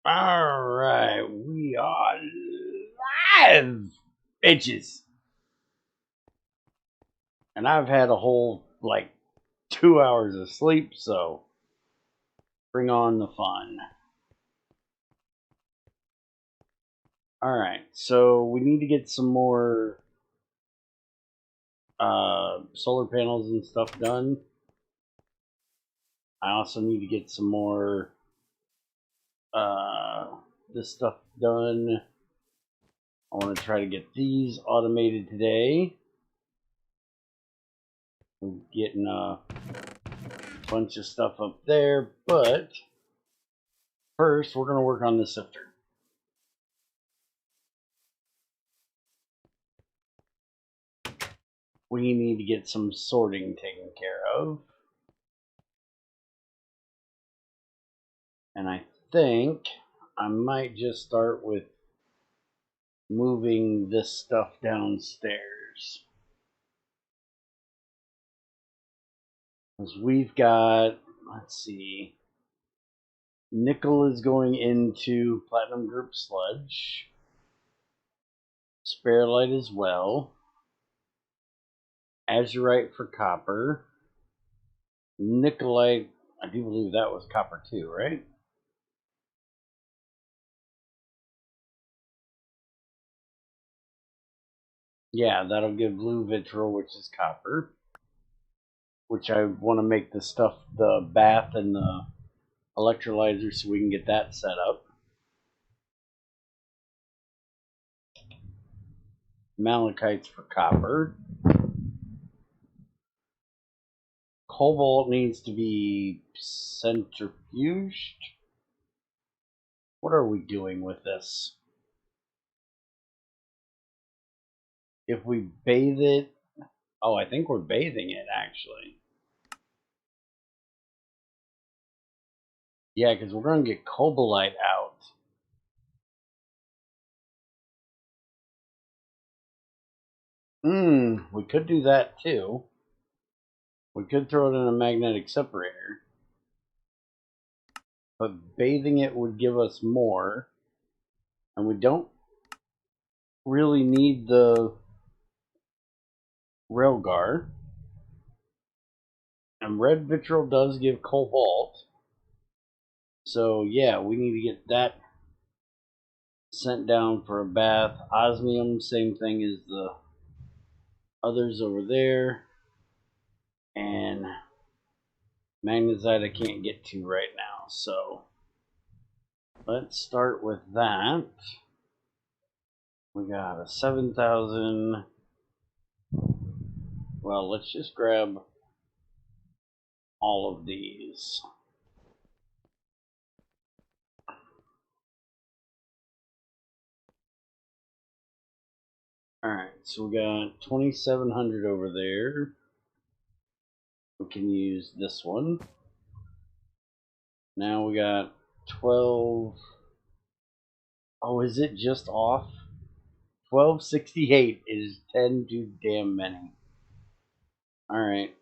Alright, we are live, bitches. And I've had a whole, 2 hours of sleep, so bring on the fun. Alright, so we need to get some more solar panels and stuff done. I also need to get some more this stuff done. I want to try to get these automated today. I'm getting a bunch of stuff up there, but first we're going to work on the sifter. We need to get some sorting taken care of. And I think I might just start with moving this stuff downstairs. Because we've got, let's see, nickel is going into platinum group sludge. Spare light as well. Azurite for copper. Nickelite, I do believe that was copper too, right? Yeah, that'll give blue vitriol, which is copper. Which I want to make the stuff, the bath and the electrolyzer, so we can get that set up. Malachite's for copper. Cobalt needs to be centrifuged. What are we doing with this? If we bathe it... Oh, I think we're bathing it, actually. Yeah, because we're going to get cobalite out. We could do that, too. We could throw it in a magnetic separator. But bathing it would give us more. And we don't really need the railgar. And red vitriol does give cobalt. So yeah, we need to get that sent down for a bath. Osmium, same thing as the others over there. And magnesite I can't get to right now. So let's start with that. We got a 7,000. Well, let's just grab all of these. Alright, so we got 2,700 over there. We can use this one. Now we got 12. Oh, is it just off? 1268 is 10 too damn many. Alright.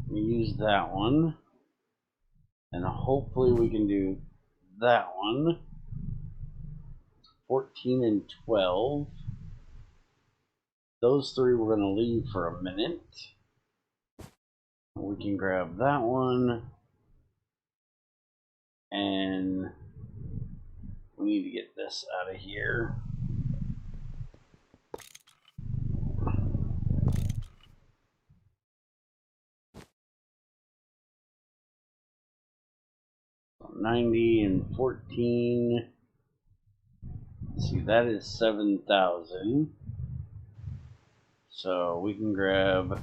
We use that one. And hopefully we can do that one. 14 and 12. Those three we're going to leave for a minute. We can grab that one. And we need to get this out of here. So 90 and 14. Let's see, that is 7,000. So we can grab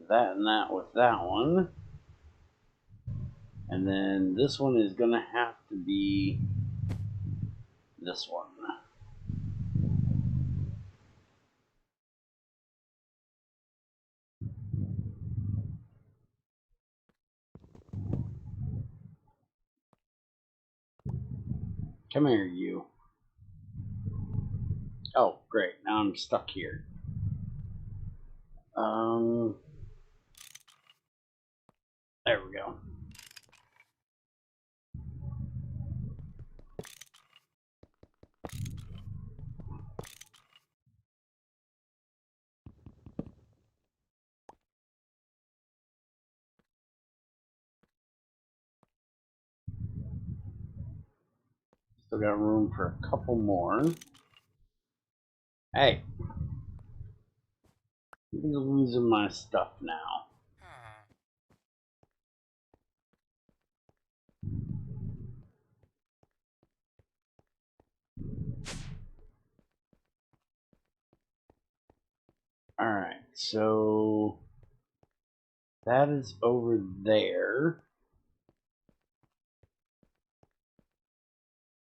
that and that with that one. And then this one is going to have to be this one. Come here, you. Oh, great. Now I'm stuck here. There we go. Still got room for a couple more. Hey, I'm losing my stuff now. Alright, so that is over there.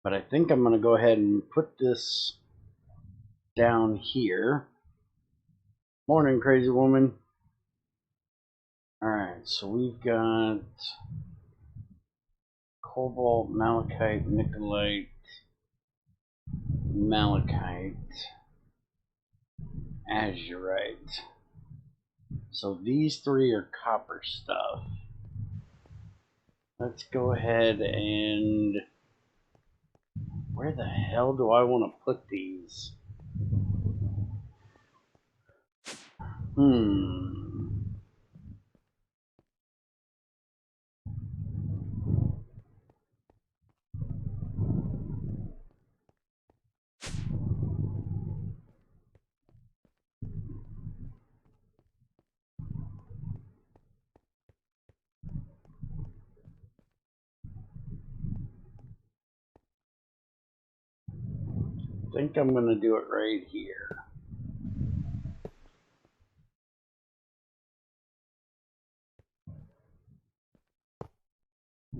But I think I'm going to go ahead and put this down here. Morning, crazy woman. Alright, so we've got cobalt, malachite, nicolite, malachite, azurite. So these three are copper stuff. Let's go ahead and... Where the hell do I want to put these? I think I'm going to do it right here.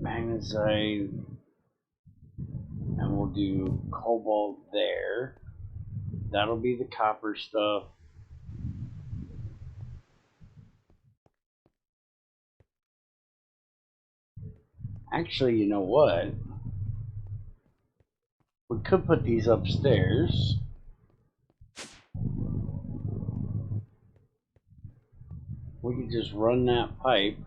Magnesite, and we'll do cobalt there. That'll be the copper stuff. Actually, you know what? We could put these upstairs. We could just run that pipe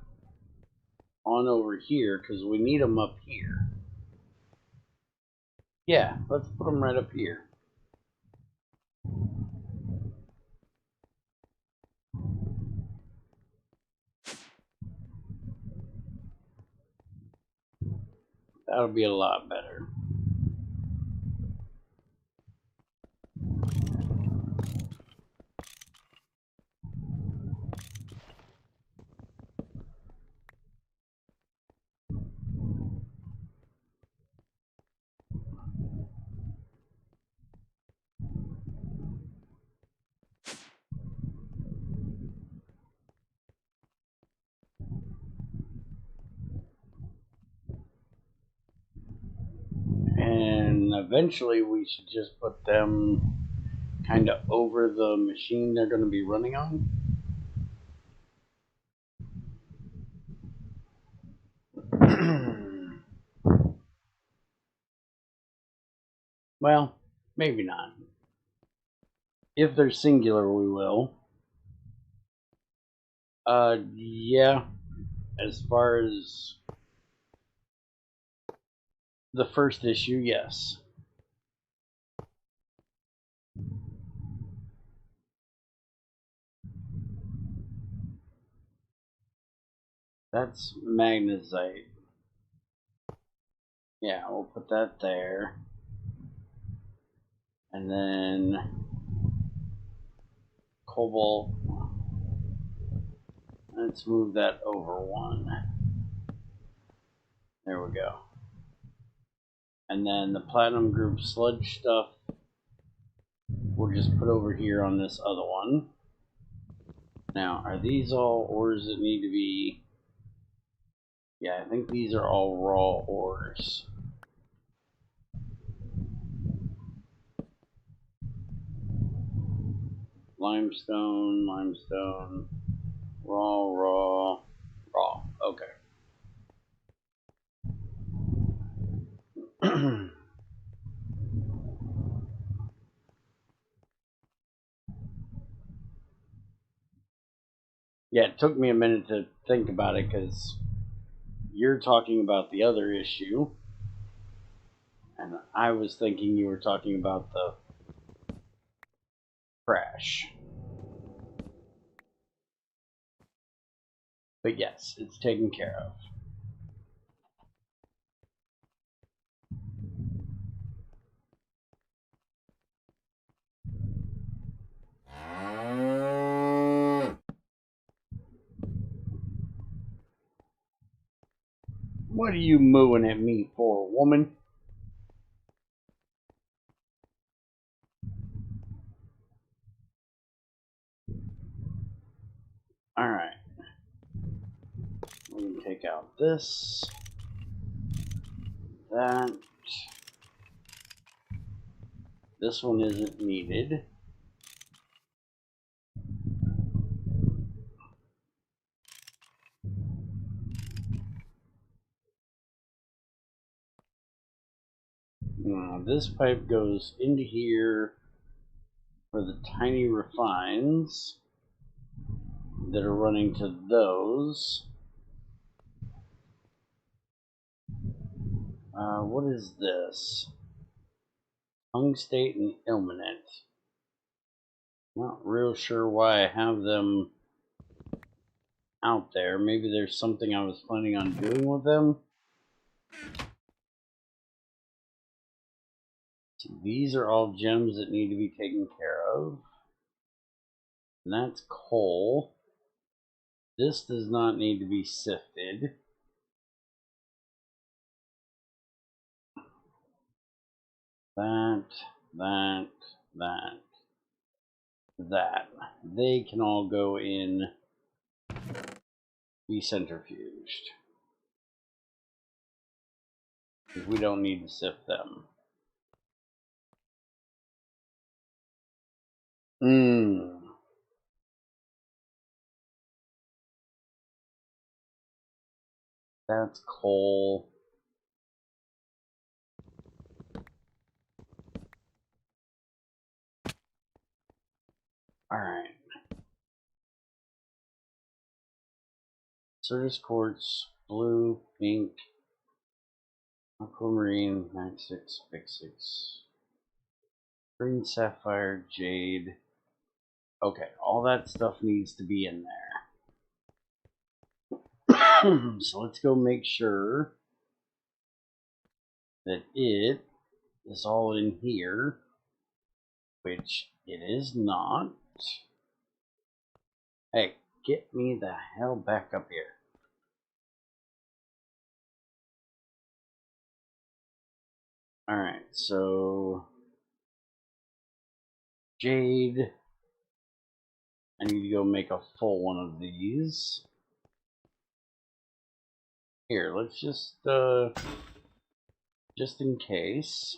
on over here because we need them up here. Yeah, let's put them right up here. That'll be a lot better. And eventually we should just put them kind of over the machine they're going to be running on. Well, maybe not. If they're singular, we will. Yeah. As far as the first issue, yes. That's magnesite. Yeah, we'll put that there. And then cobalt. Let's move that over one. There we go. And then the platinum group sludge stuff we'll just put over here on this other one. Now, are these all ores that need to be... Yeah, I think these are all raw ores. Limestone, limestone, raw. Okay. Yeah, it took me a minute to think about it because you're talking about the other issue, and I was thinking you were talking about the crash. But yes, it's taken care of. What are you mooing at me for, woman? Alright. We can take out this. That. This one isn't needed. Now, this pipe goes into here for the tiny refines that are running to those. What is this? Tungstate and ilmenite. Not real sure why I have them out there. Maybe there's something I was planning on doing with them. So these are all gems that need to be taken care of. And that's coal. This does not need to be sifted. That. They can all go in, be centrifuged. Because we don't need to sift them. That's coal. Alright. Certus quartz, blue, pink, aquamarine, 96, Bix6, green sapphire, jade. Okay, all that stuff needs to be in there. So let's go make sure that it is all in here, which it is not. Hey, get me the hell back up here. Alright, so jade. I need to go make a full one of these. Here, let's just in case.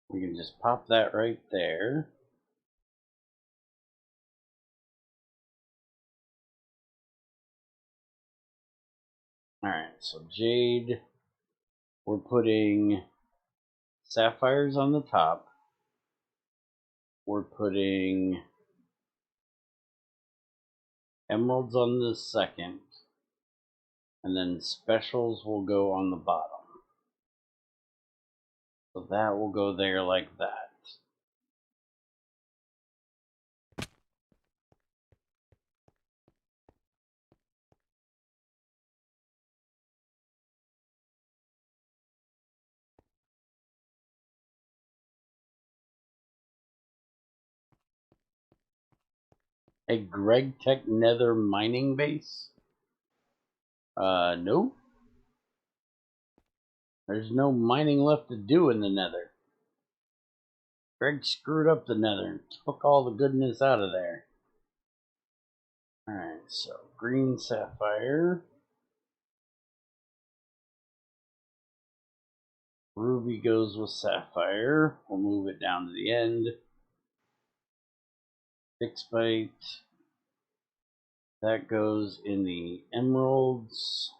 We can just pop that right there. Alright, so jade, we're putting sapphires on the top. We're putting emeralds on the second. And then specials will go on the bottom. So that will go there like that. A GregTech Nether mining base? No. There's no mining left to do in the Nether. Greg screwed up the Nether and took all the goodness out of there. Alright, so green sapphire. Ruby goes with sapphire. We'll move it down to the end. Bixbite. That goes in the emeralds.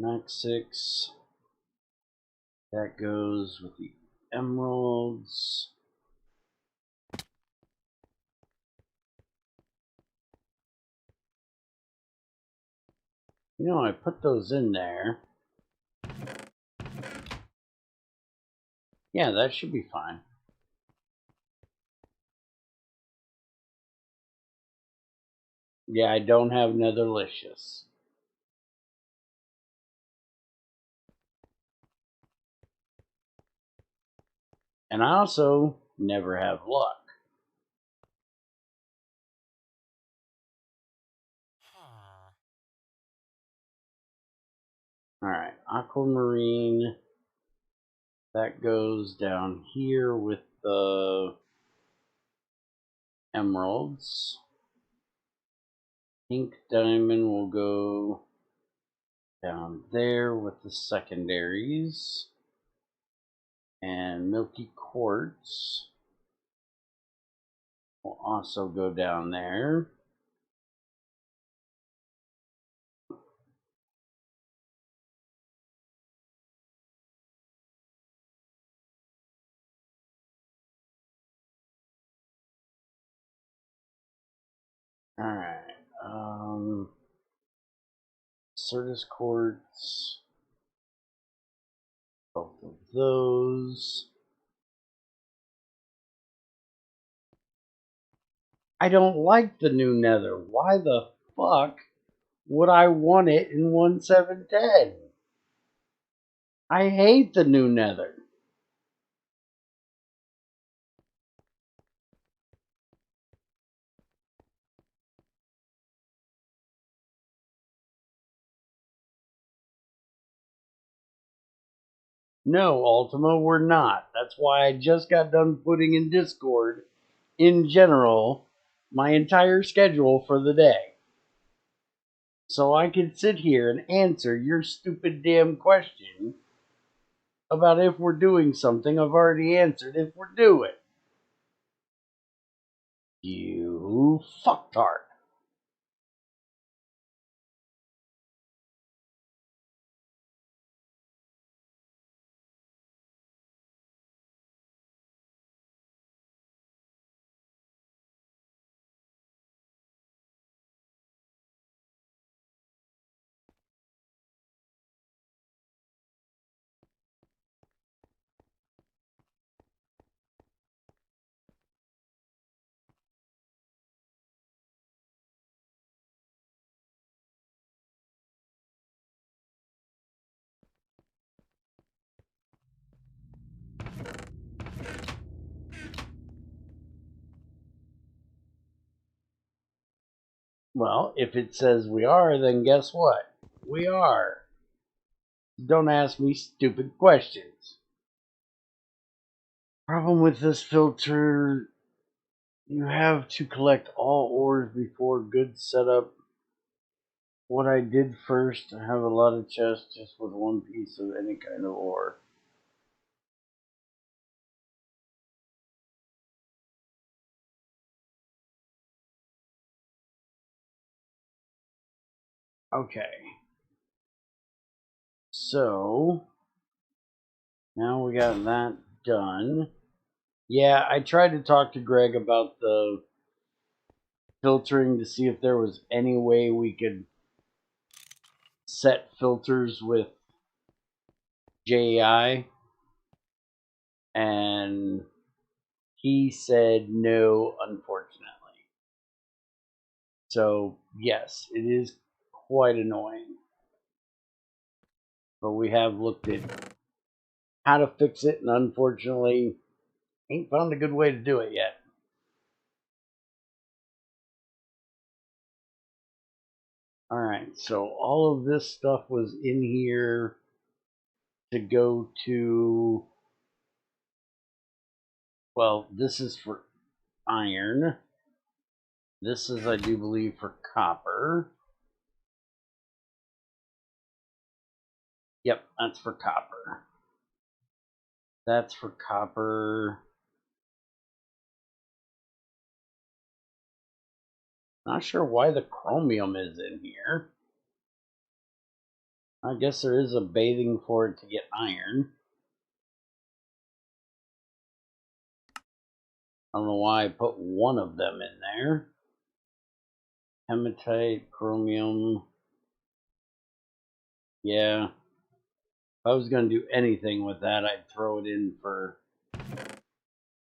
Max 6. That goes with the emeralds. You know, I put those in there. Yeah, that should be fine. Yeah, I don't have Netherlicious. And I also never have luck. Alright, aquamarine. That goes down here with the emeralds. Pink diamond will go down there with the secondaries. And milky quartz will also go down there. Alright, Certus quartz, both of those. I don't like the new nether. Why the fuck would I want it in 1.7.10? I hate the new nether. No, Ultima, we're not. That's why I just got done putting in Discord, in general, my entire schedule for the day. So I can sit here and answer your stupid damn question about if we're doing something I've already answered if we're doing. You fucktard. Well, if it says we are, then guess what? We are. Don't ask me stupid questions. Problem with this filter, you have to collect all ores before good setup. What I did first, I have a lot of chests just with one piece of any kind of ore. Okay. So, now we got that done. Yeah, I tried to talk to Greg about the filtering to see if there was any way we could set filters with JI, and he said no, unfortunately. So, yes, it is quite annoying. But we have looked at how to fix it, and unfortunately, ain't found a good way to do it yet. Alright, so all of this stuff was in here to go to, well, this is for iron. This is, I do believe, for copper. Yep, that's for copper. That's for copper. Not sure why the chromium is in here. I guess there is a bathing for it to get iron. I don't know why I put one of them in there. Hematite, chromium. Yeah. If I was going to do anything with that, I'd throw it in for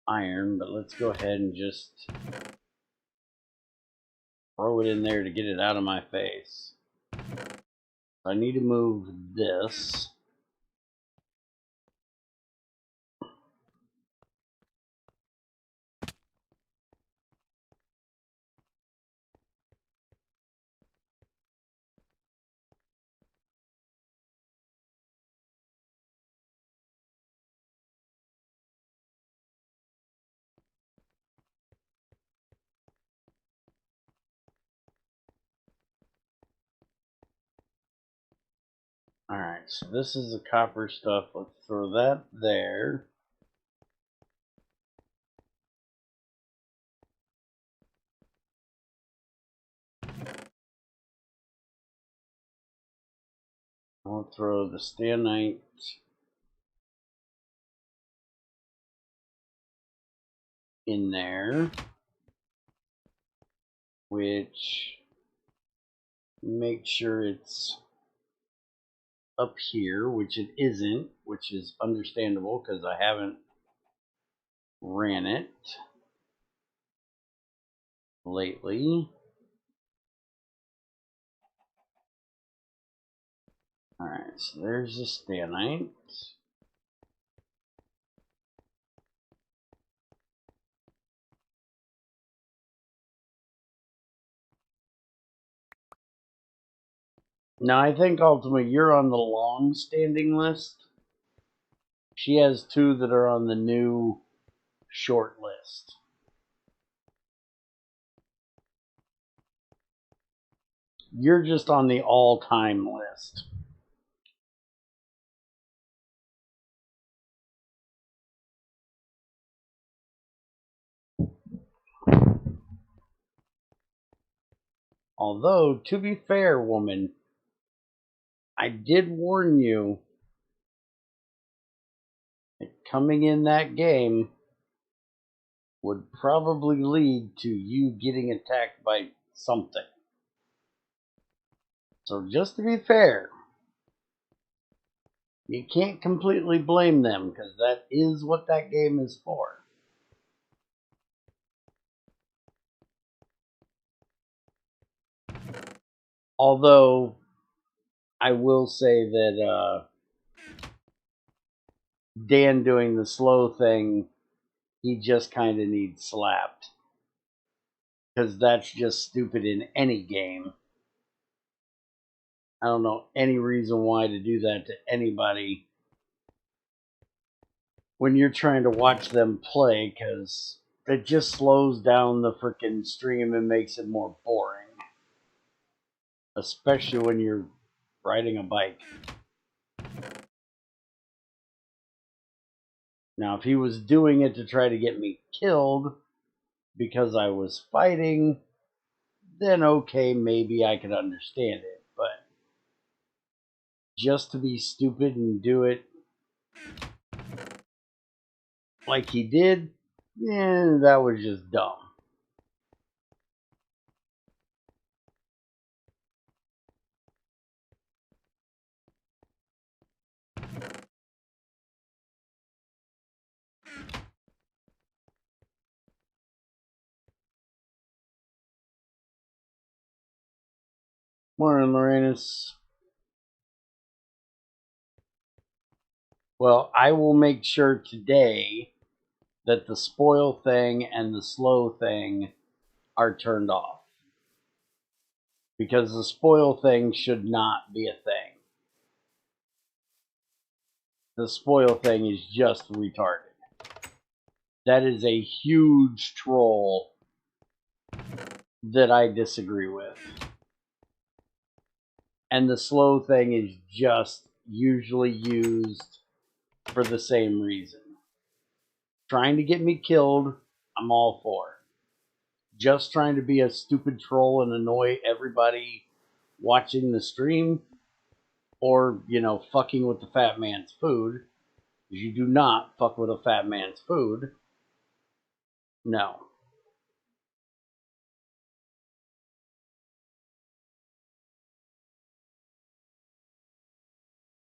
iron. But let's go ahead and just throw it in there to get it out of my face. I need to move this. Alright, so this is the copper stuff. Let's throw that there. I'll throw the stannite in there, which make sure it's up here, which it isn't, which is understandable because I haven't ran it lately. Alright, so there's the stannite. Now I think Ultima, you're on the long-standing list. She has 2 that are on the new short list. You're just on the all-time list. Although, to be fair, woman, I did warn you that coming in that game would probably lead to you getting attacked by something. So just to be fair, you can't completely blame them because that is what that game is for. Although, I will say that Dan doing the slow thing, he just kind of needs slapped. Because that's just stupid in any game. I don't know any reason why to do that to anybody when you're trying to watch them play, because it just slows down the freaking stream and makes it more boring. Especially when you're riding a bike. Now, if he was doing it to try to get me killed because I was fighting, then okay, maybe I could understand it. But just to be stupid and do it like he did, yeah, that was just dumb. Morning, Lorenus. Well, I will make sure today that the spoil thing and the slow thing are turned off. Because the spoil thing should not be a thing. The spoil thing is just retarded. That is a huge troll that I disagree with. And the slow thing is just usually used for the same reason. Trying to get me killed, I'm all for. Just trying to be a stupid troll and annoy everybody watching the stream, or, you know, fucking with the fat man's food. You do not fuck with a fat man's food. No.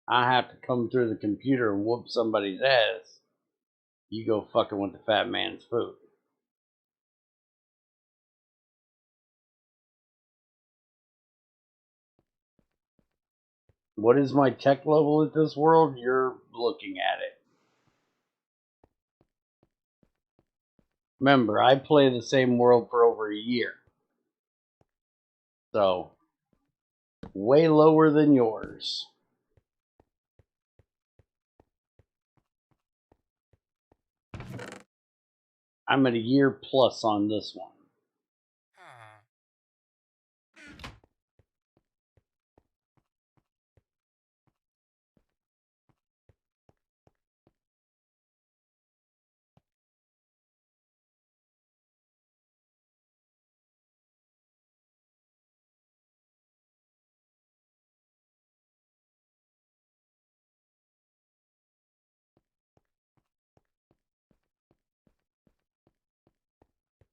I have to come through the computer and whoop somebody's ass. You go fucking with the fat man's food. What is my tech level at this world? You're looking at it. Remember, I play the same world for over a year. So, way lower than yours. I'm at a year plus on this one.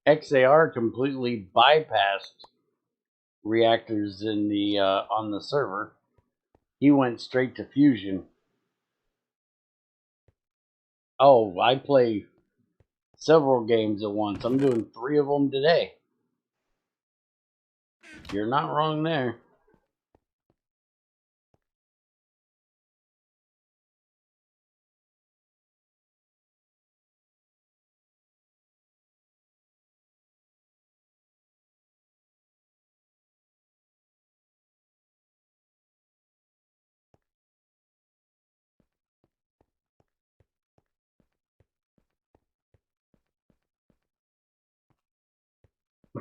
XAR completely bypassed reactors in the on the server. He went straight to fusion. Oh, I play several games at once. I'm doing 3 of them today. You're not wrong there.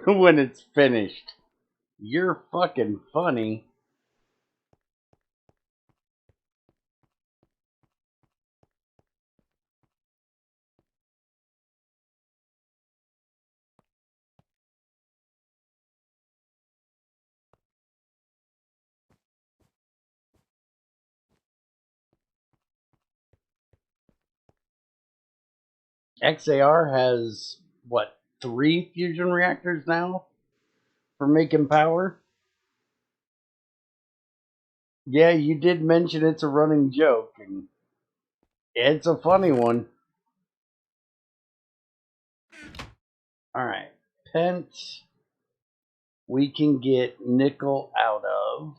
When it's finished. You're fucking funny. XAR has, what, 3 fusion reactors now for making power? Yeah, you did mention it's a running joke, and it's a funny one. Alright, pent we can get nickel out of,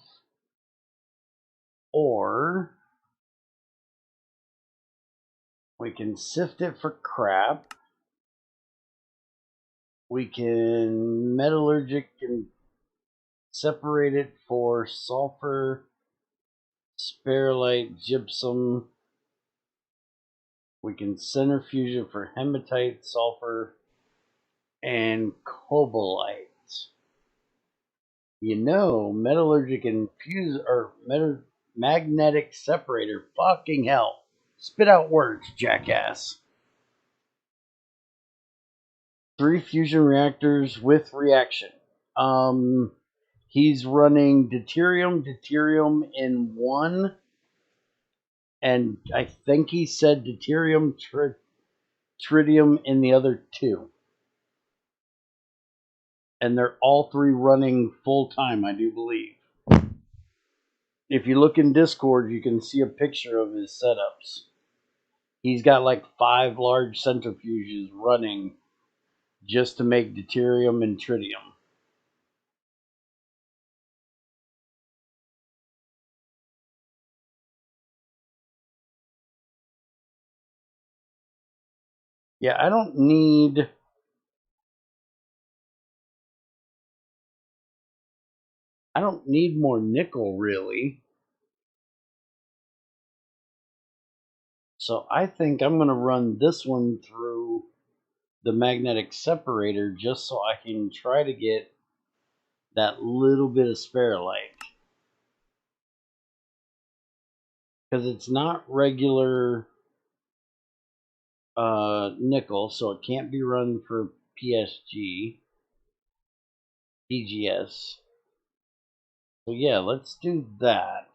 or we can sift it for crap. We can metallurgic and separate it for sulfur, sparolite, gypsum. We can centrifuge it for hematite, sulfur, and cobalite. You know, metallurgic infuse or magnetic separator. Fucking hell! Spit out words, jackass. 3 fusion reactors with reaction. He's running deuterium in one, and I think he said deuterium, tritium in the other 2. And they're all 3 running full time, I do believe. If you look in Discord, you can see a picture of his setups. He's got like 5 large centrifuges running just to make deuterium and tritium. Yeah, I don't need more nickel, really. So I think I'm going to run this one through the magnetic separator just so I can try to get that little bit of sparolite. Because it's not regular nickel, so it can't be run for PGS. So yeah, let's do that.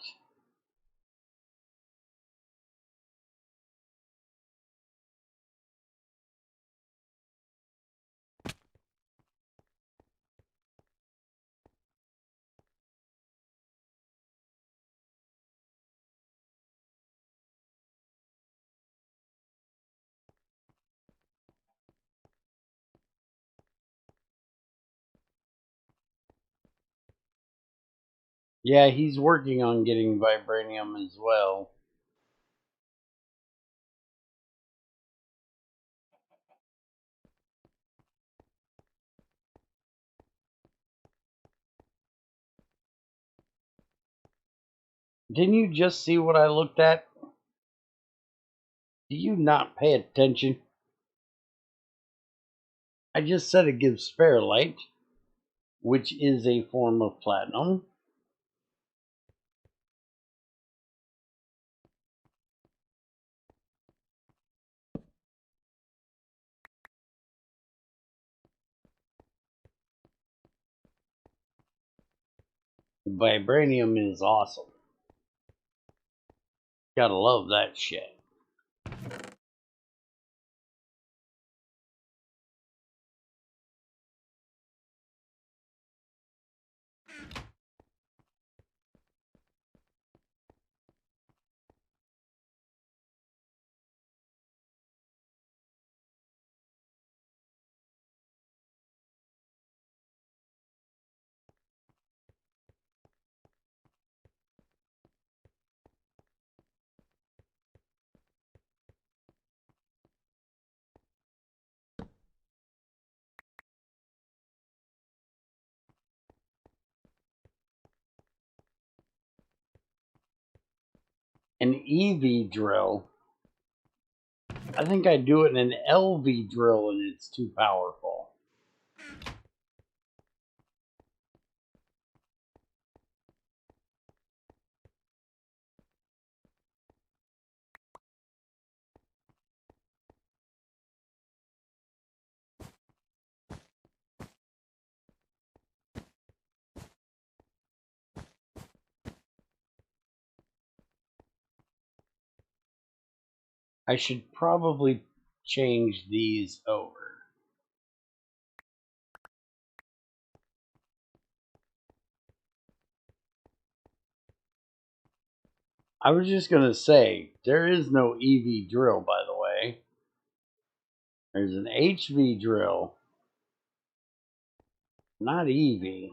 Yeah, he's working on getting vibranium as well. Didn't you just see what I looked at? Do you not pay attention? I just said it gives sparolite, which is a form of platinum. Vibranium is awesome. Gotta love that shit. an EV drill. I think I'd do it in an LV drill and it's too powerful. I should probably change these over. I was just going to say, there is no EV drill, by the way. There's an HV drill, not EV.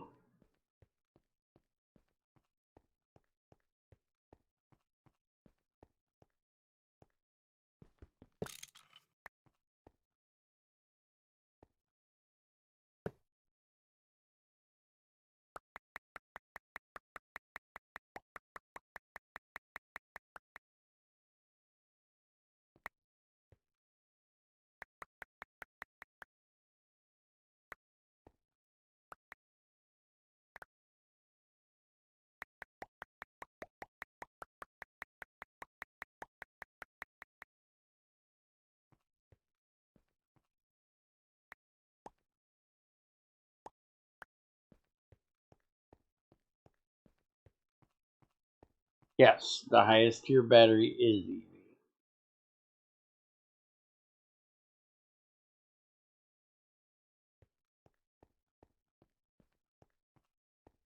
Yes, the highest tier battery is EV.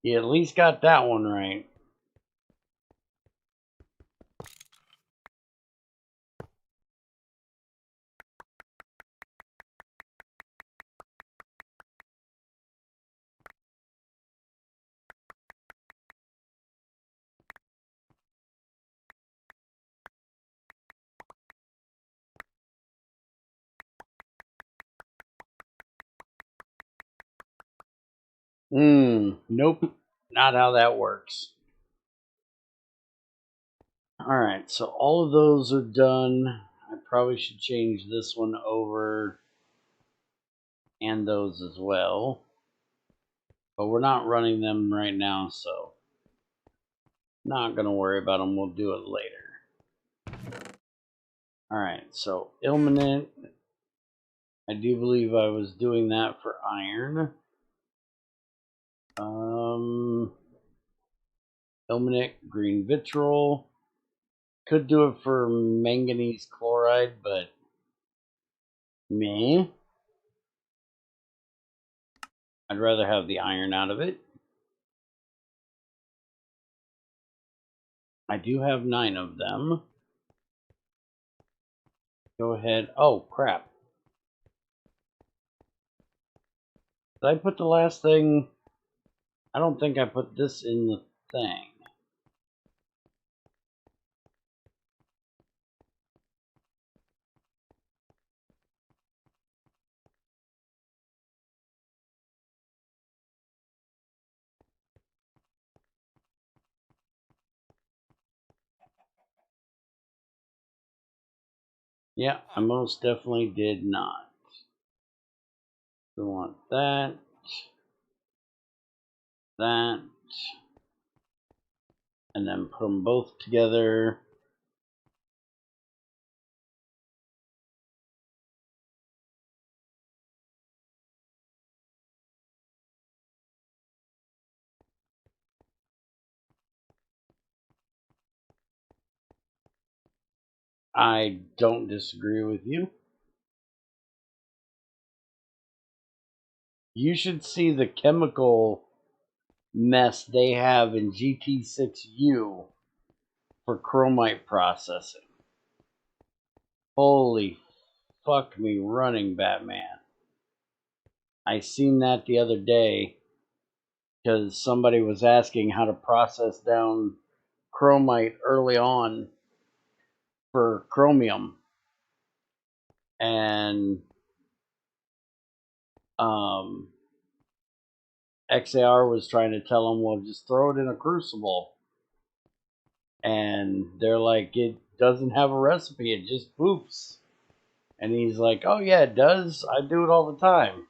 You at least got that one right. Nope, not how that works. Alright, so all of those are done. I probably should change this one over and those as well. But we're not running them right now, so not going to worry about them. We'll do it later. Alright, so ilmenite. I do believe I was doing that for iron. Ilmenite, green vitriol. Could do it for manganese chloride, but meh. I'd rather have the iron out of it. I do have 9 of them. Go ahead. Oh, crap. Did I put the last thing? I don't think I put this in the thing. Yeah, I most definitely did not. We want that, that, and then put them both together. I don't disagree with you. You should see the chemical mess they have in GT6U for chromite processing. Holy fuck me running, Batman. I seen that the other day because somebody was asking how to process down chromite early on for chromium. And XAR was trying to tell them, well, just throw it in a crucible. And they're like, it doesn't have a recipe, it just poops. And he's like, oh yeah, it does. I do it all the time.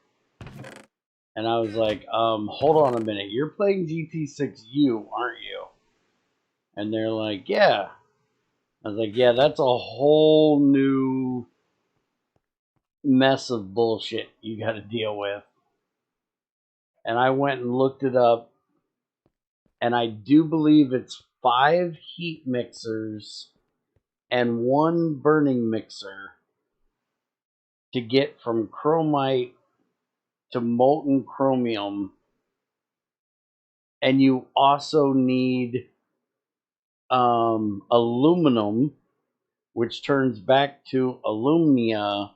And I was like, hold on a minute. You're playing GT6U, aren't you? And they're like, yeah. I was like, yeah, that's a whole new mess of bullshit you got to deal with. And I went and looked it up, and I do believe it's 5 heat mixers and 1 burning mixer to get from chromite to molten chromium. And you also need aluminum, which turns back to alumina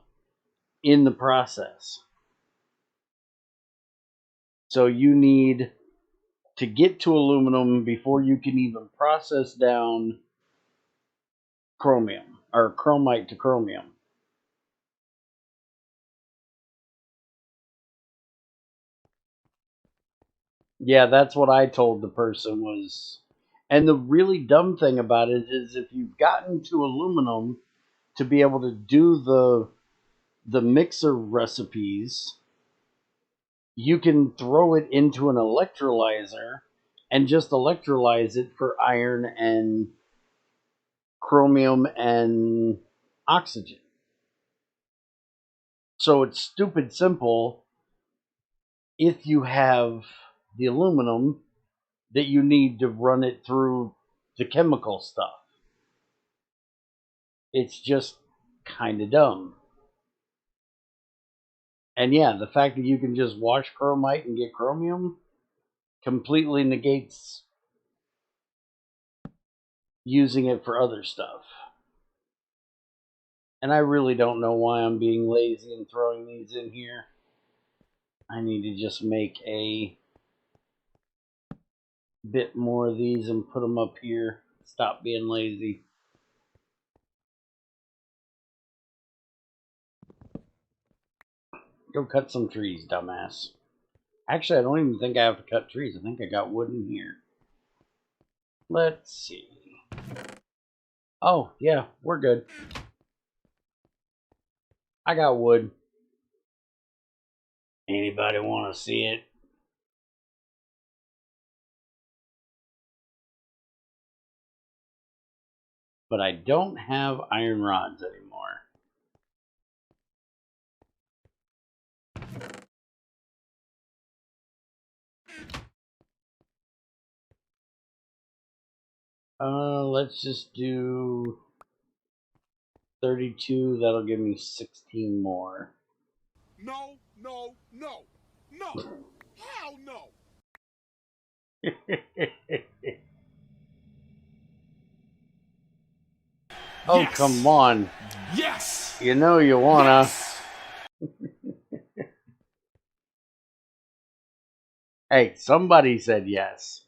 in the process. So you need to get to aluminum before you can even process down chromium or chromite to chromium. Yeah, that's what I told the person was. And the really dumb thing about it is if you've gotten to aluminum to be able to do the mixer recipes, you can throw it into an electrolyzer and just electrolyze it for iron and chromium and oxygen. So it's stupid simple if you have the aluminum that you need to run it through the chemical stuff. It's just kind of dumb. And yeah, the fact that you can just wash chromite and get chromium completely negates using it for other stuff. And I really don't know why I'm being lazy and throwing these in here. I need to just make a bit more of these and put them up here. Stop being lazy. Go cut some trees, dumbass. Actually, I don't even think I have to cut trees. I think I got wood in here. Let's see. Oh, yeah, we're good. I got wood. Anybody want to see it? But I don't have iron rods anymore. Let's just do 32. That'll give me 16 more. No, no, no, no. Hell no. Oh, Yes. come on. Yes. You know you wanna. Yes. Hey, somebody said yes.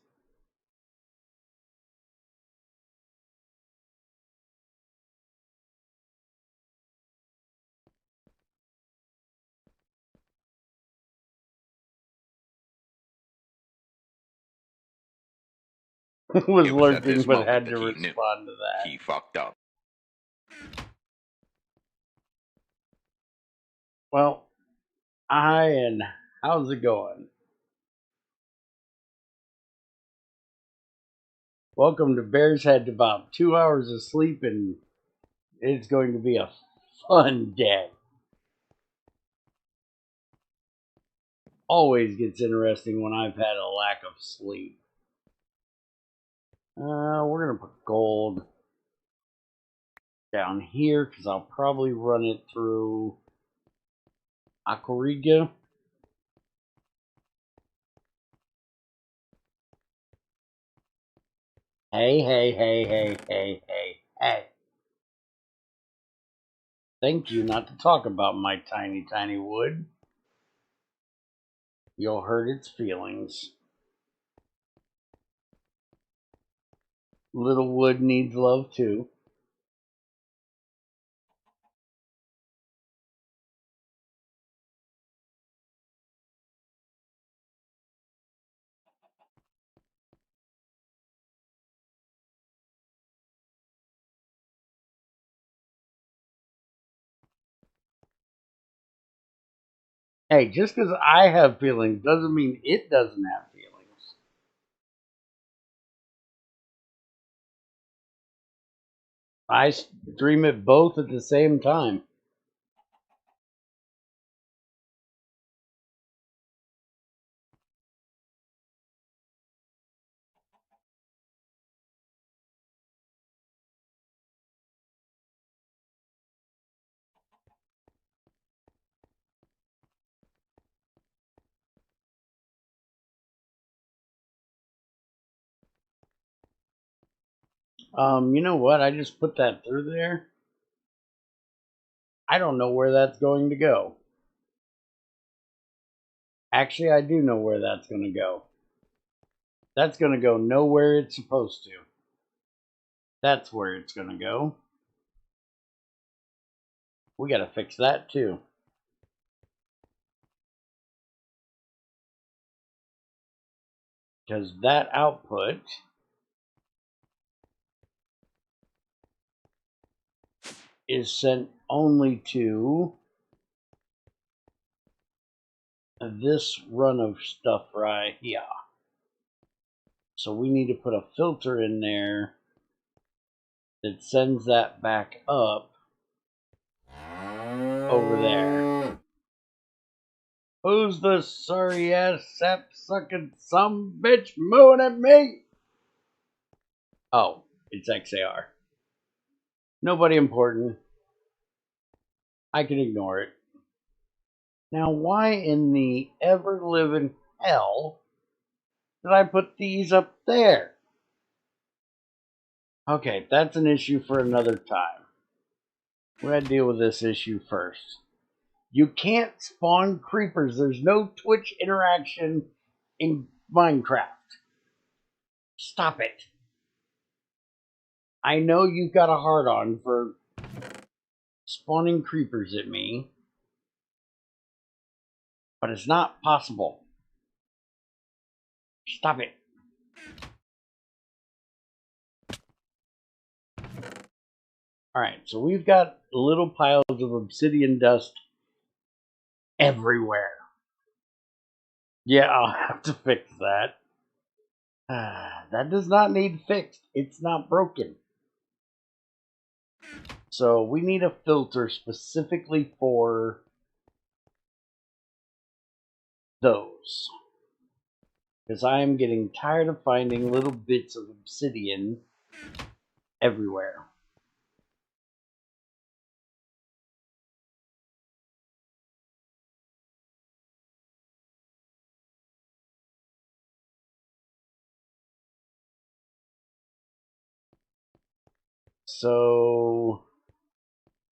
Was It was at lurking this but moment had that to he knew respond to that. he fucked up. Well, and how's it going? Welcome to Bear's Head. About 2 hours of sleep, and it's going to be a fun day. Always gets interesting when I've had a lack of sleep. We're gonna put gold down here because I'll probably run it through Aquariga. Hey. Thank you not to talk about my tiny, tiny wood. You'll hurt its feelings. Little wood needs love too. Hey, just because I have feelings doesn't mean it doesn't have feelings. I stream it both at the same time. You know what? I just put that through there. I don't know where that's going to go. Actually, I do know where that's going to go. That's going to go nowhere it's supposed to. That's where it's going to go. We got to fix that too. Because that output is sent only to this run of stuff right here. So we need to put a filter in there that sends that back up over there. Who's the sorry ass sap sucking some bitch mooing at me? Oh, it's XAR. Nobody important. I can ignore it. Now, why in the ever-living hell did I put these up there? Okay, that's an issue for another time. We're going to deal with this issue first. You can't spawn creepers. There's no Twitch interaction in Minecraft. Stop it. I know you've got a hard-on for spawning creepers at me, but it's not possible. Stop it. Alright, so we've got little piles of obsidian dust everywhere. Yeah, I'll have to fix that. That does not need fixed. It's not broken. So we need a filter specifically for those. Because I am getting tired of finding little bits of obsidian everywhere. So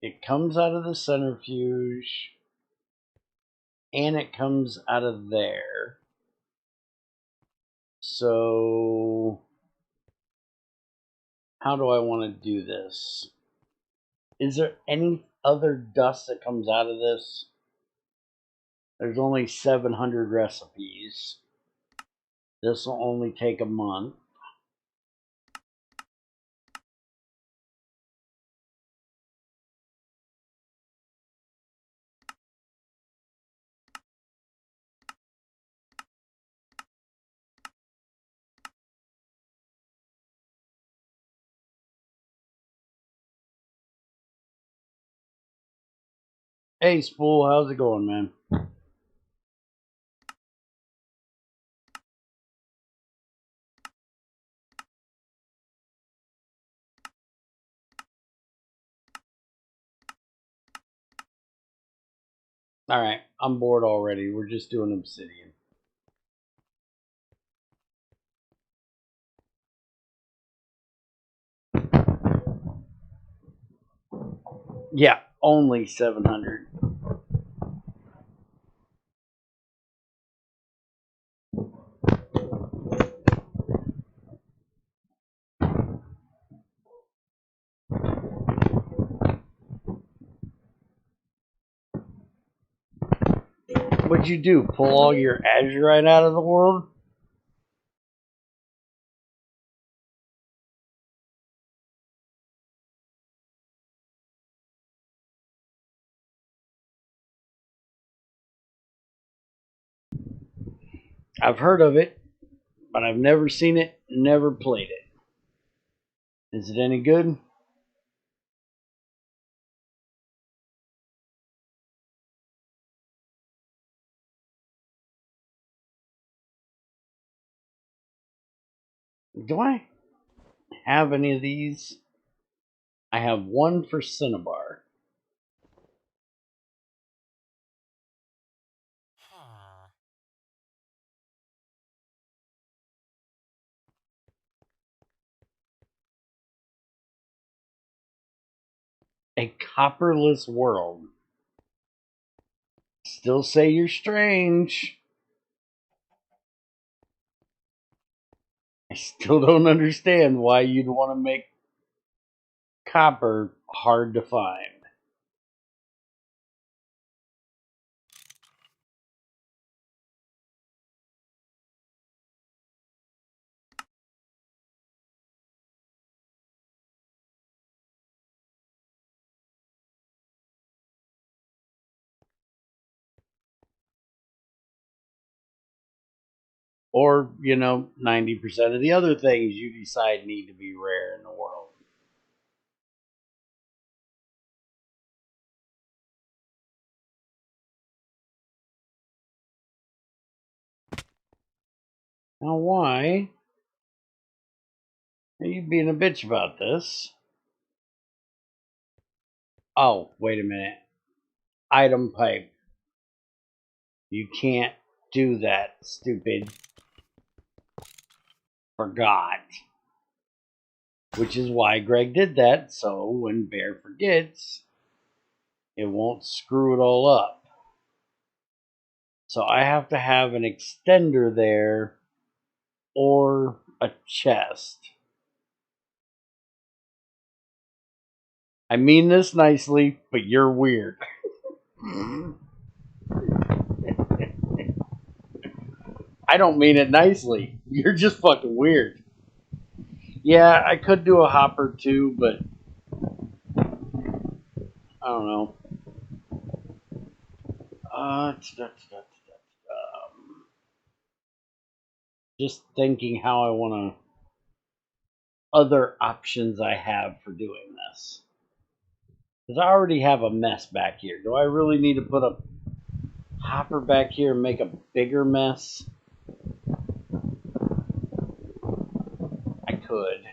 it comes out of the centrifuge and it comes out of there. So how do I want to do this? Is there any other dust that comes out of this? There's only 700 recipes. This will only take a month. Hey, Spool, how's it going, man? Alright, I'm bored already. We're just doing obsidian. Yeah, only 700. What'd you do? Pull all your azurite out of the world? I've heard of it, but I've never seen it, never played it. Is it any good? Do I have any of these? I have one for Cinnabar. Huh. A copperless world. Still say you're strange. I still don't understand why you'd want to make copper hard to find. Or, 90% of the other things you decide need to be rare in the world. Now, why are you being a bitch about this? Oh, wait a minute. Item pipe. You can't do that, stupid. Forgot. Which is why Greg did that, so when Bear forgets, it won't screw it all up. So I have to have an extender there or a chest. I mean this nicely, but you're weird. I don't mean it nicely. You're just fucking weird. Yeah, I could do a hopper too, but I don't know. Just thinking how I want to. Other options I have for doing this. Because I already have a mess back here. Do I really need to put a hopper back here and make a bigger mess? I could.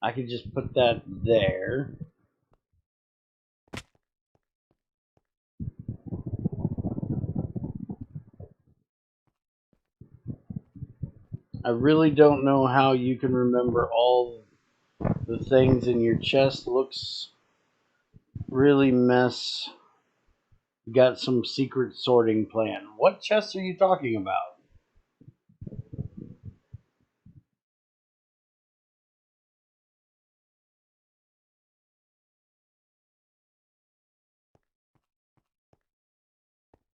I could just put that there. I really don't know how you can remember all the things in your chest. Looks really mess. Got some secret sorting plan. What chest are you talking about?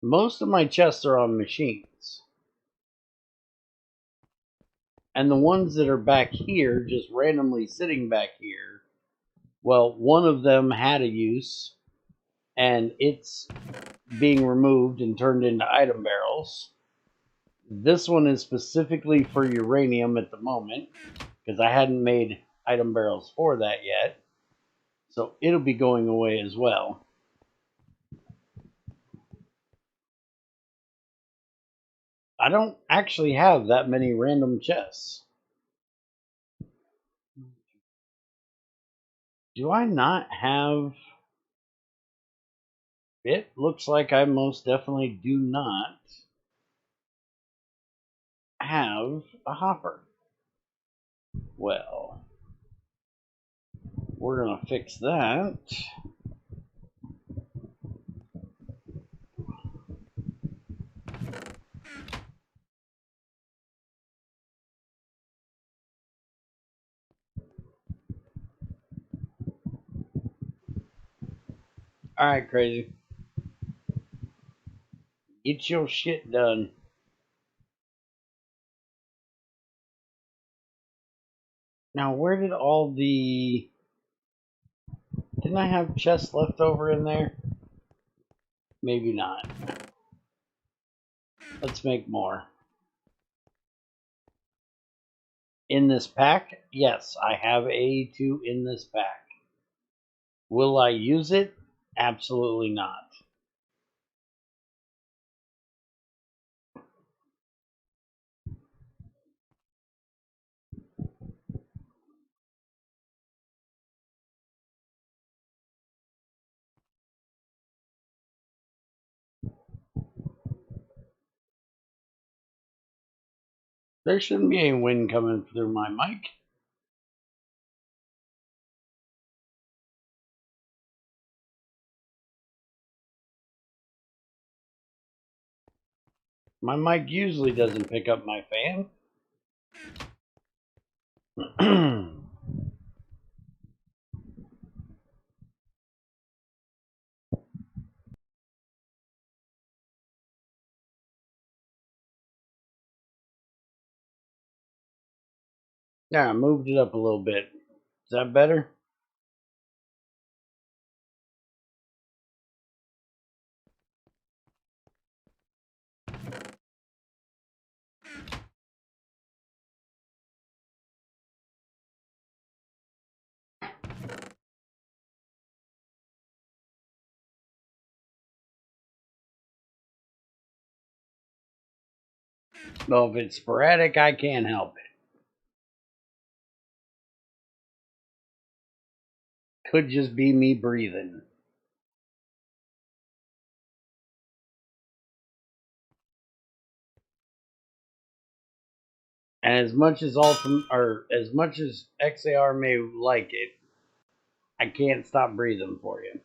Most of my chests are on machines. And the ones that are back here, just randomly sitting back here, well, one of them had a use, and it's being removed and turned into item barrels. This one is specifically for uranium at the moment, because I hadn't made item barrels for that yet. So it'll be going away as well. I don't actually have that many random chests. Do I not have... It looks like I most definitely do not have a hopper. Well, we're going to fix that. Alright, crazy. Get your shit done. Now, where did all the... Didn't I have chests left over in there? Maybe not. Let's make more. In this pack? Yes, I have A2 in this pack. Will I use it? Absolutely not. There shouldn't be any wind coming through my mic. My mic usually doesn't pick up my fan. Yeah, I moved it up a little bit. Is that better? Well, if it's sporadic, I can't help it. Could just be me breathing. And as much as as much as XAR may like it, I can't stop breathing for you.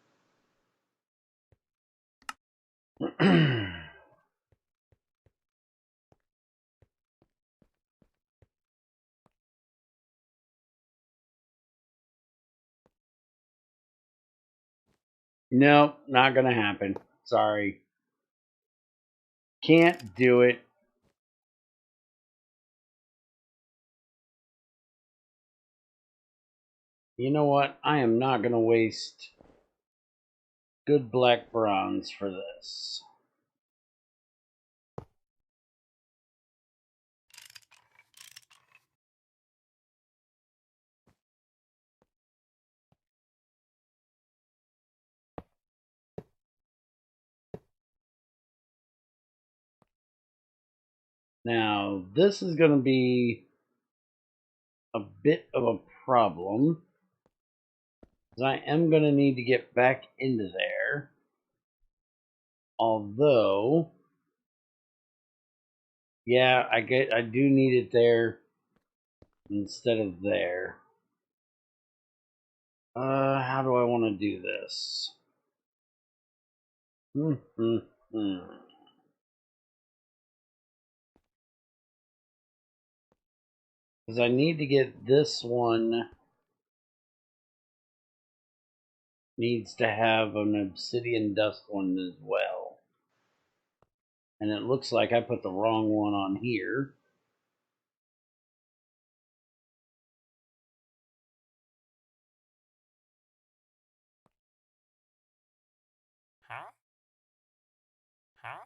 Nope, not gonna happen. Sorry. Can't do it. You know what? I am not gonna waste good black bronze for this. Now, this is gonna be a bit of a problem, because I am gonna need to get back into there. Although, yeah, I do need it there instead of there. How do I want to do this? Because I need to get this one. Needs to have an obsidian dust one as well. And it looks like I put the wrong one on here. Huh? Huh?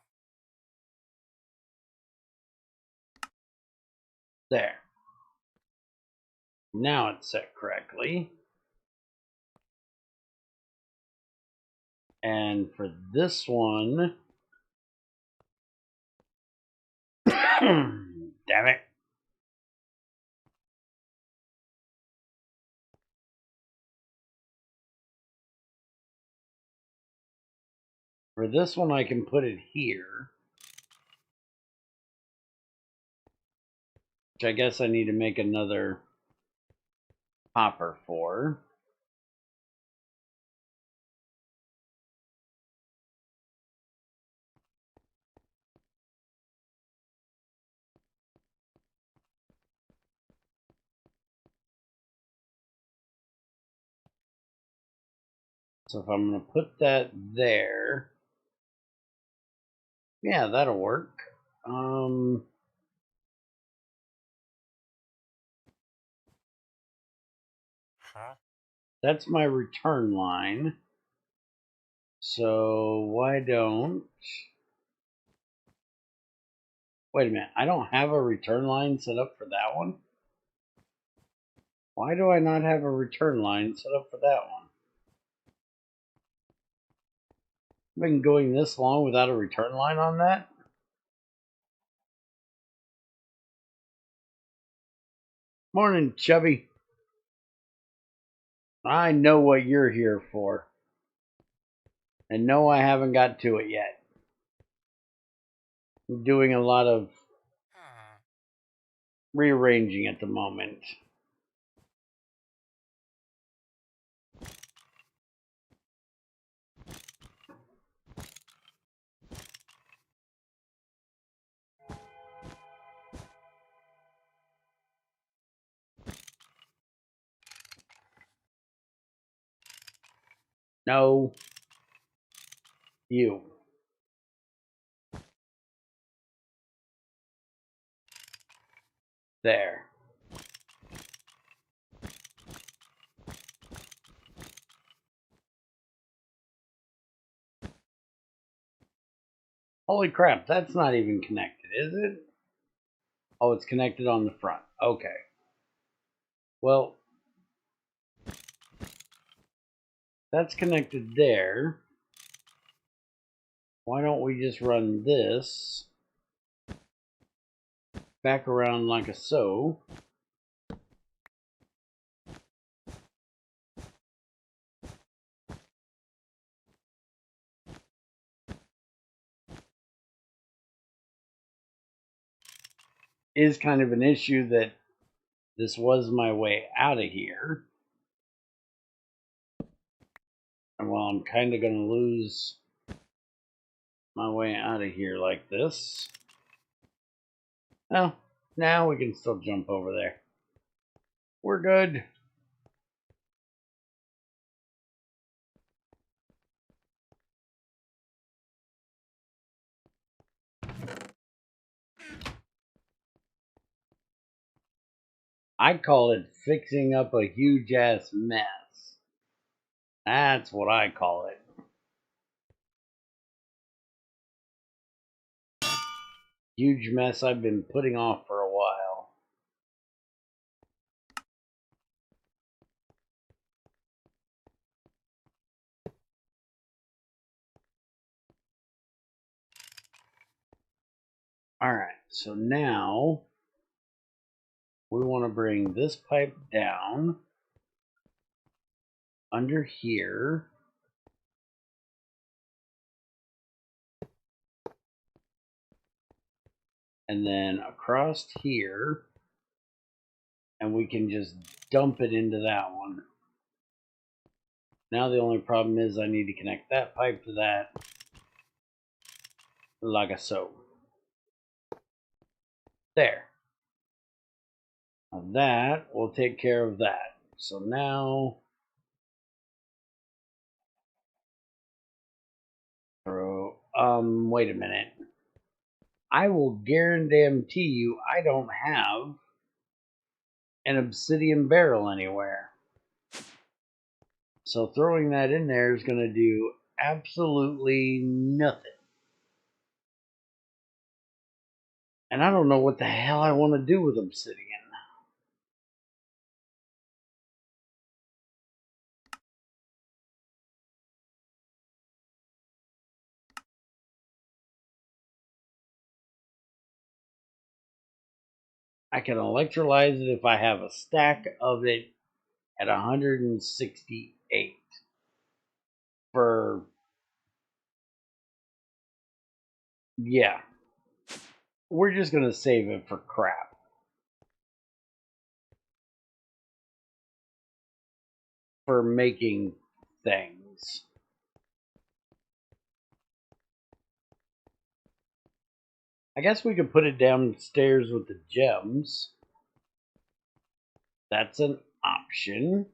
There. Now it's set correctly. And for this one, damn it. For this one, I can put it here. Which I guess I need to make another hopper for. So if I'm going to put that there, yeah, that'll work. Huh? That's my return line. So why don't... Wait a minute, I don't have a return line set up for that one? Why do I not have a return line set up for that one? I've been going this long without a return line on that? Morning, Chubby. I know what you're here for. And no, I haven't got to it yet. I'm doing a lot of rearranging at the moment. No. You. There. Holy crap, that's not even connected, is it? Oh, it's connected on the front. Okay. Well, that's connected there. Why don't we just run this back around like a so? Is kind of an issue that this was my way out of here. And while I'm kind of going to lose my way out of here like this. Well, now we can still jump over there. We're good. I call it fixing up a huge ass mess. That's what I call it. Huge mess I've been putting off for a while. Alright, so now we want to bring this pipe down under here. And then across here. And we can just dump it into that one. Now the only problem is I need to connect that pipe to that. Like so. There. Now that will take care of that. So now... wait a minute. I will guarantee you I don't have an obsidian barrel anywhere. So throwing that in there is going to do absolutely nothing. And I don't know what the hell I want to do with obsidian. I can electrolyze it if I have a stack of it at 168 for, yeah. We're just going to save it for crap. For making things. I guess we could put it downstairs with the gems. That's an option.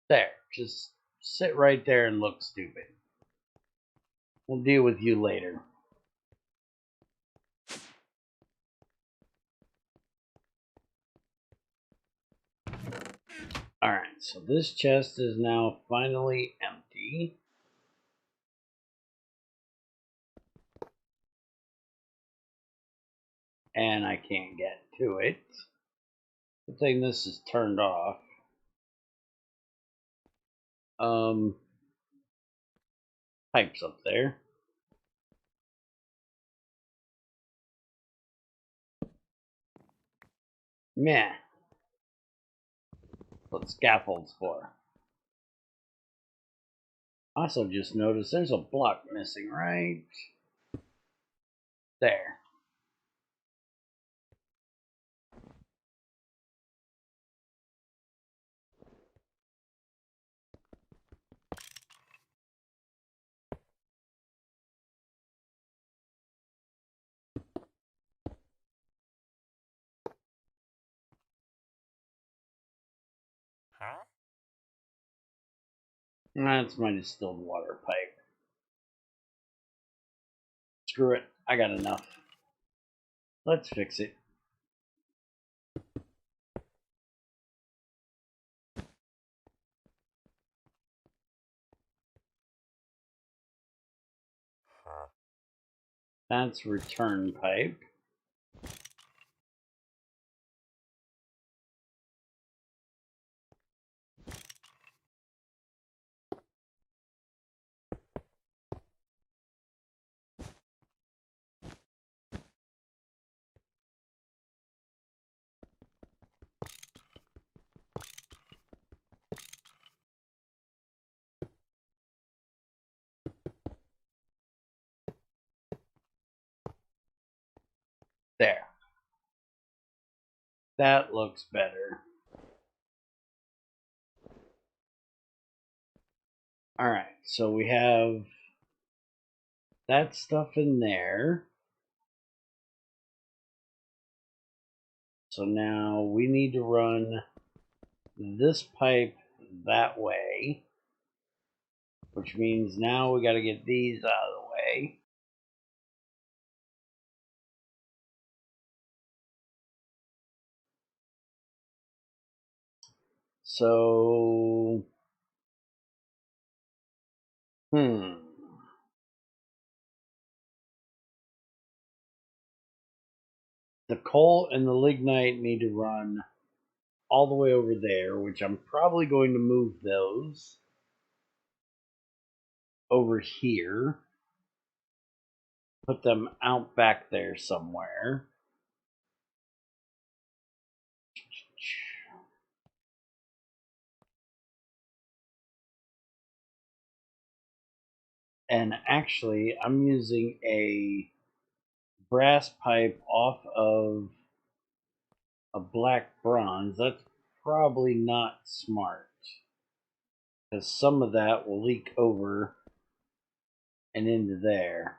There, just sit right there and look stupid. We'll deal with you later. Alright, so this chest is now finally empty. And I can't get to it. Good thing this is turned off. Pipes up there. Meh. What scaffolds for? Also just noticed there's a block missing right there. Huh? That's my distilled water pipe. Screw it, I got enough. Let's fix it. Huh? That's return pipe. There. That looks better. Alright, so we have that stuff in there. So now we need to run this pipe that way, which means now we got to get these out of the way. So, the coal and the lignite need to run all the way over there, which I'm probably going to move those over here, put them out back there somewhere. And actually, I'm using a brass pipe off of a black bronze. That's probably not smart, because some of that will leak over and into there.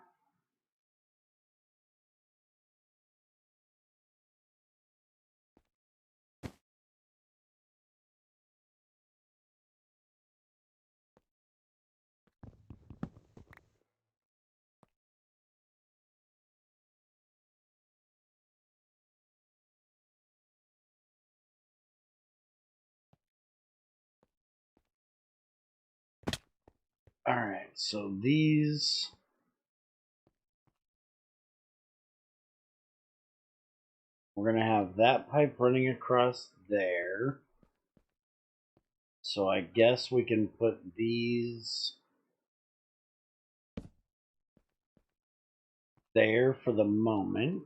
Alright, so these... We're going to have that pipe running across there. So I guess we can put these there for the moment.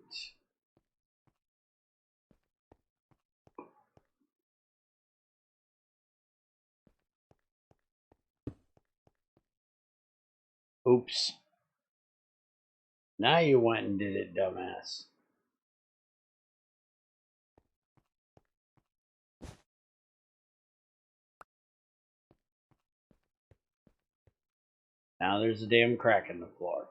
Oops. Now you went and did it, dumbass. Now there's a damn crack in the floor.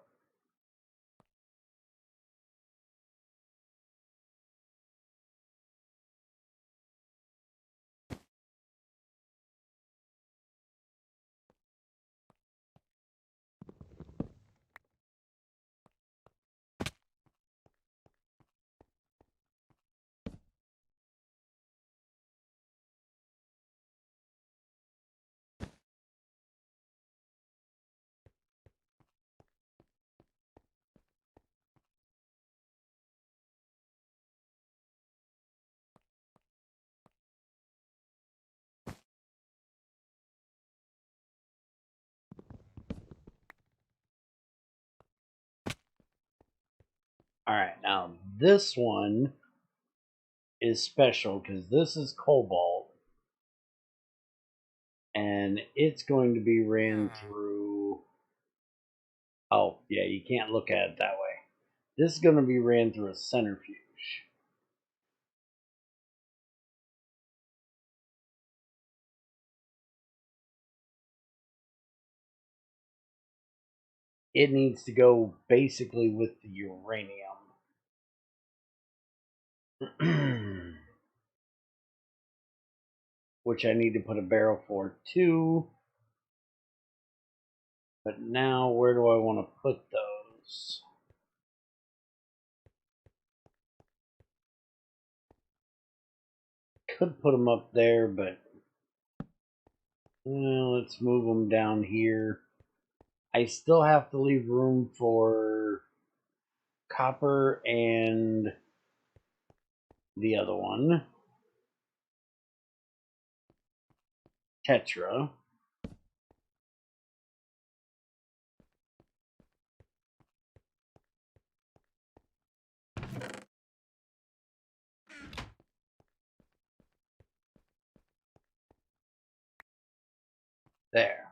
Alright, now this one is special because this is cobalt. And it's going to be ran through... Oh, yeah, you can't look at it that way. This is going to be ran through a centrifuge. It needs to go basically with the uranium. Which I need to put a barrel for too. But now, where do I want to put those? Could put them up there, but let's move them down here. I still have to leave room for copper and the other one, Tetra. There.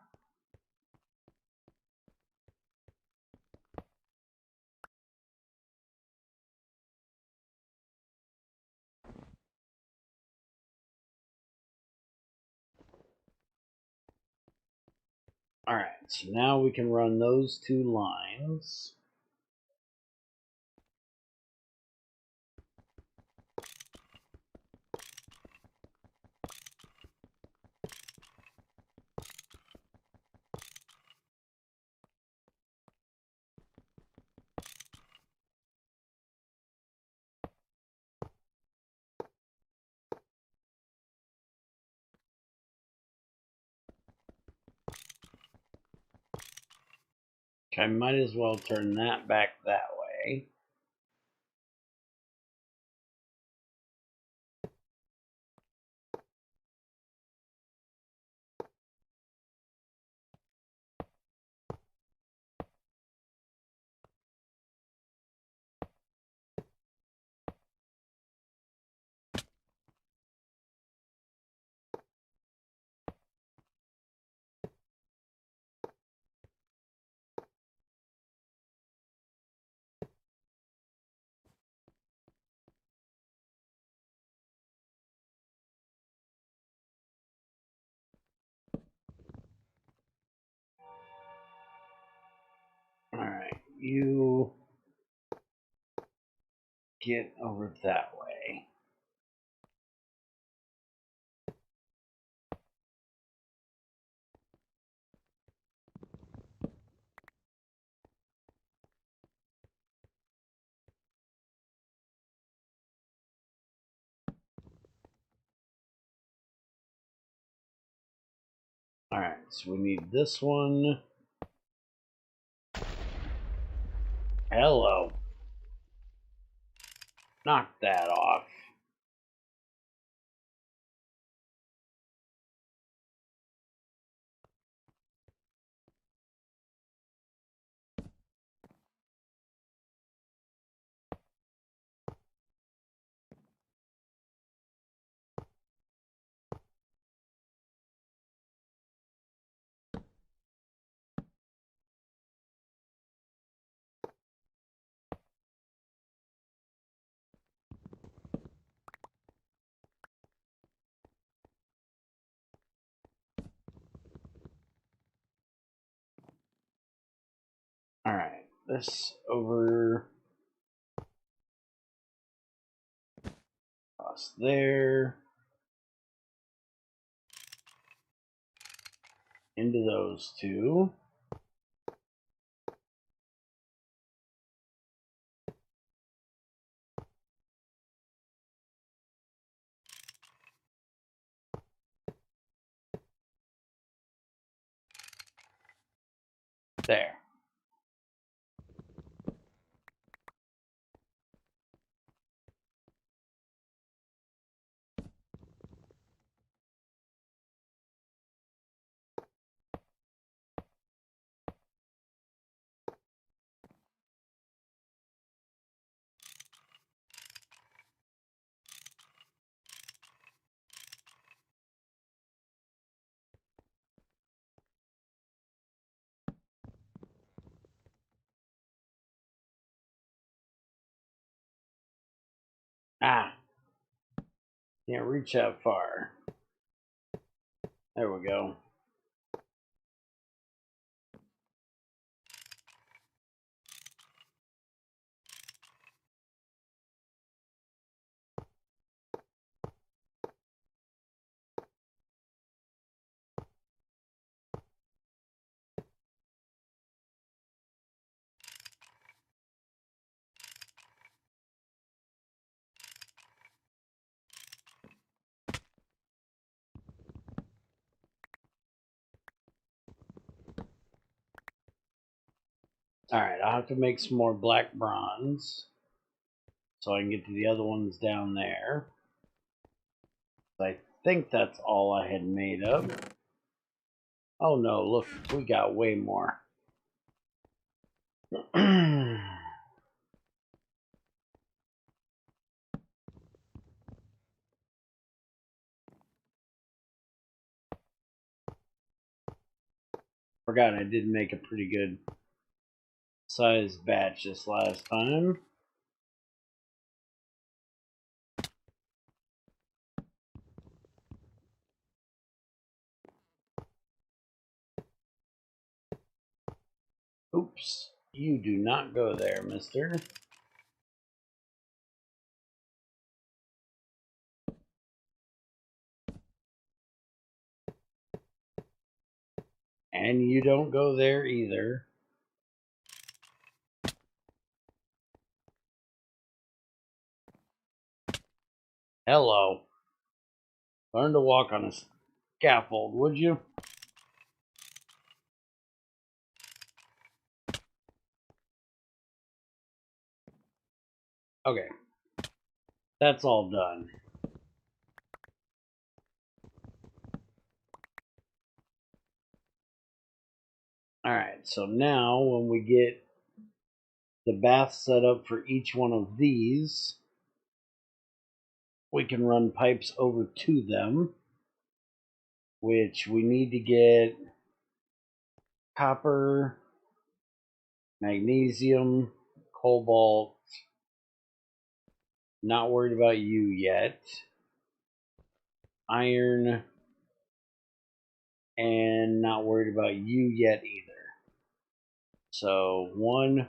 Alright, so now we can run those two lines. I might as well turn that back that way. Alright, you get over that way. Alright, so we need this one. Hello. Knock that off. Alright, this over across there. Into those two. There. Ah, can't reach that far. There we go. Alright, I'll have to make some more black bronze so I can get to the other ones down there. I think that's all I had made of. Oh no, look, we got way more. Forgot I did make a pretty good sized batch this last time. Oops, you do not go there, mister. And you don't go there either. Hello. Learn to walk on a scaffold, would you? Okay. That's all done. Alright, so now when we get the bath set up for each one of these, we can run pipes over to them, which we need to get copper, magnesium, cobalt. Not worried about you yet. Iron, and not worried about you yet either. So one,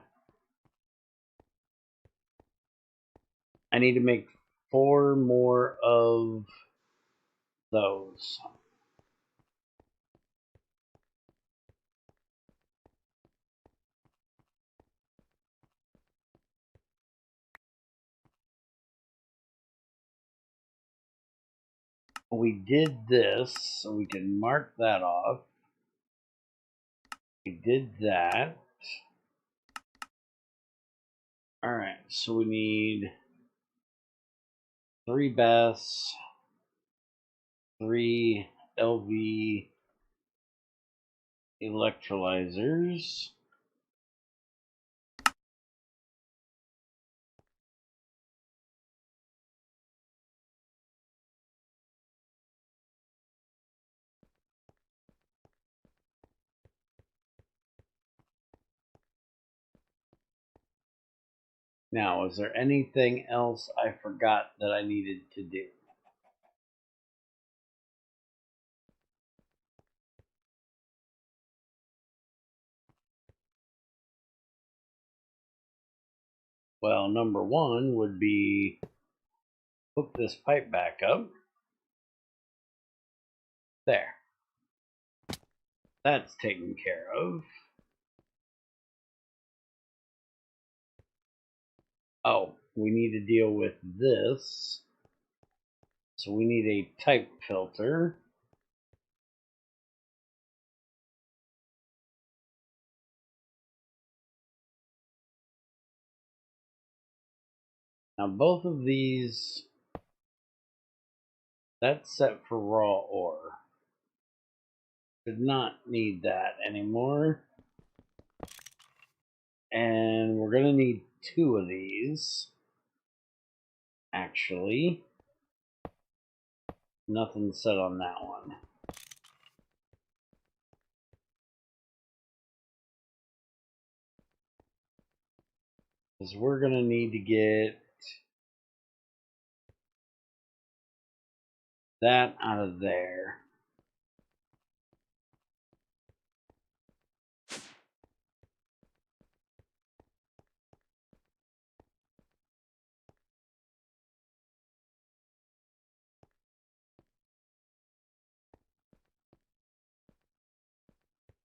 I need to make 4 more of those. We did this, so we can mark that off. We did that. Alright, so we need 3 baths, 3 LV electrolyzers. Now, is there anything else I forgot that I needed to do? Well, number 1 would be hook this pipe back up. There. That's taken care of. Oh, we need to deal with this. So we need a type filter. Now both of these, that's set for raw ore. Did not need that anymore. And we're going to need 2 of these. Actually, nothing set on that one. Because we're going to need to get that out of there.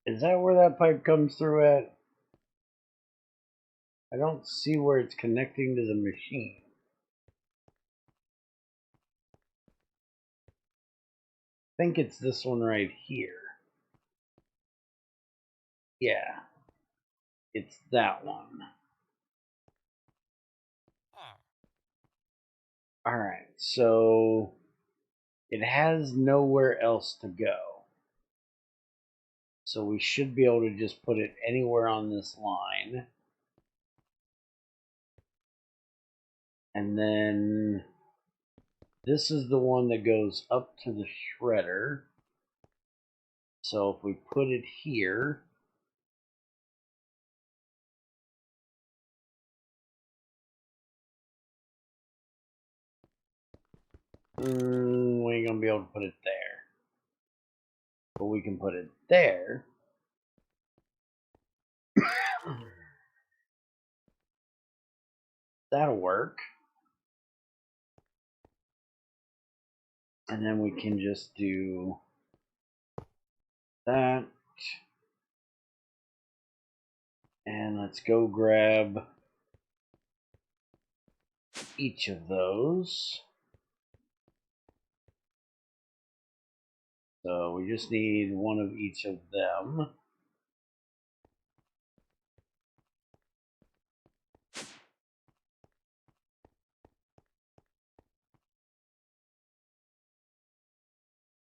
Is that where that pipe comes through at? I don't see where it's connecting to the machine. I think it's this one right here. Yeah, it's that one. Alright, so it has nowhere else to go. So we should be able to just put it anywhere on this line. And then this is the one that goes up to the shredder. So if we put it here, we ain't gonna be able to put it there. But we can put it there. That'll work. And then we can just do that. And let's go grab each of those. So we just need one of each of them.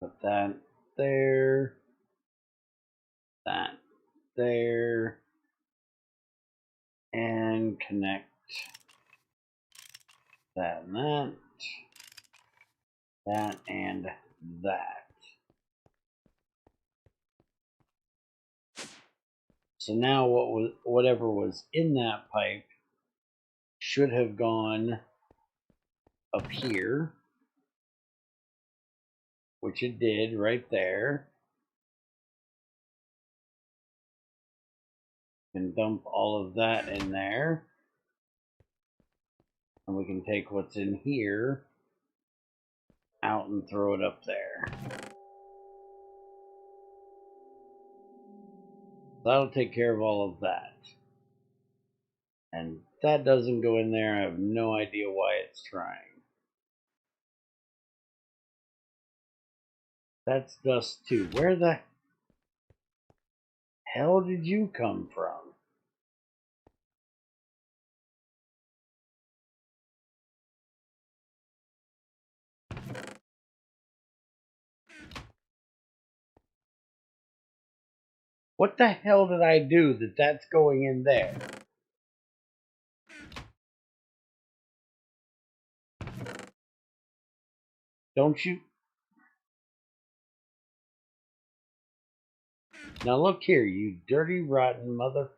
Put that there. That there. And connect that and that. That and that. So now whatever was in that pipe should have gone up here, which it did right there. And dump all of that in there. And we can take what's in here out and throw it up there. That'll take care of all of that. And that doesn't go in there. I have no idea why it's trying. That's dust too. Where the hell did you come from? What the hell did I do that that's going in there? Don't you? Now look here, you dirty, rotten mother.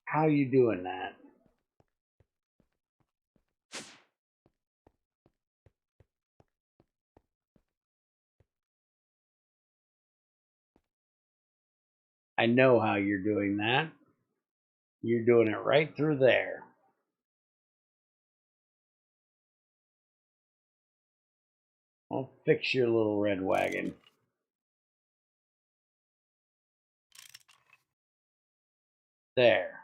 How you doing that? I know how you're doing that. You're doing it right through there. I'll fix your little red wagon. There.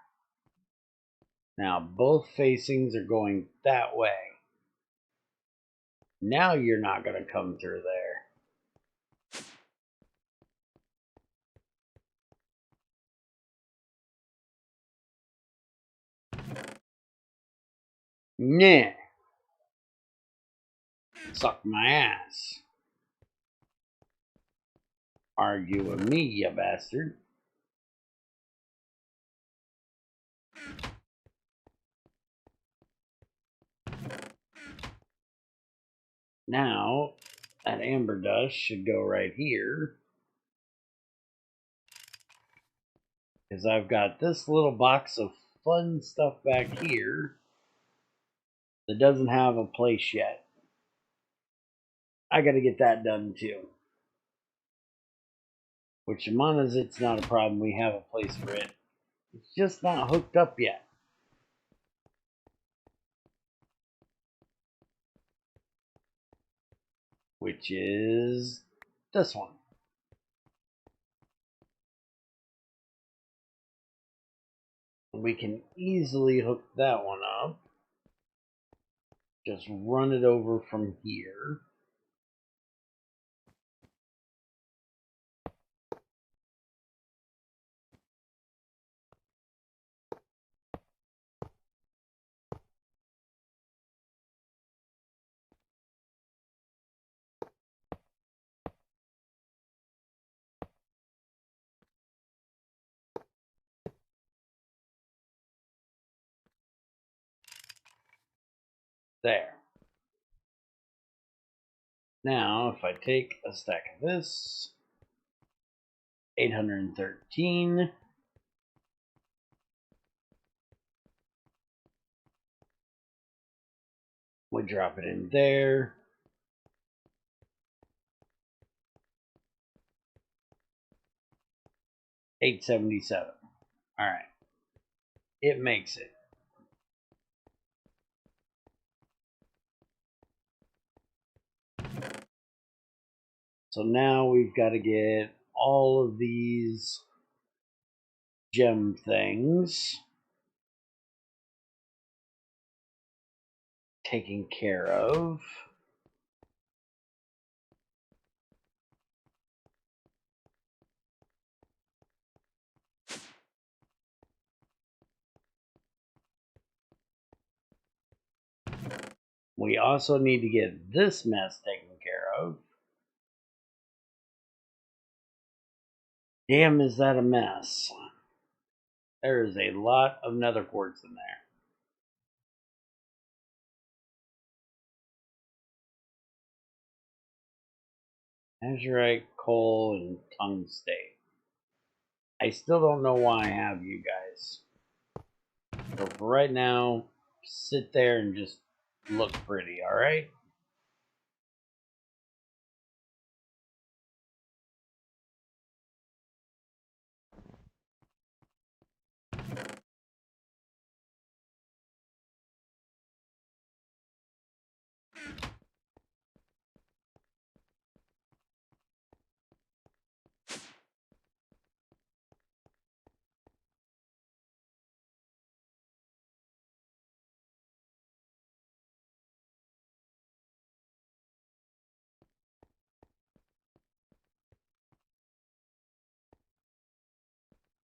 Now both facings are going that way. Now you're not going to come through there. Nah. Suck my ass. Argue with me, you bastard. Now, that amber dust should go right here. Because I've got this little box of fun stuff back here. that doesn't have a place yet. I got to get that done too. Which Shimana's, it's not a problem. We have a place for it. It's just not hooked up yet. Which is this one. We can easily hook that one up. Just run it over from here. There. Now, if I take a stack of this, 813, we drop it in there. 877. All right. It makes it. So now we've got to get all of these gem things taken care of. We also need to get this mess taken care of. Damn, is that a mess? There is a lot of nether quartz in there. Azurite, coal, and tungsten. I still don't know why I have you guys. So for right now, sit there and just look pretty, alright?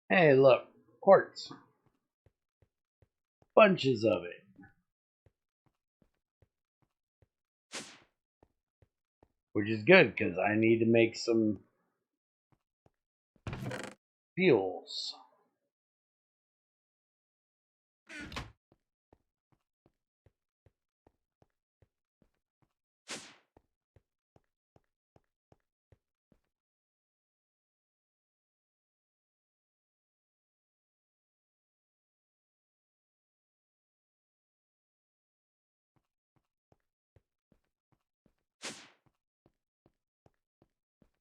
Hey, look, quartz. Bunches of it. Which is good, because I need to make some fuels.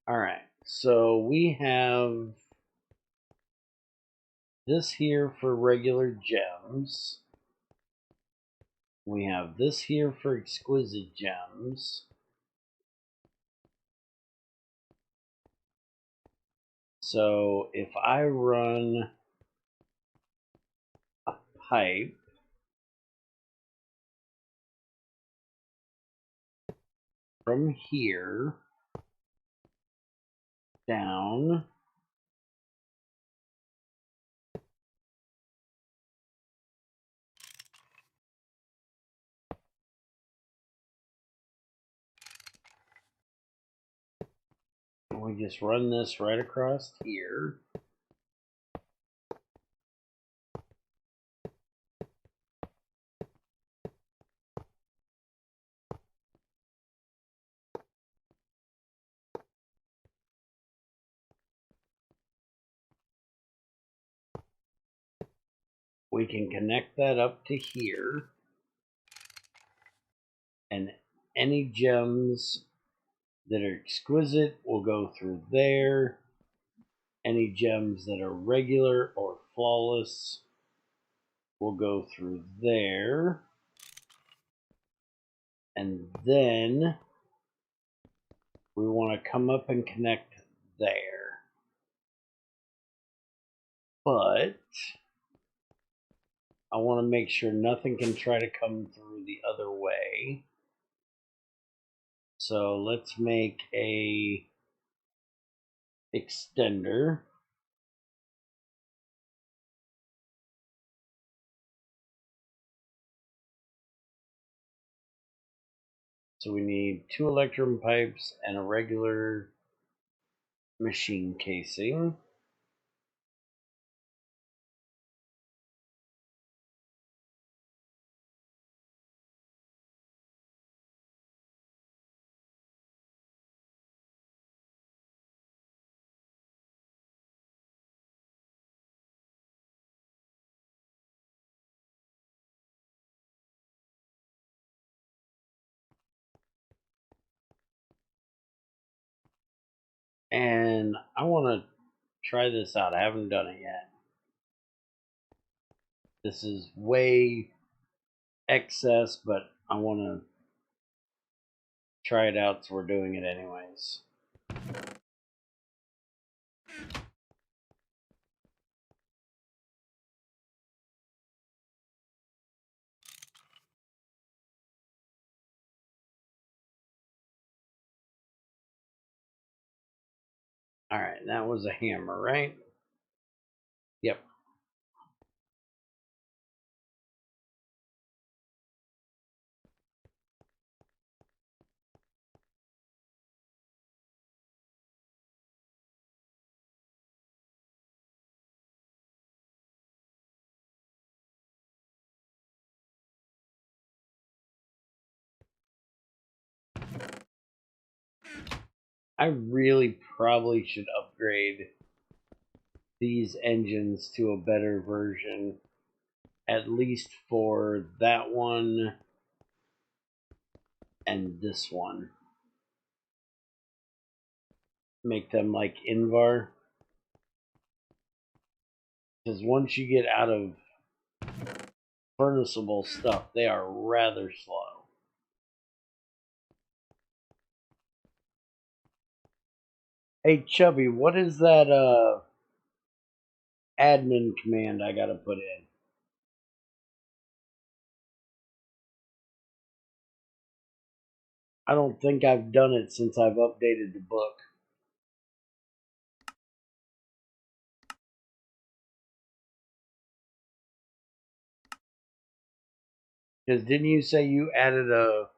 Alright, so we have this here for regular gems. We have this here for exquisite gems. So if I run a pipe from here down we just run this right across here. We can connect that up to here. And any gems that are exquisite will go through there. Any gems that are regular or flawless will go through there. And then we want to come up and connect there. But I want to make sure nothing can try to come through the other way. So let's make a extender. So we need 2 electrum pipes and a regular machine casing. And I want to try this out. I haven't done it yet. This is way excess, but I want to try it out, so we're doing it anyways. Alright, that was a hammer, right? Yep. I really probably should upgrade these engines to a better version, at least for that one and this one. Make them like Invar. Because once you get out of furnaceable stuff, they are rather slow. Hey Chubby, what is that admin command I gotta put in? I don't think I've done it since I've updated the book. Because didn't you say you added a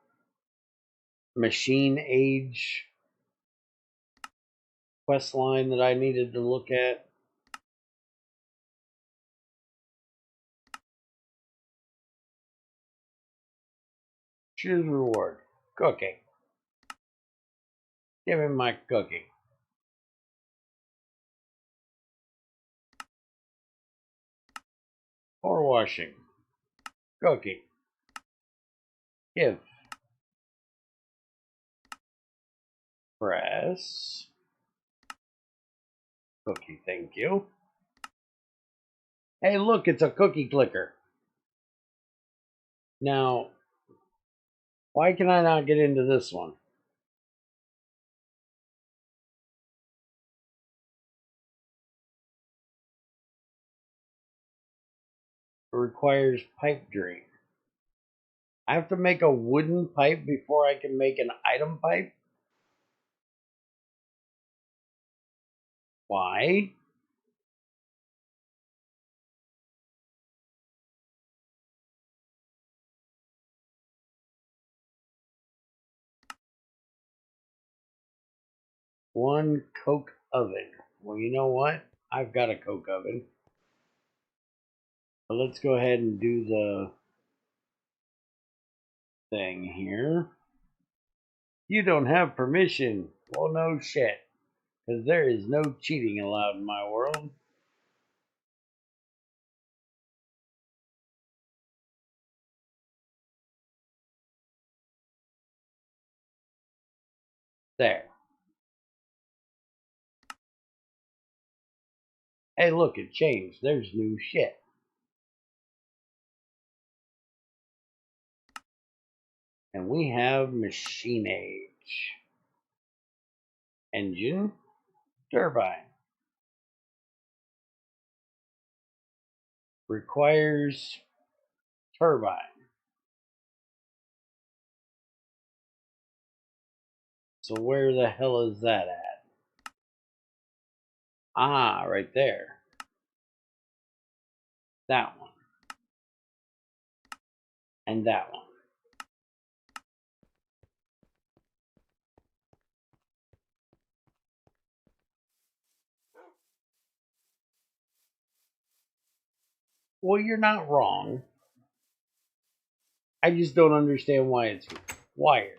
machine age quest line that I needed to look at? Choose reward. Cooking. Give him my cooking. Or washing. Cooking. Give. Press. Cookie, thank you. Hey, look, it's a cookie clicker. Now, why can I not get into this one? It requires pipe drain. I have to make a wooden pipe before I can make an item pipe? Why? One coke oven. Well, you know what? I've got a coke oven. But let's go ahead and do the thing here. You don't have permission. Well, no shit. Because there is no cheating allowed in my world. There. Hey, look, it changed. There's new shit. And we have machine age. Engine. Turbine. Requires turbine. So where the hell is that at? Ah, right there. That one. And that one. Well, you're not wrong. I just don't understand why it's wired.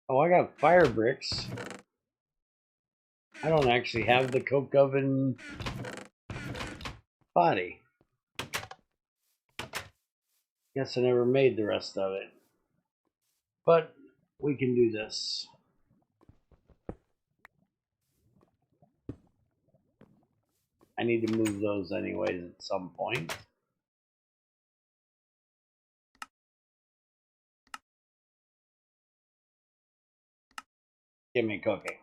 Oh, I got fire bricks. I don't actually have the coke oven body. Guess I never made the rest of it. But we can do this. I need to move those anyways at some point. Give me cooking.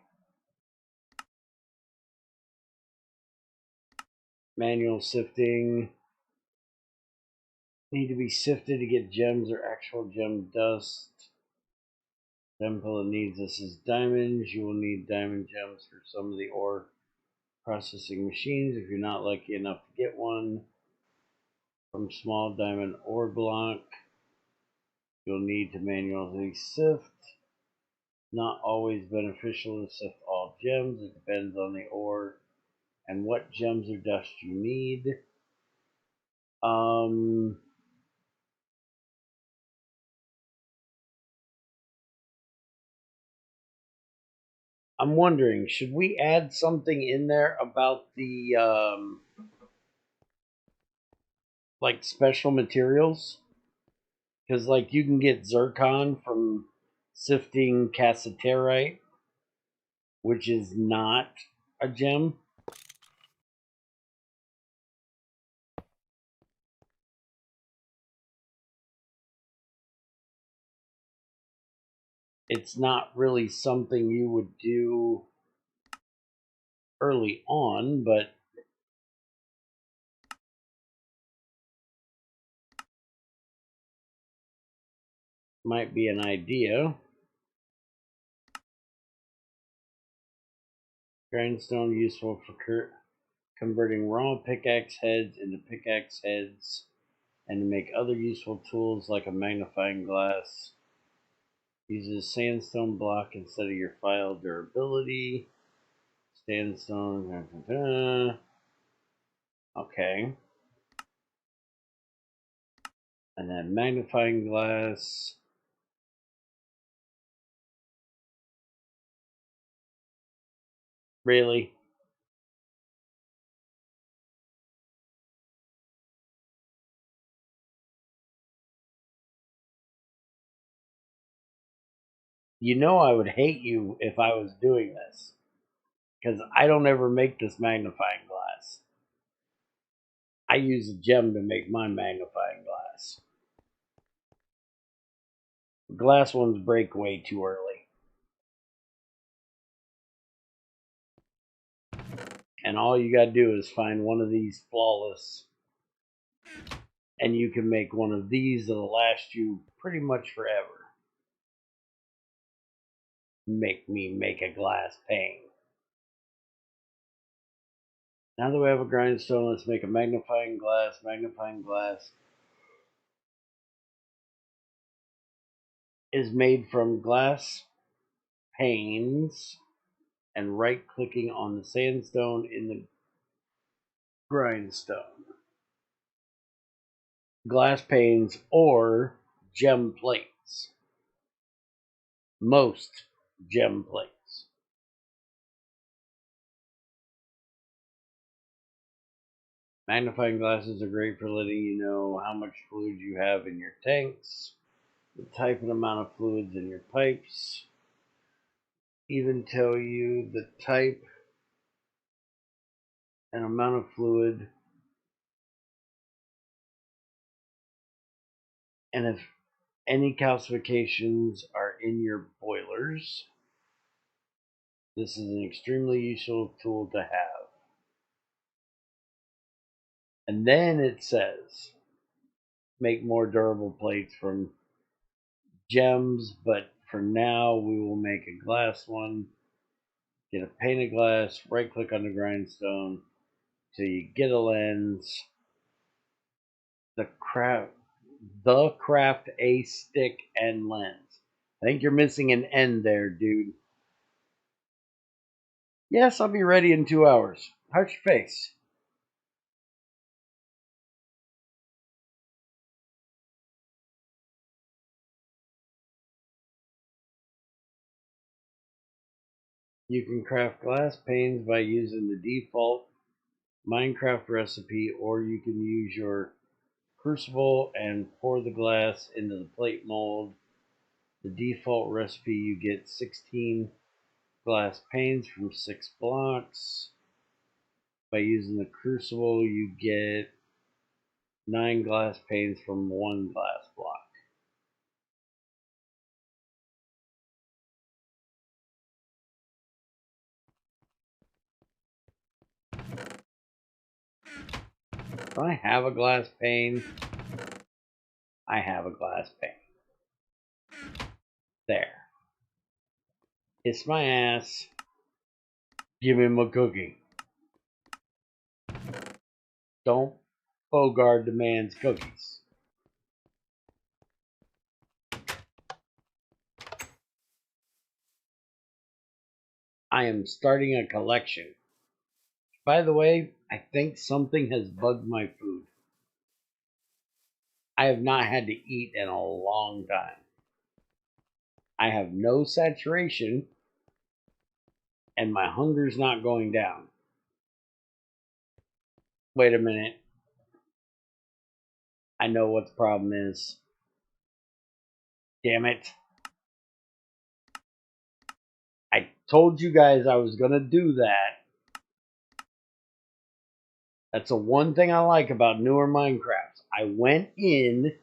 Manual sifting. Need to be sifted to get gems or actual gem dust. Gem pillar needs this is diamonds. You will need diamond gems for some of the ore processing machines if you're not lucky enough to get one. From small diamond ore block, you'll need to manually sift. Not always beneficial to sift all gems. It depends on the ore and what gems or dust you need. I'm wondering, should we add something in there about the like special materials? Because like you can get zircon from sifting cassiterite, which is not a gem. It's not really something you would do early on, but might be an idea. Grindstone useful for converting raw pickaxe heads into pickaxe heads and to make other useful tools like a magnifying glass. Uses sandstone block instead of your file durability. Sandstone. Okay. And then magnifying glass. Really? You know I would hate you if I was doing this. Because I don't ever make this magnifying glass. I use a gem to make my magnifying glass. The glass ones break way too early. And all you gotta do is find one of these flawless, and you can make one of these that'll last you pretty much forever. Make me make a glass pane. Now that we have a grindstone, let's make a magnifying glass. Magnifying glass is made from glass panes and right clicking on the sandstone in the grindstone. Glass panes or gem plates. Most gem plates. Magnifying glasses are great for letting you know how much fluid you have in your tanks, the type and amount of fluids in your pipes, even tell you the type and amount of fluid, and if any calcifications are in your boilers. This is an extremely useful tool to have. And then it says, make more durable plates from gems, but for now we will make a glass one. Get a painted glass, right click on the grindstone till you get a lens. The craft a stick and lens. I think you're missing an N there, dude. Yes, I'll be ready in 2 hours. How's your face? You can craft glass panes by using the default Minecraft recipe, or you can use your crucible and pour the glass into the plate mold. The default recipe, you get 16 glass panes from 6 blocks. By using the crucible, you get 9 glass panes from 1 glass block. Do I have a glass pane? I have a glass pane. There. Kiss my ass. Give him a cookie. Don't Bogard demands cookies. I am starting a collection. By the way, I think something has bugged my food. I have not had to eat in a long time. I have no saturation, and my hunger's not going down. Wait a minute. I know what the problem is. Damn it. I told you guys I was going to do that. That's the one thing I like about newer Minecrafts. I went in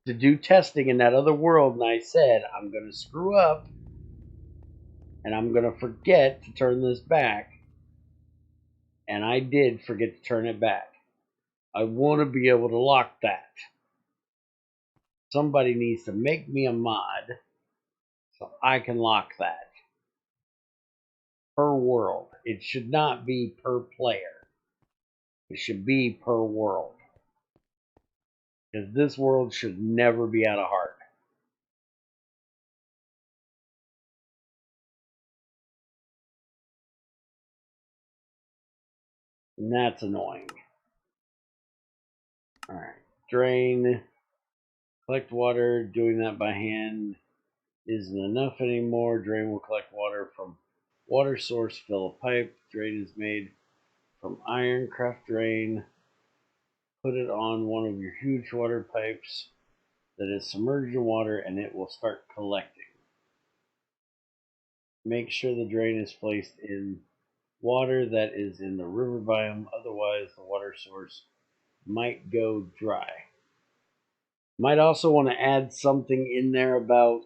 to do testing in that other world, and I said, I'm going to screw up, and I'm going to forget to turn this back. And I did forget to turn it back. I want to be able to lock that. Somebody needs to make me a mod so I can lock that. Per world. It should not be per player. It should be per world. Because this world should never be out of heart. And that's annoying. Alright. Drain. Collect water. Doing that by hand isn't enough anymore. Drain will collect water from water source. Fill a pipe. Drain is made from iron. Craft drain. Put it on one of your huge water pipes that is submerged in water, and it will start collecting. Make sure the drain is placed in water that is in the river biome, otherwise the water source might go dry. Might also want to add something in there about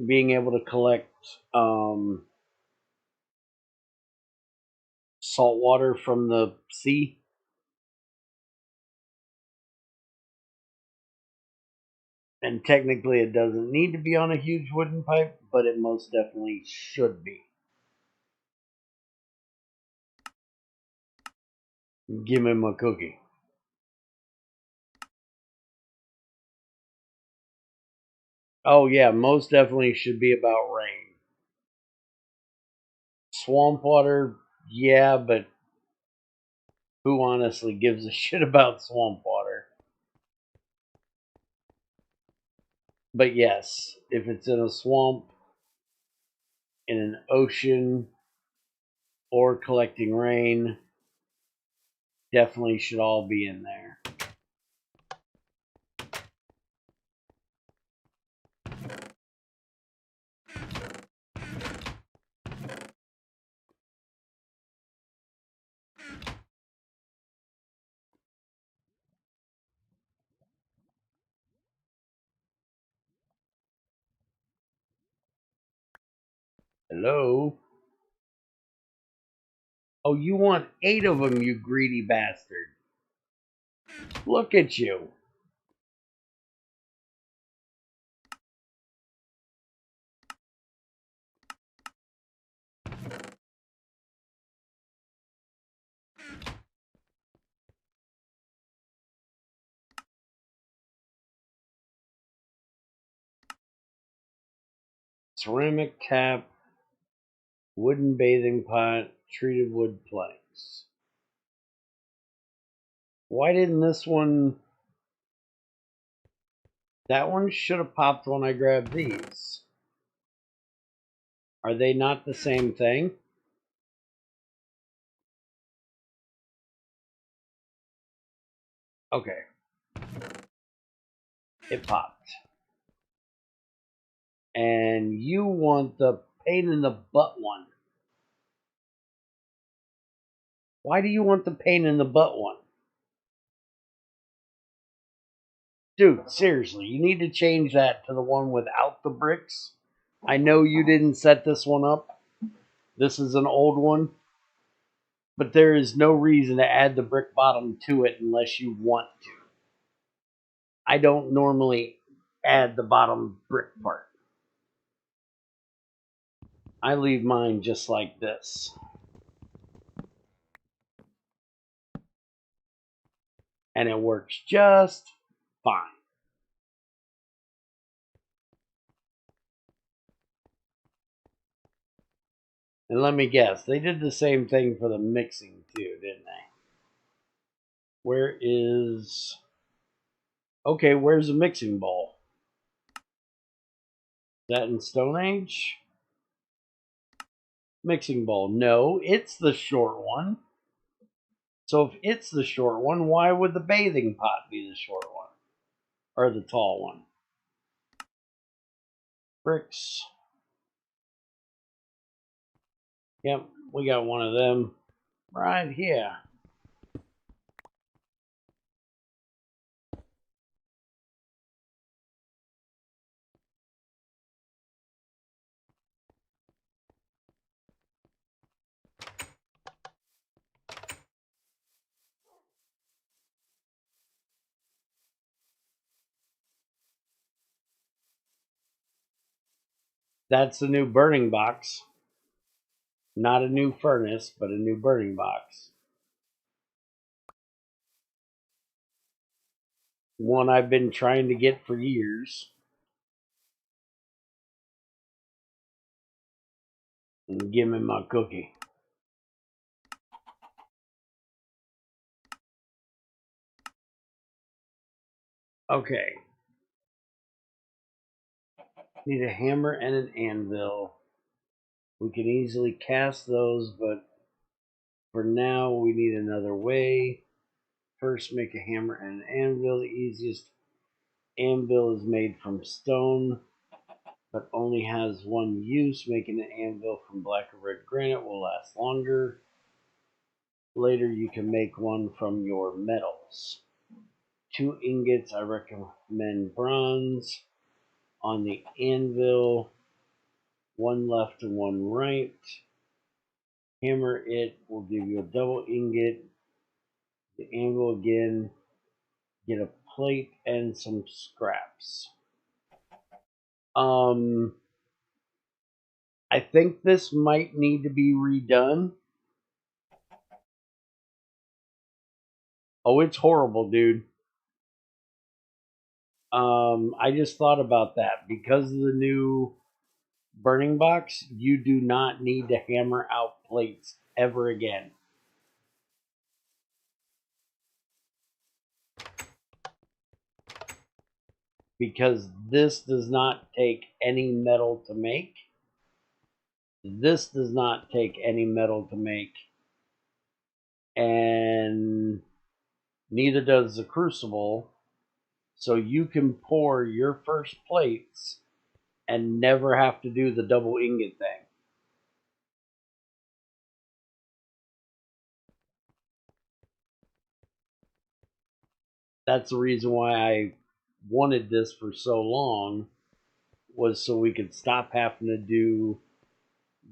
being able to collect salt water from the sea. And technically it doesn't need to be on a huge wooden pipe, but it most definitely should be. Give him a cookie. Oh yeah, most definitely should be about rain. Swamp water, yeah, but who honestly gives a shit about swamp water? But yes, if it's in a swamp, in an ocean, or collecting rain, definitely should all be in there. Hello? Oh, you want 8 of them, you greedy bastard. Look at you. Ceramic tap, wooden bathing pot, treated wood planks. Why didn't this one... That one should have popped when I grabbed these. Are they not the same thing? Okay. It popped. And you want the pain in the butt one. Why do you want the pain in the butt one? Dude, seriously, you need to change that to the one without the bricks. I know you didn't set this one up. This is an old one. But there is no reason to add the brick bottom to it unless you want to. I don't normally add the bottom brick part. I leave mine just like this. And it works just fine. And let me guess, they did the same thing for the mixing too, didn't they? Where is... Okay, where's the mixing bowl? Is that in Stone Age? Mixing bowl. No, it's the short one. So if it's the short one, why would the bathing pot be the short one? Or the tall one? Bricks. Yep, we got one of them right here. That's the new burning box. Not a new furnace, but a new burning box. One I've been trying to get for years. And give me my cookie. Okay. Need a hammer and an anvil. We can easily cast those, but for now we need another way. First, make a hammer and an anvil. The easiest anvil is made from stone, but only has one use. Making an anvil from black or red granite will last longer. Later, you can make one from your metals. 2 ingots, I recommend bronze. On the anvil, 1 left and 1 right. Hammer it will give you a double ingot. The anvil again, get a plate and some scraps. I think this might need to be redone. Oh, it's horrible, dude. I just thought about that. Because of the new burning box, you do not need to hammer out plates ever again. Because this does not take any metal to make. This does not take any metal to make. and neither does the crucible. So you can pour your first plates and never have to do the double ingot thing. That's the reason why I wanted this for so long, was so we could stop having to do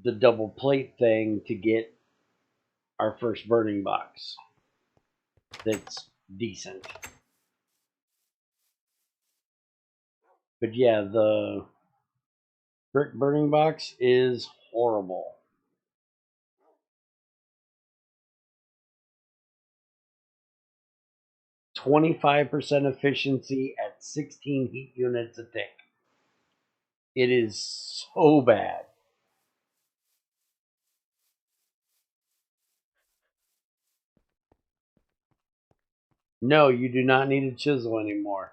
the double plate thing to get our first burning box that's decent. But yeah, the brick burning box is horrible. %25 efficiency at 16 heat units a tick. It is so bad. No, you do not need a chisel anymore.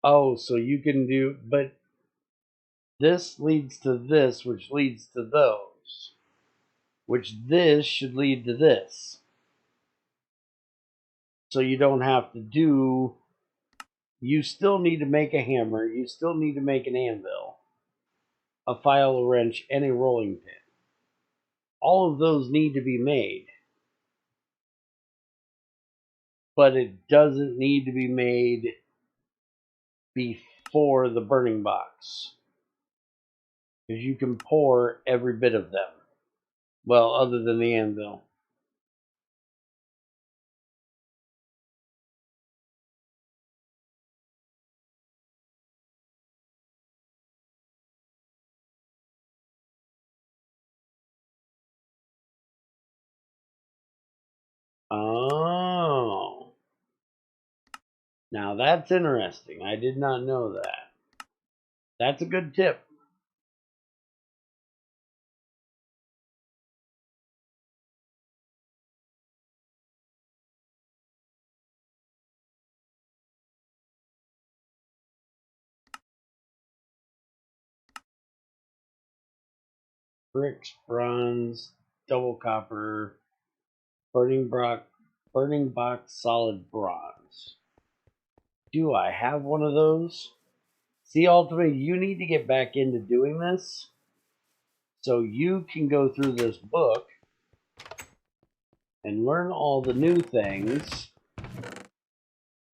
Oh, so you can do, but this leads to this, which leads to those, which this should lead to this. So you don't have to do, you still need to make a hammer, you still need to make an anvil, a file, a wrench, and a rolling pin. All of those need to be made, but it doesn't need to be made before the burning box, because you can pour every bit of them. Well, other than the anvil. Oh. Now that's interesting. I did not know that. That's a good tip. Bricks, bronze, double copper, burning box, solid bronze. Do I have one of those? See, ultimately, you need to get back into doing this so you can go through this book and learn all the new things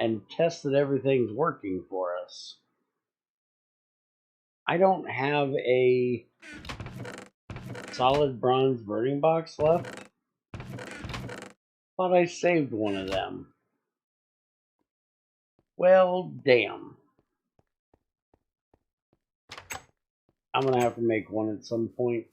and test that everything's working for us. I don't have a solid bronze burning box left. Thought I saved one of them. Well, damn. I'm gonna have to make one at some point.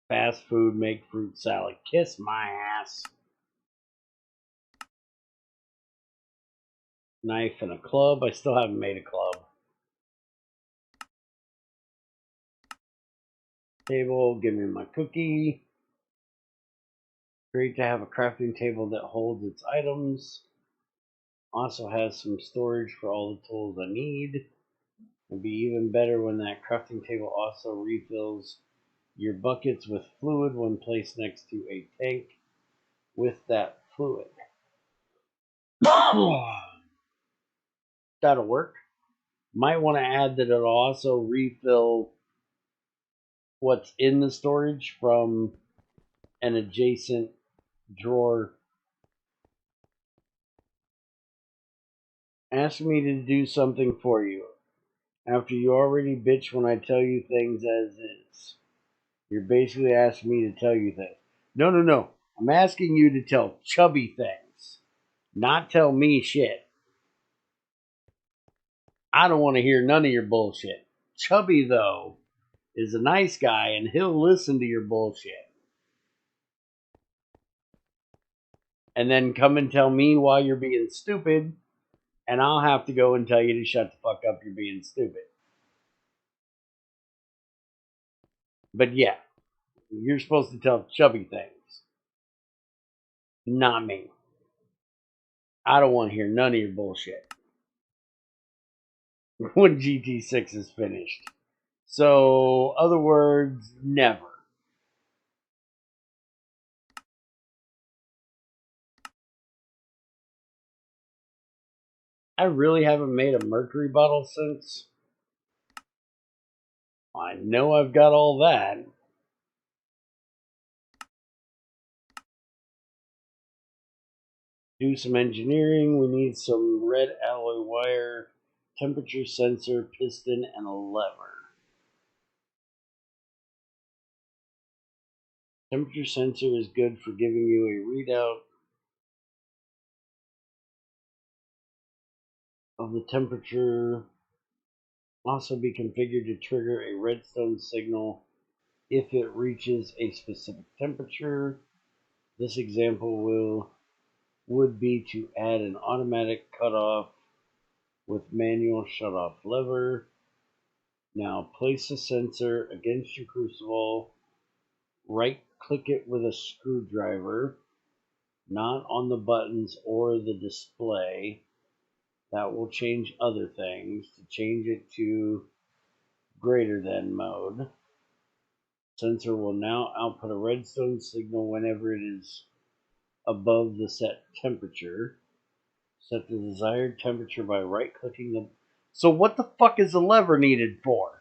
Fast food, make fruit salad. Kiss my ass. Knife and a club. I still haven't made a club. Table, give me my cookie. Great to have a crafting table that holds its items. Also has some storage for all the tools I need. It'll be even better when that crafting table also refills your buckets with fluid when placed next to a tank with that fluid. That'll work. Might want to add that it'll also refill what's in the storage from an adjacent drawer. Ask me to do something for you after you already bitch when I tell you things as is. You're basically asking me to tell you things. No. I'm asking you to tell Chubby things, not tell me shit. I don't want to hear none of your bullshit. Chubby, though, is a nice guy and he'll listen to your bullshit. And then come and tell me why you're being stupid, and I'll have to go and tell you to shut the fuck up, you're being stupid. But yeah, you're supposed to tell Chubby things, not me. I don't want to hear none of your bullshit when GT6 is finished. So, other words, never. I really haven't made a mercury bottle since. I know I've got all that. Do some engineering. We need some red alloy wire, temperature sensor, piston, and a lever. Temperature sensor is good for giving you a readout of the temperature. Also be configured to trigger a redstone signal if it reaches a specific temperature. This example would be to add an automatic cutoff with manual shutoff lever. Now place the sensor against your crucible. Right click it with a screwdriver, not on the buttons or the display. That will change other things. To change it to greater than mode, sensor will now output a redstone signal whenever it is above the set temperature. Set the desired temperature by right-clicking the... So what the fuck is the lever needed for?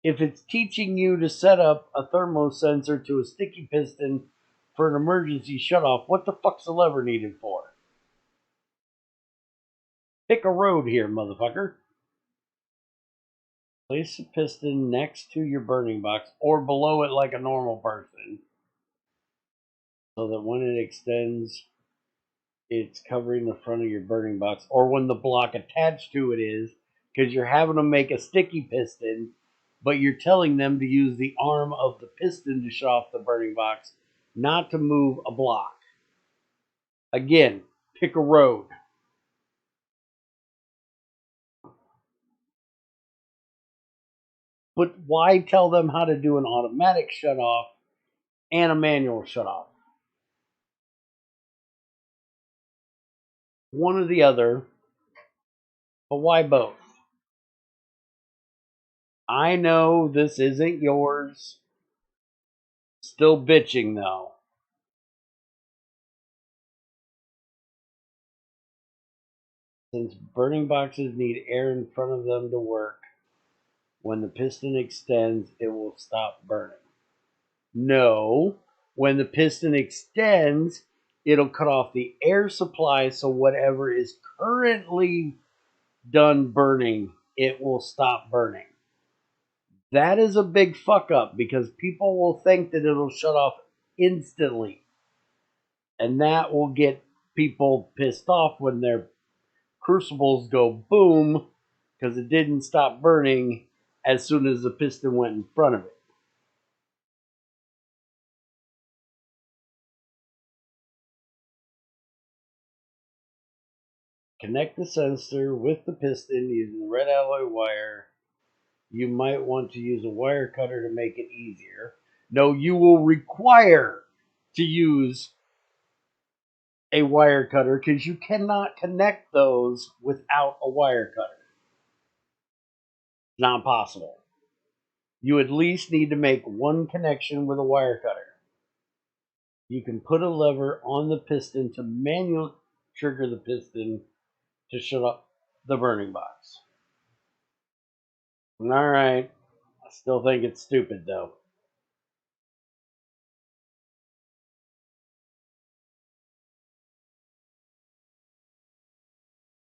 If it's teaching you to set up a thermosensor to a sticky piston for an emergency shutoff, what the fuck's the lever needed for? Pick a road here, motherfucker. Place the piston next to your burning box or below it like a normal person, so that when it extends, it's covering the front of your burning box, or when the block attached to it is, because you're having them make a sticky piston, but you're telling them to use the arm of the piston to shut off the burning box, not to move a block. Again, pick a road. But why tell them how to do an automatic shutoff and a manual shutoff? One or the other, but why both? I know this isn't yours. Still bitching though. Since burning boxes need air in front of them to work, when the piston extends, it will stop burning. No, when the piston extends, it'll cut off the air supply, so whatever is currently done burning, it will stop burning. That is a big fuck up because people will think that it'll shut off instantly. And that will get people pissed off when their crucibles go boom because it didn't stop burning as soon as the piston went in front of it. Connect the sensor with the piston using the red alloy wire. You might want to use a wire cutter to make it easier. No, you will require to use a wire cutter because you cannot connect those without a wire cutter. It's not possible. You at least need to make one connection with a wire cutter. You can put a lever on the piston to manually trigger the piston to shut up the burning box. All right. I still think it's stupid, though.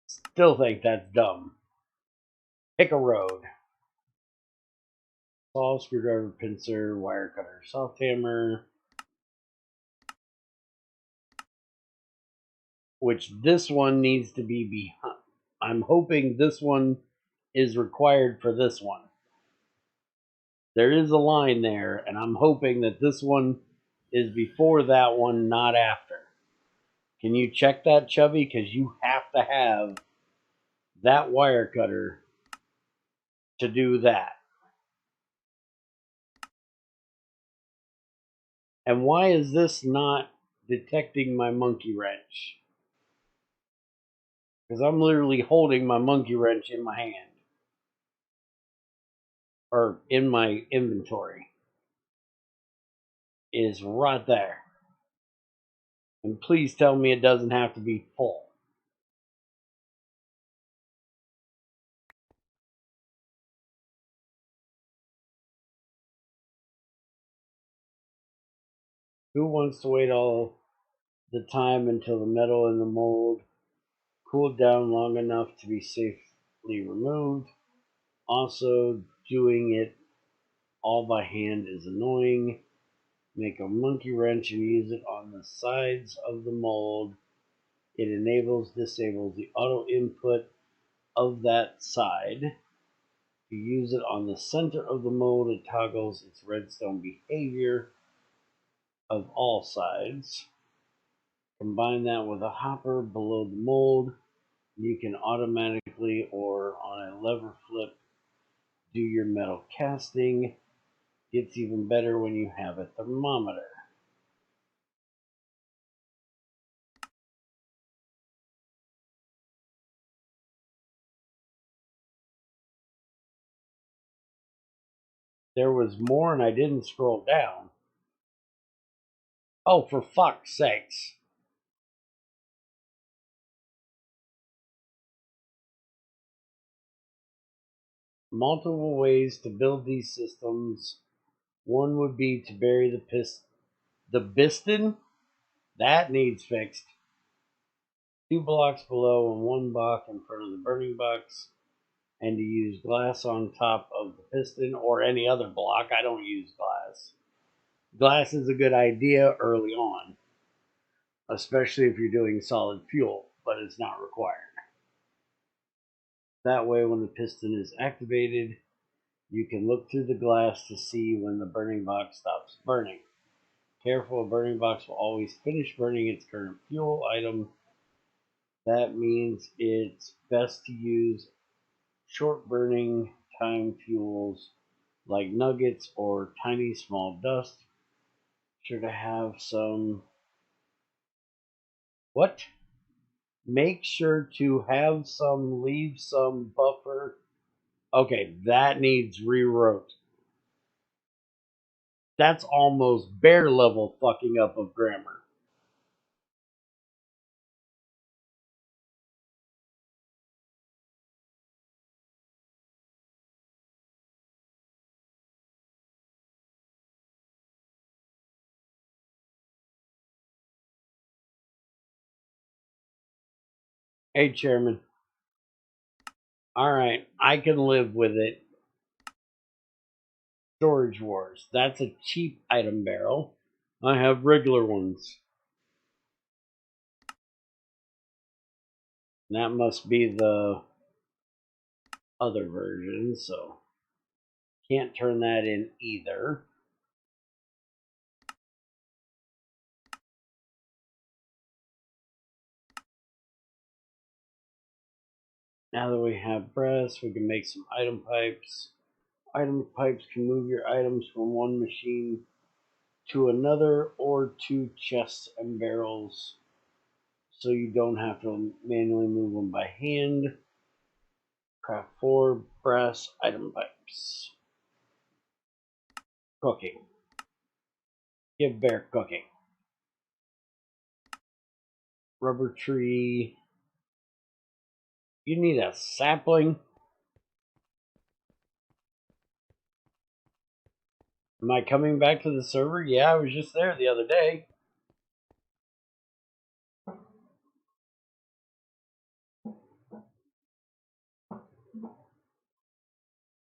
Still think that's dumb. Pick a road. Saw, screwdriver, pincer, wire cutter, soft hammer. Which this one needs to be behind. I'm hoping this one is required for this one. There is a line there, and I'm hoping that this one is before that one, not after. Can you check that, Chubby? Because you have to have that wire cutter to do that. And why is this not detecting my monkey wrench? Because I'm literally holding my monkey wrench in my hand. Or in my inventory. It is right there. And please tell me it doesn't have to be full. Who wants to wait all the time until the metal in the mold cooled down long enough to be safely removed? Also, doing it all by hand is annoying. Make a monkey wrench and use it on the sides of the mold. It disables the auto input of that side. If you use it on the center of the mold, it toggles its redstone behavior of all sides. Combine that with a hopper below the mold. You can automatically or on a lever flip do your metal casting. It's even better when you have a thermometer. There was more and I didn't scroll down. Oh, for fuck's sakes. Multiple ways to build these systems. One would be to bury the piston. That needs fixed. 2 blocks below and 1 block in front of the burning box. And to use glass on top of the piston or any other block. I don't use glass. Glass is a good idea early on, especially if you're doing solid fuel, but it's not required. That way, when the piston is activated, you can look through the glass to see when the burning box stops burning. Careful, a burning box will always finish burning its current fuel item. That means it's best to use short burning time fuels like nuggets or tiny small dust. Sure to have some. What? Make sure to have some, leave some buffer. Okay, that needs rewrote. That's almost bear level fucking up of grammar. Hey, Chairman. Alright, I can live with it. Storage Wars. That's a cheap item barrel. I have regular ones. That must be the other version, so can't turn that in either. Now that we have brass, we can make some item pipes. Item pipes can move your items from one machine to another or to chests and barrels, so you don't have to manually move them by hand. Craft 4 brass item pipes. Cooking. Give bear cooking. Rubber tree. You need a sapling. Am I coming back to the server? Yeah, I was just there the other day.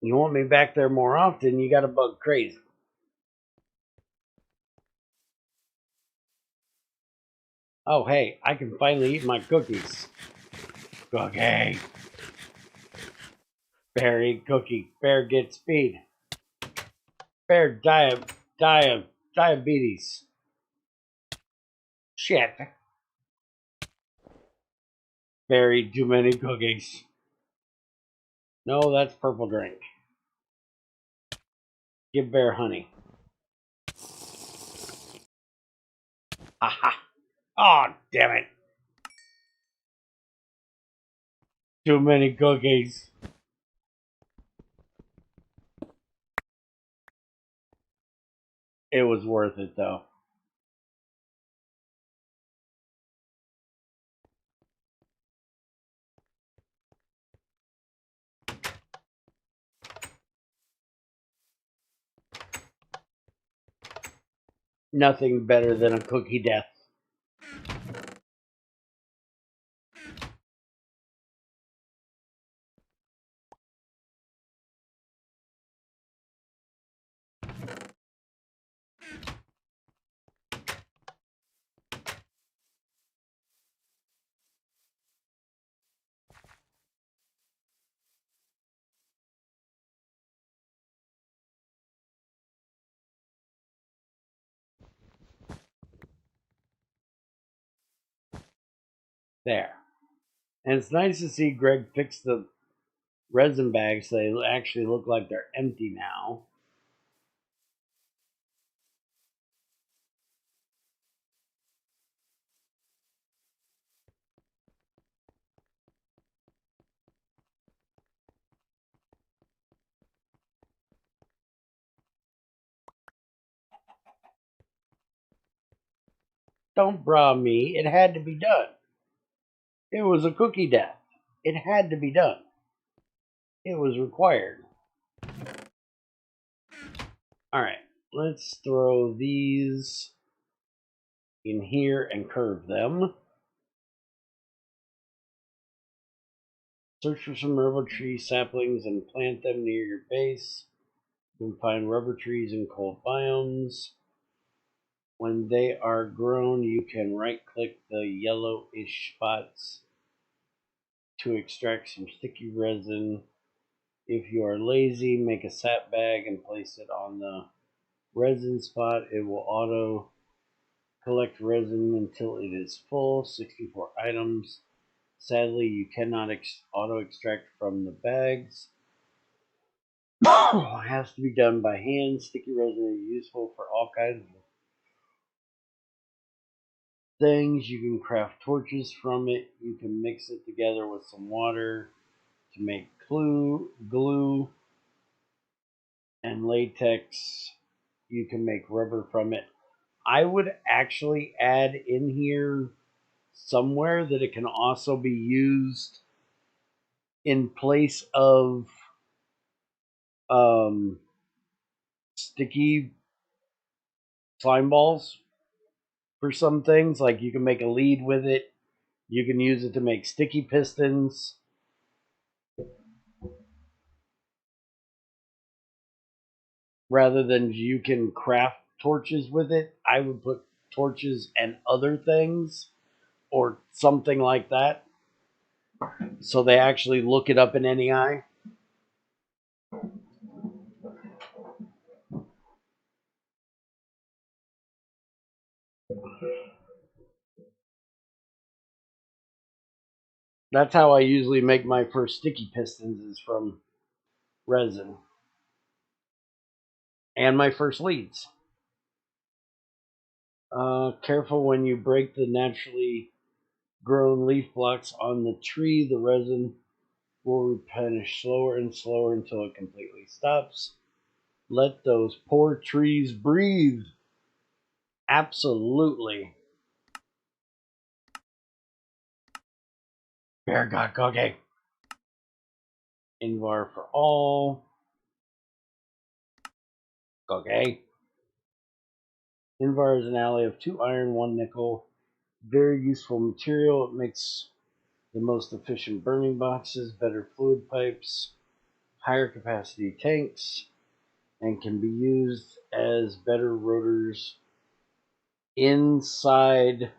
You want me back there more often, you gotta bug crazy. Oh, hey, I can finally eat my cookies. Cookie. Bear eat cookie. Bear get speed. Bear diabetes. Shit. Bear eat too many cookies. No, that's purple drink. Give bear honey. Aha. Oh, damn it. Too many cookies. It was worth it, though. Nothing better than a cookie death. There. And it's nice to see Greg fix the resin bags so they actually look like they're empty now. Don't bra me. It had to be done. It was a cookie death. It had to be done. It was required. Alright, let's throw these in here and curve them. Search for some rubber tree saplings and plant them near your base. You can find rubber trees in cold biomes. When they are grown, you can right-click the yellowish spots to extract some sticky resin. If you are lazy, make a sap bag and place it on the resin spot. It will auto collect resin until it is full. 64 items. Sadly, you cannot auto extract from the bags. It has to be done by hand. Sticky resin is useful for all kinds of things. You can craft torches from it. You can mix it together with some water to make glue and latex. You can make rubber from it. I would actually add in here somewhere that it can also be used in place of sticky slime balls for some things. Like you can make a lead with it. You can use it to make sticky pistons. Rather than you can craft torches with it, I would put torches and other things or something like that. So they actually look it up in NEI. That's how I usually make my first sticky pistons, is from resin. And my first leads. Careful when you break the naturally grown leaf blocks on the tree. The resin will replenish slower and slower until it completely stops. Let those poor trees breathe. Absolutely. Bear got cookie. Invar for all. Cookie. Invar is an alloy of 2 iron, 1 nickel. Very useful material. It makes the most efficient burning boxes, better fluid pipes, higher capacity tanks, and can be used as better rotors inside.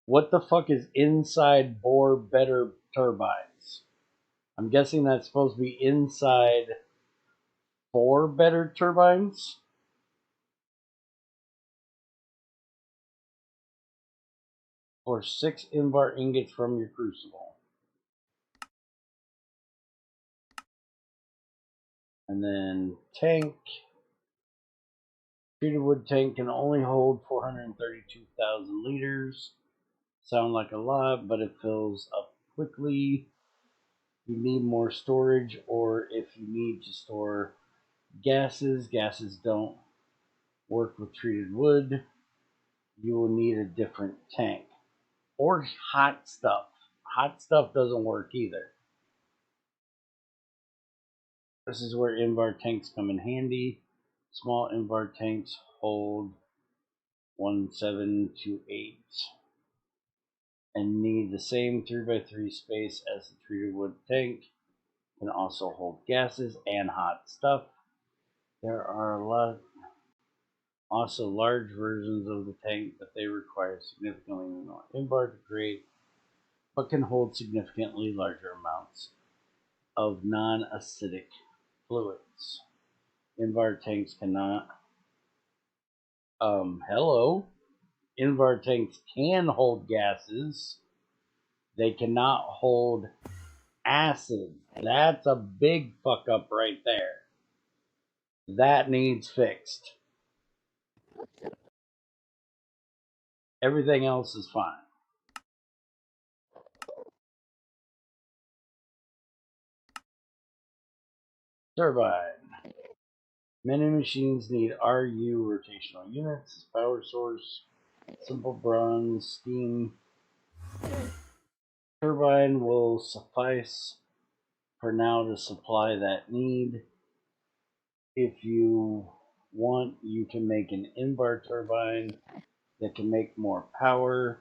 What the fuck is inside bore better turbines? I'm guessing that's supposed to be inside 4 better turbines. Or 6 invar ingots from your crucible. And then tank. Treated wood tank can only hold 432,000 liters. Sound like a lot, but it fills up quickly. You need more storage, or if you need to store gases don't work with treated wood. You will need a different tank. Or hot stuff. Hot stuff doesn't work either. This is where invar tanks come in handy. Small invar tanks hold 1728 and need the same 3x3 space as the treated wood tank. Can also hold gases and hot stuff. There are also large versions of the tank, but they require significantly more invar to create, but can hold significantly larger amounts of non-acidic fluids. Invar tanks cannot. Hello. Invar tanks can hold gases. They cannot hold acid. That's a big fuck up right there. That needs fixed. Everything else is fine. Turbine. Many machines need RU rotational units, power source, simple bronze, steam. Turbine will suffice for now to supply that need. If you want, you can make an invar turbine that can make more power.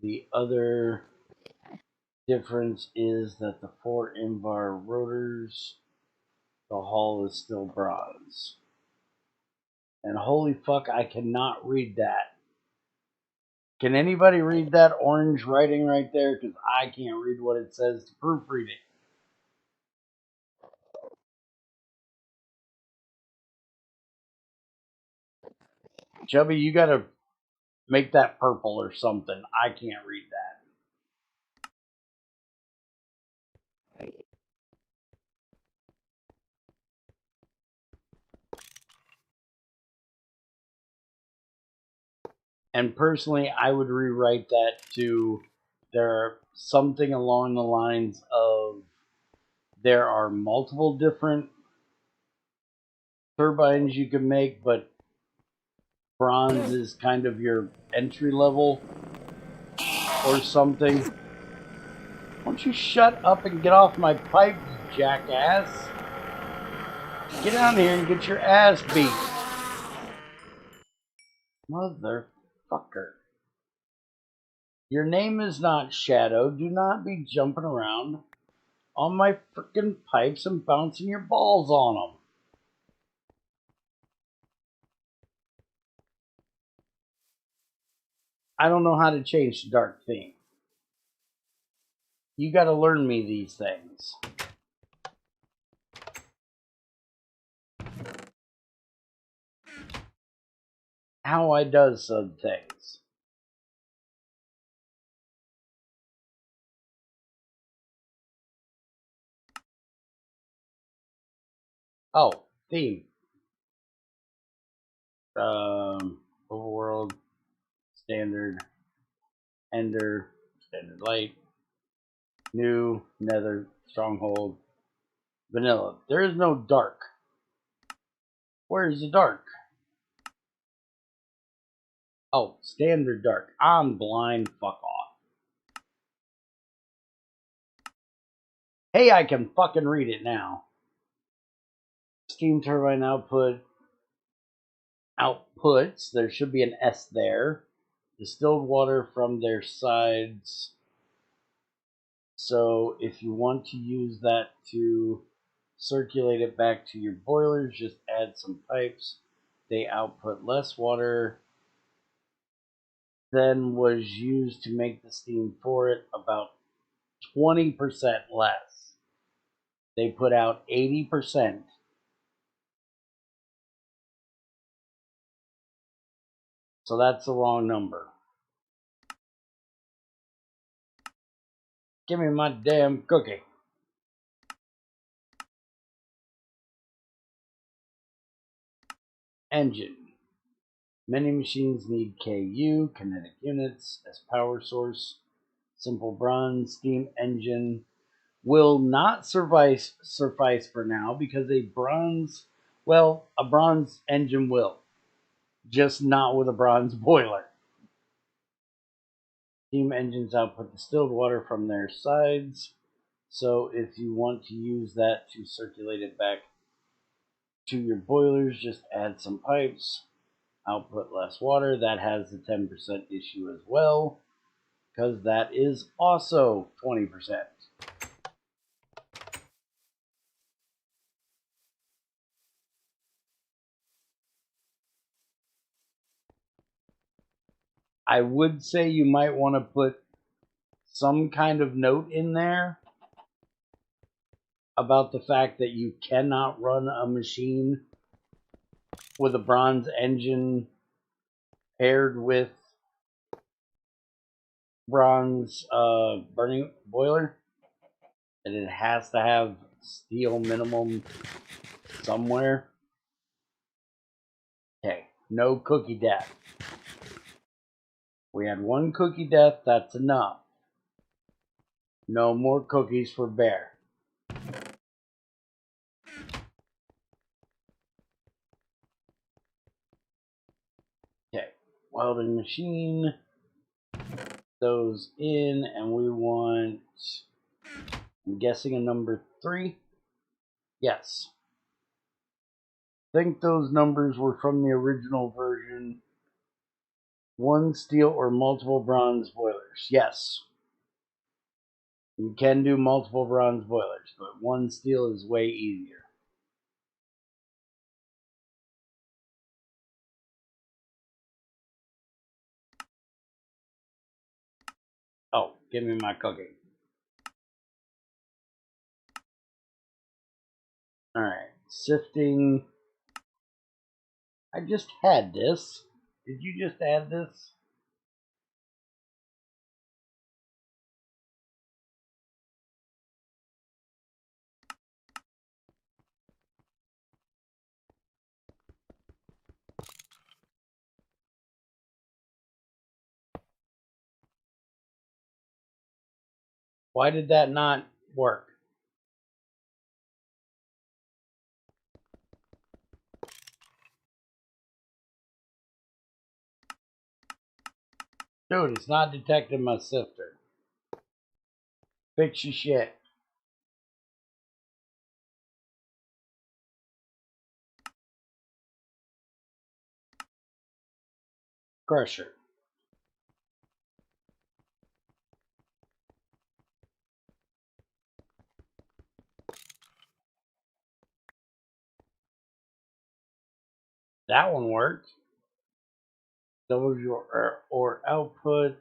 The other difference is that the 4 invar rotors, the hull is still bronze. And holy fuck, I cannot read that. Can anybody read that orange writing right there? Because I can't read what it says to proofread it. Chubby, you gotta make that purple or something. I can't read that. And personally, I would rewrite that to something along the lines of there are multiple different turbines you can make, but bronze is kind of your entry level or something. Won't you shut up and get off my pipe, you jackass? Get down here and get your ass beat. Motherfucker. Your name is not Shadow. Do not be jumping around on my frickin' pipes and bouncing your balls on them. I don't know how to change the dark theme. You gotta learn me these things. How I does some things. Oh, theme. Overworld, standard, ender, standard light, new, nether, stronghold, vanilla. There is no dark. Where is the dark? Oh, standard dark. I'm blind. Fuck off. Hey, I can fucking read it now. Steam turbine outputs. There should be an S there. Distilled water from their sides. So if you want to use that to circulate it back to your boilers, just add some pipes. They output less water than was used to make the steam for it, about 20% less. They put out 80%. So that's the wrong number. Give me my damn cookie. Engine. Many machines need KU, kinetic units, as power source. Simple bronze steam engine will not suffice for now because a bronze engine will, just not with a bronze boiler. Steam engines output distilled water from their sides, so if you want to use that to circulate it back to your boilers, just add some pipes. Output less water. That has the 10% issue as well, because that is also 20%. I would say you might want to put some kind of note in there about the fact that you cannot run a machine with a bronze engine paired with bronze burning boiler, and it has to have steel minimum somewhere. Okay, no cookie death. We had one cookie death, that's enough. No more cookies for Bear. Okay, welding machine. Those in, and we want, I'm guessing, a number 3. Yes. I think those numbers were from the original version. 1 steel or multiple bronze boilers. Yes. You can do multiple bronze boilers, but 1 steel is way easier. Oh, give me my cookie. Alright, sifting. I just had this. Did you just add this? Why did that not work? Dude, it's not detecting my sifter. Fix your shit. Crusher. That one worked. Doubles your ore output.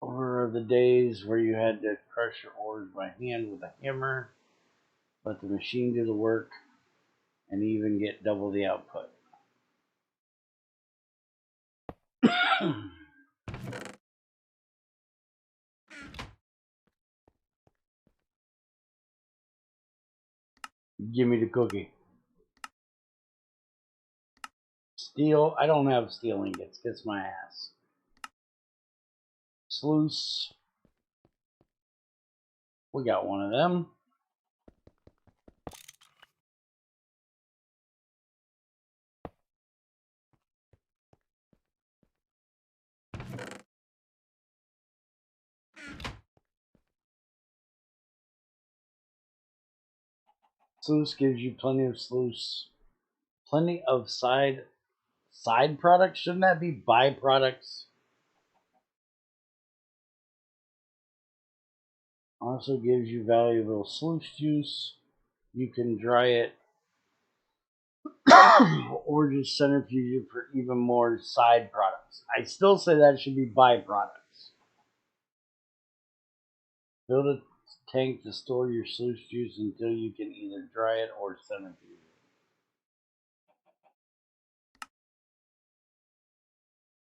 Over the days where you had to crush your ores by hand with a hammer, let the machine do the work, and even get double the output. Give me the cookie. Steel. I don't have steel ingots. Kiss my ass. Sluice. We got one of them. Sluice gives you plenty of sluice. Plenty of side products. Shouldn't that be byproducts? Also gives you valuable sluice juice. You can dry it or just centrifuge it for even more side products. I still say that should be byproducts. Build tank to store your sluice juice until you can either dry it or centrifuge it.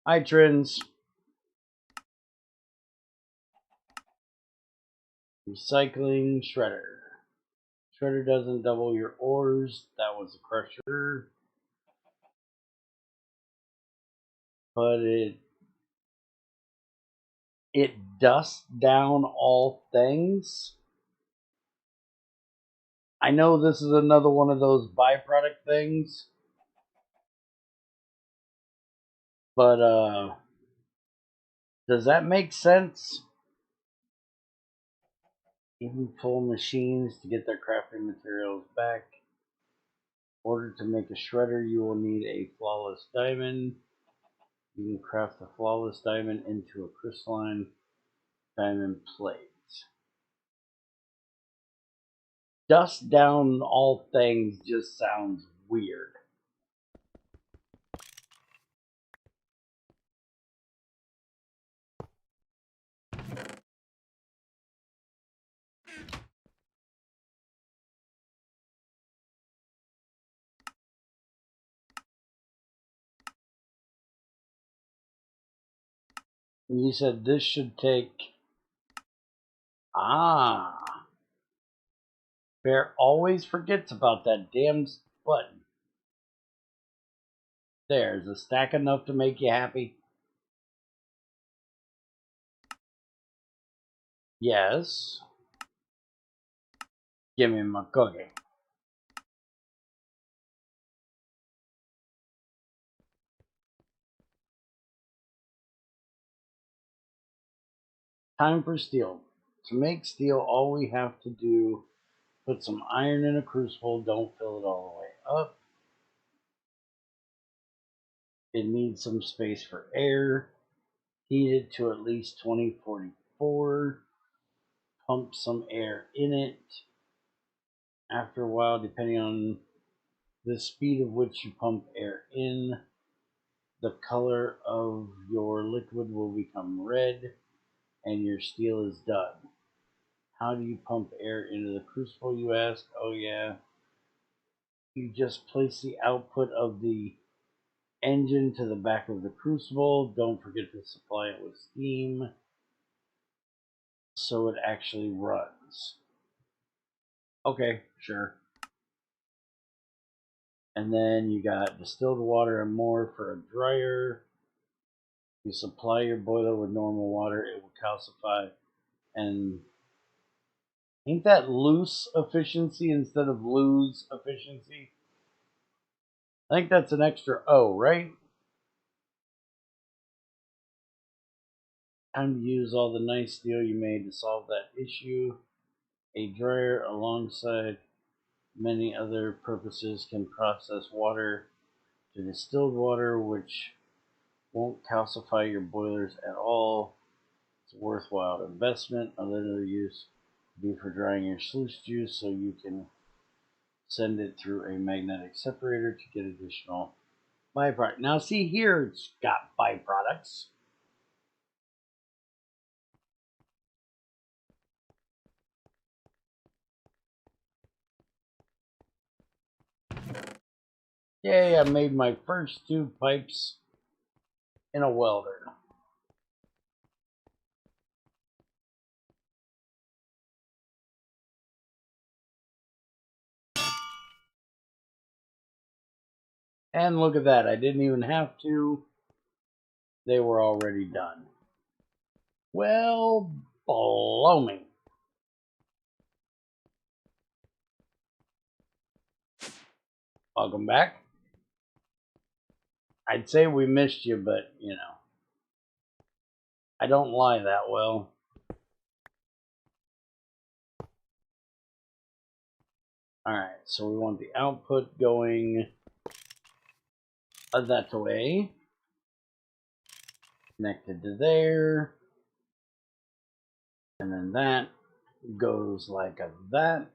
Hi, Trins. Recycling shredder. Shredder doesn't double your ores. That was a crusher. But it dusts down all things. I know this is another one of those byproduct things. But does that make sense? Even full machines to get their crafting materials back. In order to make a shredder, you will need a flawless diamond. You can craft the flawless diamond into a crystalline diamond plate. Dust down all things just sounds weird. You said this should take... Ah. Bear always forgets about that damn button. There's a stack enough to make you happy. Yes. Give me my cookie. Time for steel. To make steel, all we have to do, put some iron in a crucible, don't fill it all the way up. It needs some space for air. Heat it to at least 2044. Pump some air in it. After a while, depending on the speed of which you pump air in, the color of your liquid will become red and your steel is done. How do you pump air into the crucible, you ask? Oh yeah, you just place the output of the engine to the back of the crucible. Don't forget to supply it with steam so it actually runs. Okay, sure. And then you got distilled water and more for a dryer. You supply your boiler with normal water, it will calcify. And ain't that loose efficiency instead of lose efficiency? I think that's an extra O, right? Time to use all the nice steel you made to solve that issue. A dryer, alongside many other purposes, can process water to distilled water, which won't calcify your boilers at all. It's a worthwhile investment. Another use would be for drying your sluice juice so you can send it through a magnetic separator to get additional byproduct. Now see here, it's got byproducts. Yay, I made my first 2 pipes in a welder. And look at that, I didn't even have to. They were already done. Well, blow me. Welcome back. I'd say we missed you, but, you know, I don't lie that well. Alright, so we want the output going that way. Connected to there. And then that goes like that.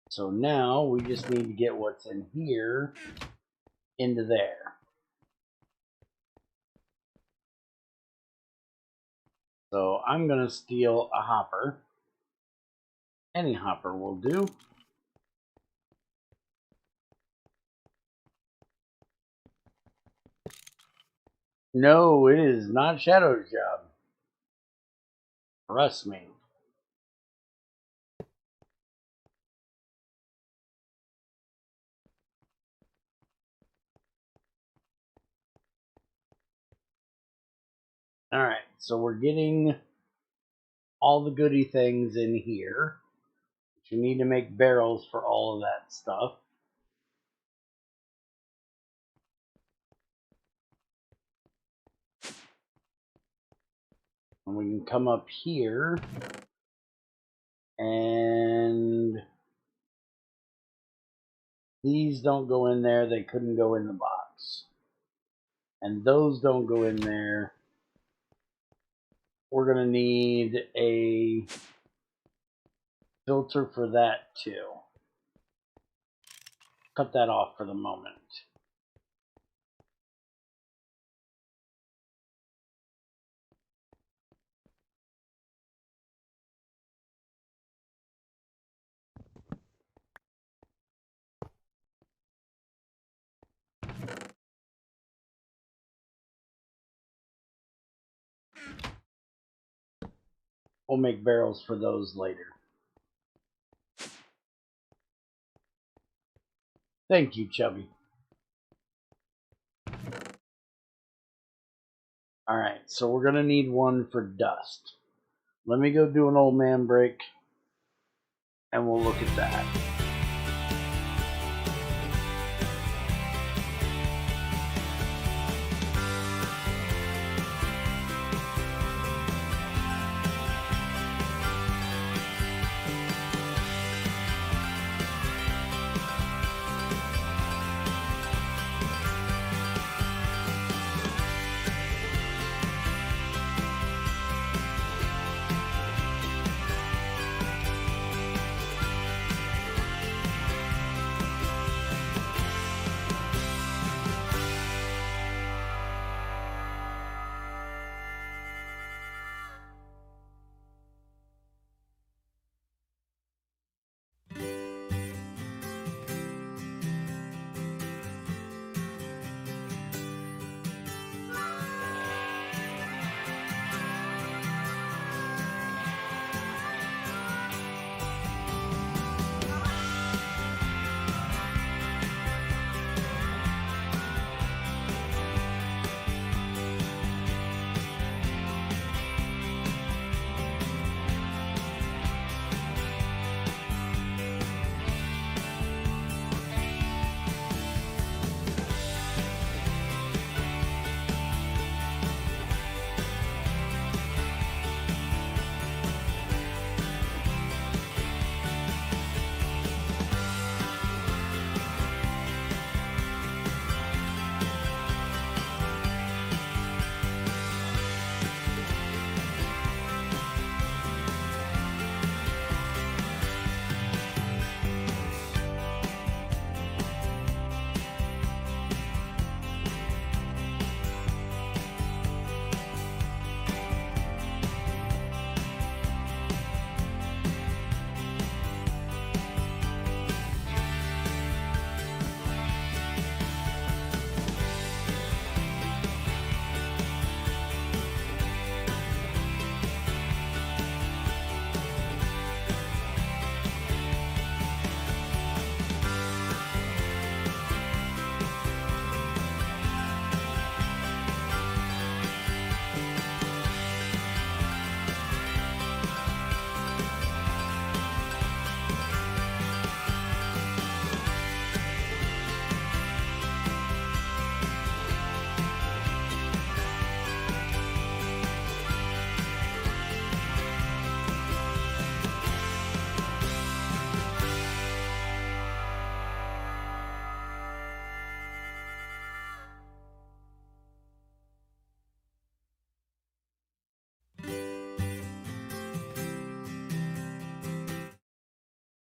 So now we just need to get what's in here into there. So I'm going to steal a hopper. Any hopper will do. No, it is not Shadow's job. Trust me. Alright, so we're getting all the goody things in here. But you need to make barrels for all of that stuff. And we can come up here and these don't go in there. They couldn't go in the box. And those don't go in there. We're going to need a filter for that too. Cut that off for the moment. We'll make barrels for those later. Thank you, Chubby. Alright, so we're going to need one for dust. Let me go do an old man break, and we'll look at that.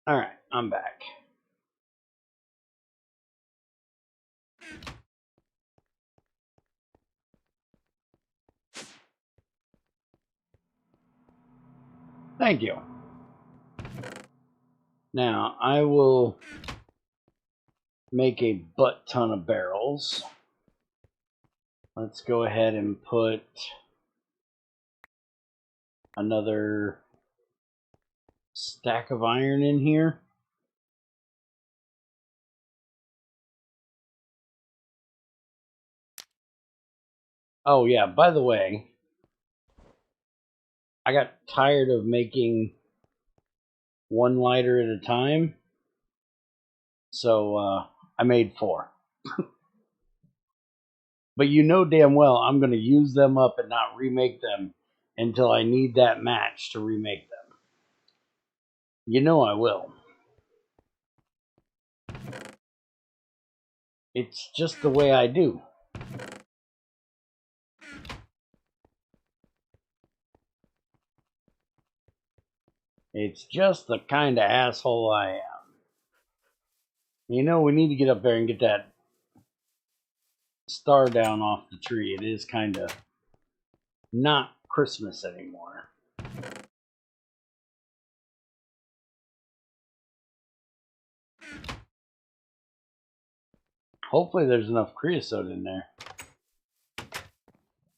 Alright, I'm back. Thank you. Now, I will make a butt ton of barrels. Let's go ahead and put another stack of iron in here. Oh yeah, by the way, I got tired of making one lighter at a time, so I made 4. But you know damn well I'm going to use them up and not remake them until I need that match to remake them. You know I will. It's just the way I do. It's just the kind of asshole I am. You know, we need to get up there and get that star down off the tree. It is kind of not Christmas anymore. Hopefully there's enough creosote in there.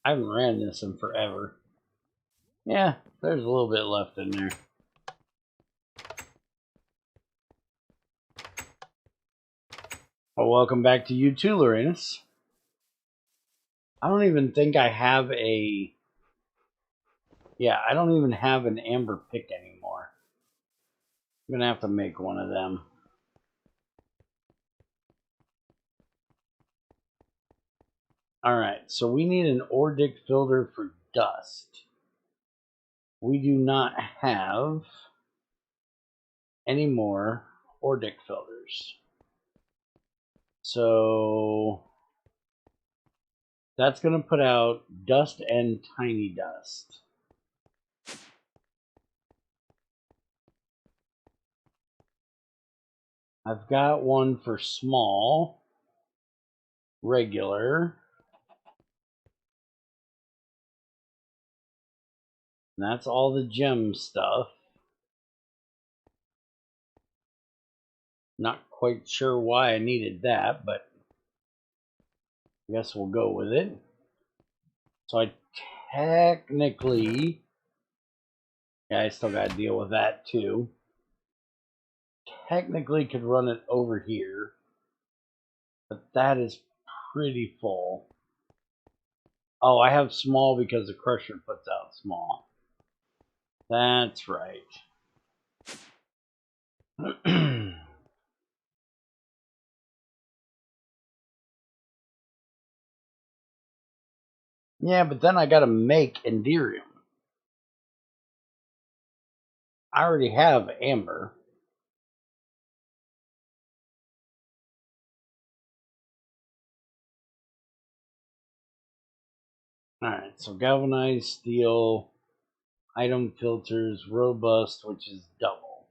I haven't ran this in forever. Yeah, there's a little bit left in there. Well, welcome back to you too, Lorenus. I don't even think I have a... Yeah, I don't even have an amber pick anymore. I'm going to have to make one of them. Alright, so we need an Ordic filter for dust. We do not have any more Ordic filters. So that's going to put out dust and tiny dust. I've got one for small, regular, and that's all the gem stuff. Not quite sure why I needed that, but I guess we'll go with it. So I technically, yeah, I still got to deal with that too. Technically could run it over here, but that is pretty full. Oh, I have small because the crusher puts out small. That's right. Yeah, but then I gotta make Enderium. I already have Amber. Alright, so galvanized steel, item filters, robust, which is double.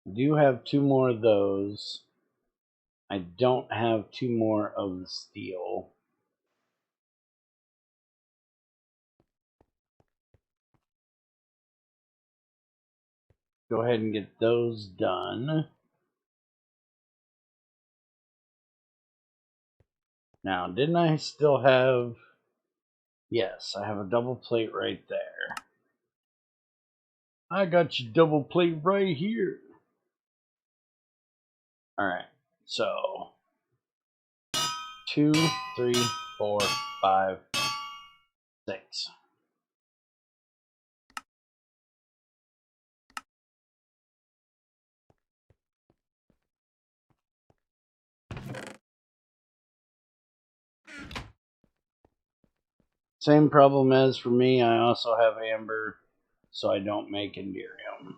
I do have 2 more of those. I don't have 2 more of the steel. Go ahead and get those done. Now, didn't I still have... Yes, I have a double plate right there. I got your double plate right here. Alright, so 2, 3, 4, 5, 6. Same problem as for me, I also have amber, so I don't make Enderium.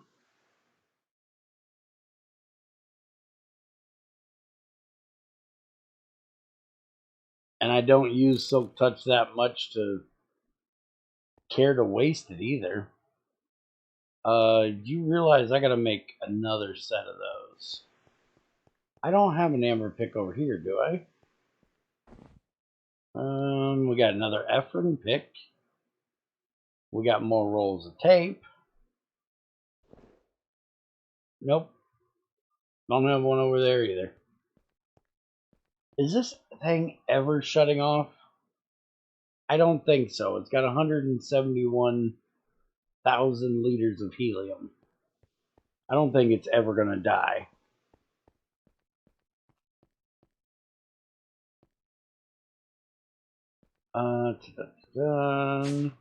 And I don't use Silk Touch that much to care to waste it either. You realize I gotta make another set of those. I don't have an amber pick over here, do I? We got another Ephraim pick. We got more rolls of tape. Nope. Don't have one over there either. Is this thing ever shutting off? I don't think so. It's got 171,000 liters of helium. I don't think it's ever going to die. Done.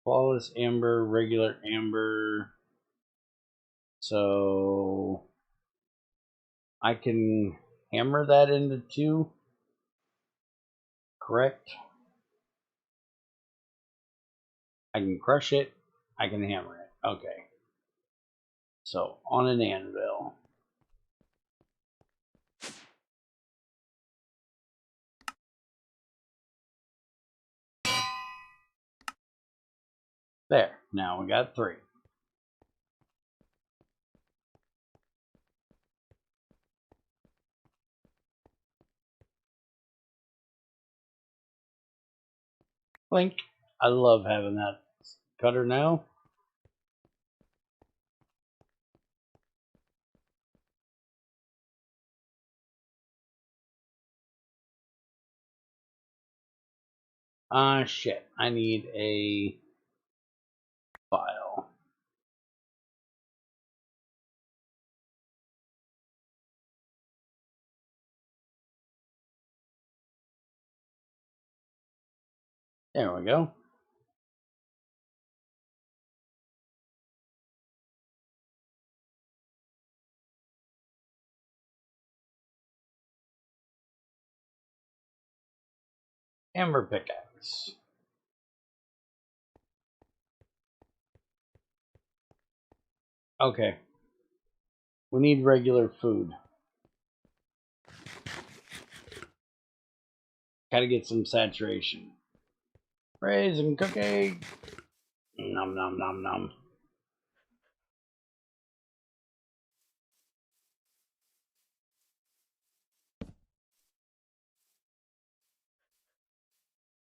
Flawless amber, regular amber. So I can hammer that into 2. Correct. I can crush it. I can hammer it. Okay. So on an anvil. There. Now we got 3. Blink. I love having that cutter now. Shit. I need a file. There we go. Amber pickaxe. Okay. We need regular food. Gotta get some saturation. Raisin cookie. Nom nom nom nom.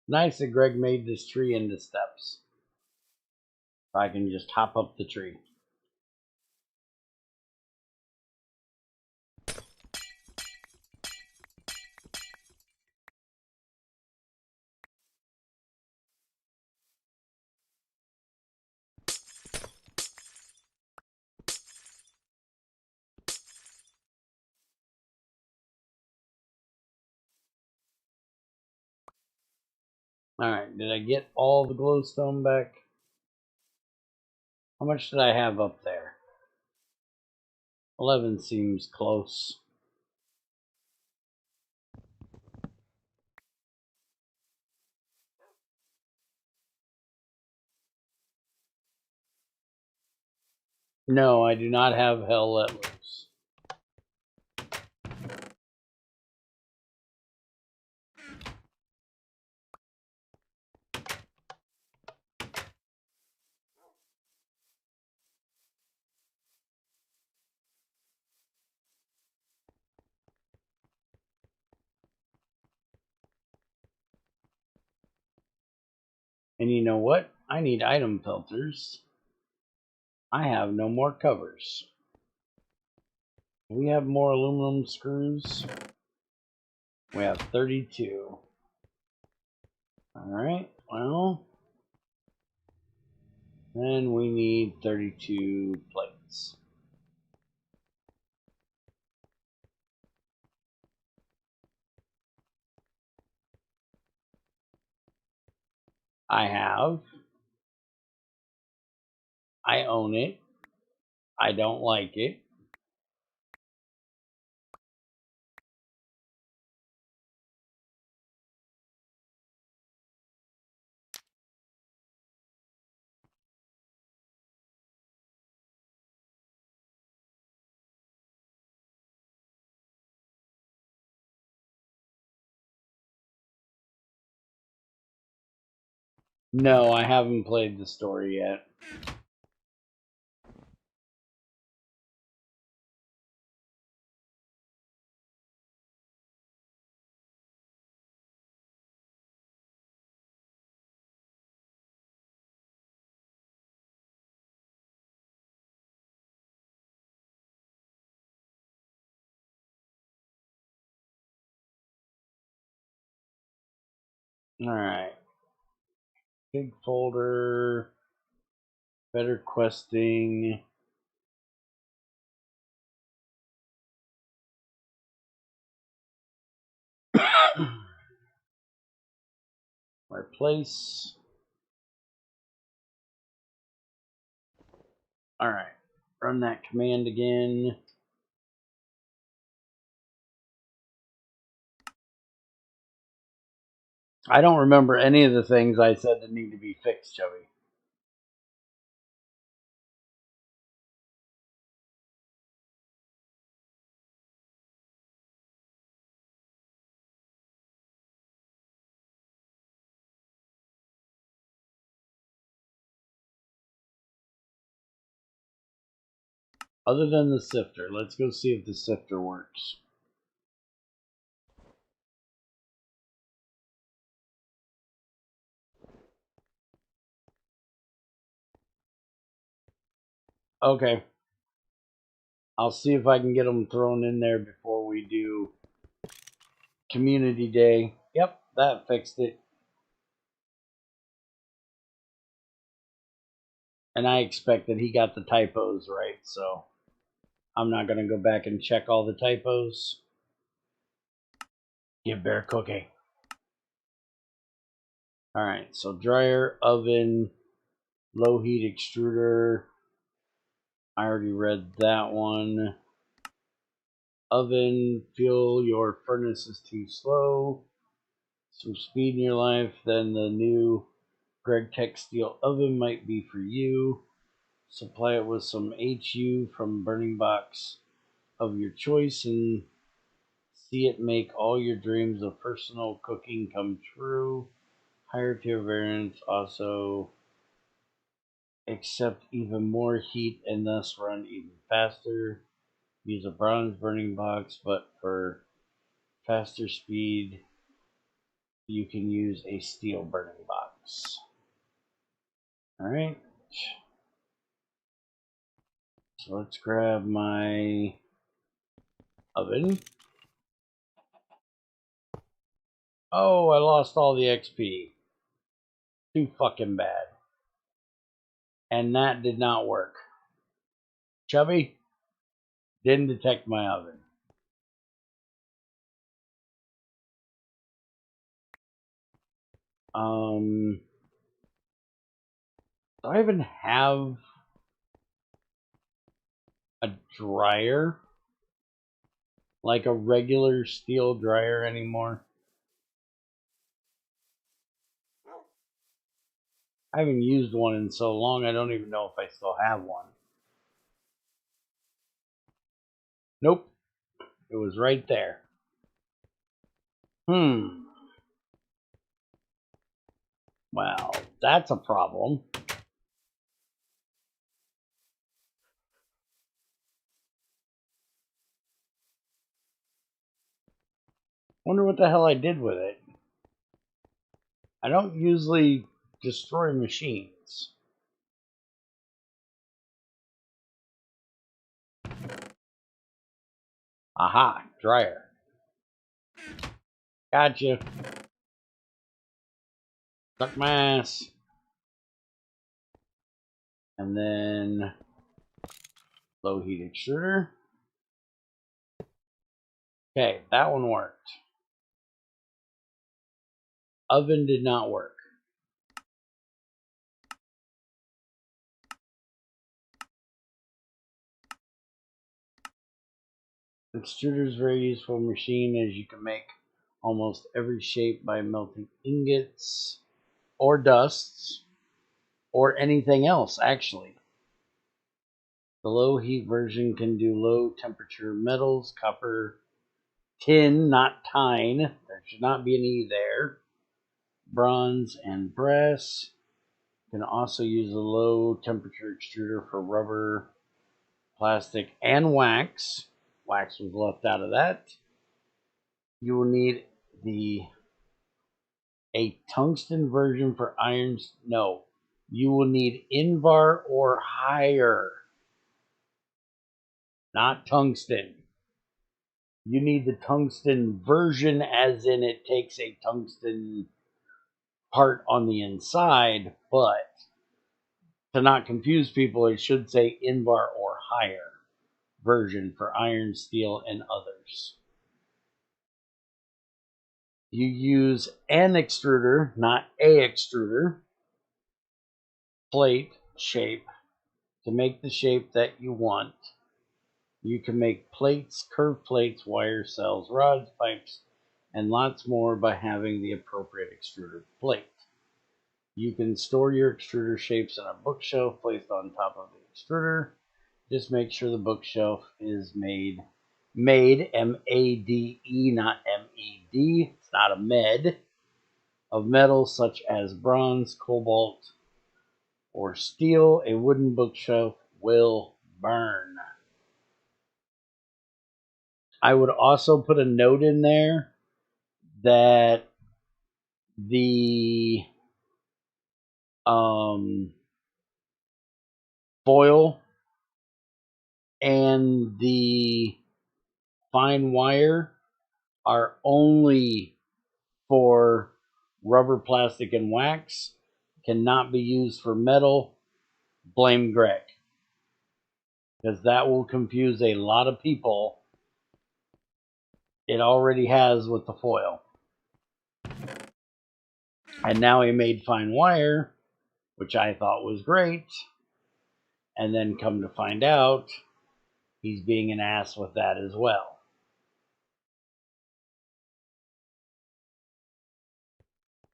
Nice that Greg made this tree into steps. I can just hop up the tree. Alright, did I get all the glowstone back? How much did I have up there? 11 seems close. No, I do not have hell let loose. And you know what? I need item filters. I have no more covers. We have more aluminum screws. We have 32. Alright, well, then we need 32 plates. I own it. I don't like it. No, I haven't played the story yet. Alright. Big folder. Better questing. Replace. Alright. Run that command again. I don't remember any of the things I said that need to be fixed, Chubby. Other than the Sifter. Let's go see if the Sifter works. Okay. I'll see if I can get them thrown in there before we do Community Day. Yep, that fixed it. And I expect that he got the typos right, so I'm not going to go back and check all the typos. Give Bear cookie. Alright, so dryer, oven, low heat extruder. I already read that one. Oven, feel your furnace is too slow. Some speed in your life, then the new GregTech steel oven might be for you. Supply it with some HU from burning box of your choice and see it make all your dreams of personal cooking come true. Higher tier variants also accept even more heat and thus run even faster. Use a bronze burning box, but for faster speed, you can use a steel burning box. Alright. So let's grab my oven. Oh, I lost all the XP. Too fucking bad. And that did not work. Chubby didn't detect my oven. Do I even have a dryer? Like a regular steel dryer anymore? I haven't used one in so long, I don't even know if I still have one. Nope. It was right there. Well, that's a problem. Wonder what the hell I did with it. I don't usually destroy machines. Aha, dryer. Gotcha. Suck my ass. And then low heat extruder. Okay, that one worked. Oven did not work. Extruder is a very useful machine as you can make almost every shape by melting ingots or dusts or anything else actually. The low heat version can do low temperature metals, copper, tin, not tine. There should not be an E there. Bronze and brass. You can also use a low temperature extruder for rubber, plastic, and wax. Wax was left out of that. You will need a tungsten version for irons. No, you will need Invar or higher, not tungsten. You need the tungsten version, as in it takes a tungsten part on the inside, but to not confuse people, it should say Invar or higher version for iron, steel, and others. You use an extruder, not a extruder, plate shape to make the shape that you want. You can make plates, curved plates, wire cells, rods, pipes, and lots more by having the appropriate extruder plate. You can store your extruder shapes in a bookshelf placed on top of the extruder. Just make sure the bookshelf is made M-A-D-E, not M-E-D. It's not a med. Of metals such as bronze, cobalt, or steel. A wooden bookshelf will burn. I would also put a note in there that the foil and the fine wire are only for rubber, plastic, and wax. Cannot be used for metal. Blame Greg, because that will confuse a lot of people. It already has with the foil. And now he made fine wire, which I thought was great. And then come to find out, he's being an ass with that as well.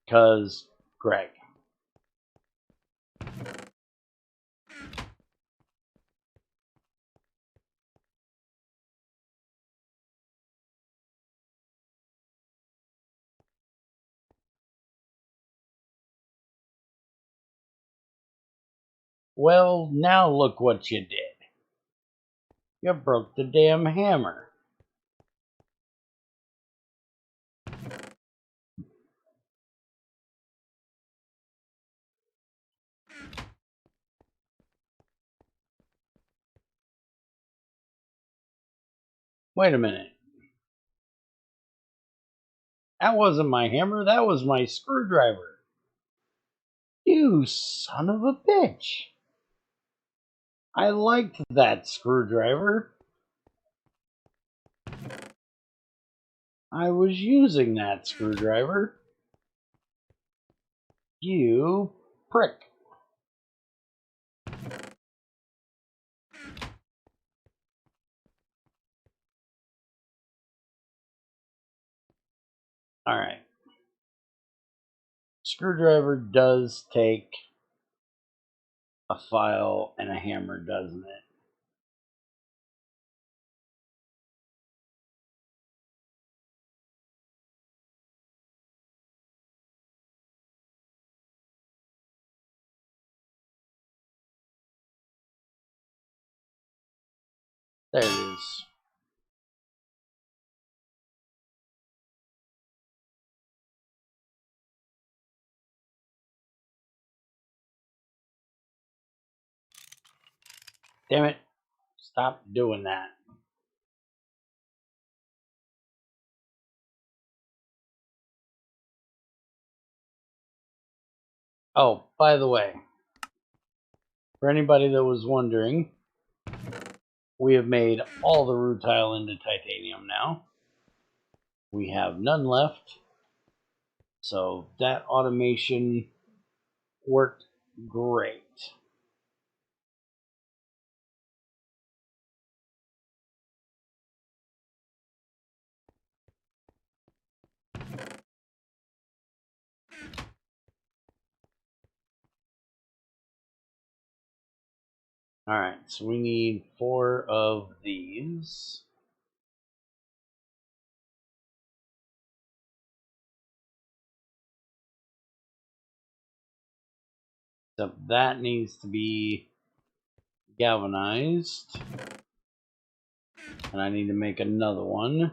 Because Greg. Well, now look what you did. You broke the damn hammer. Wait a minute. That wasn't my hammer, that was my screwdriver. You son of a bitch. I liked that screwdriver. I was using that screwdriver. You prick. Alright. Screwdriver does take a file and a hammer, doesn't it? There it is. Damn it. Stop doing that. Oh, by the way, for anybody that was wondering, we have made all the rutile into titanium now. We have none left. So that automation worked great. Alright, so we need 4 of these. Except that needs to be galvanized. And I need to make another one.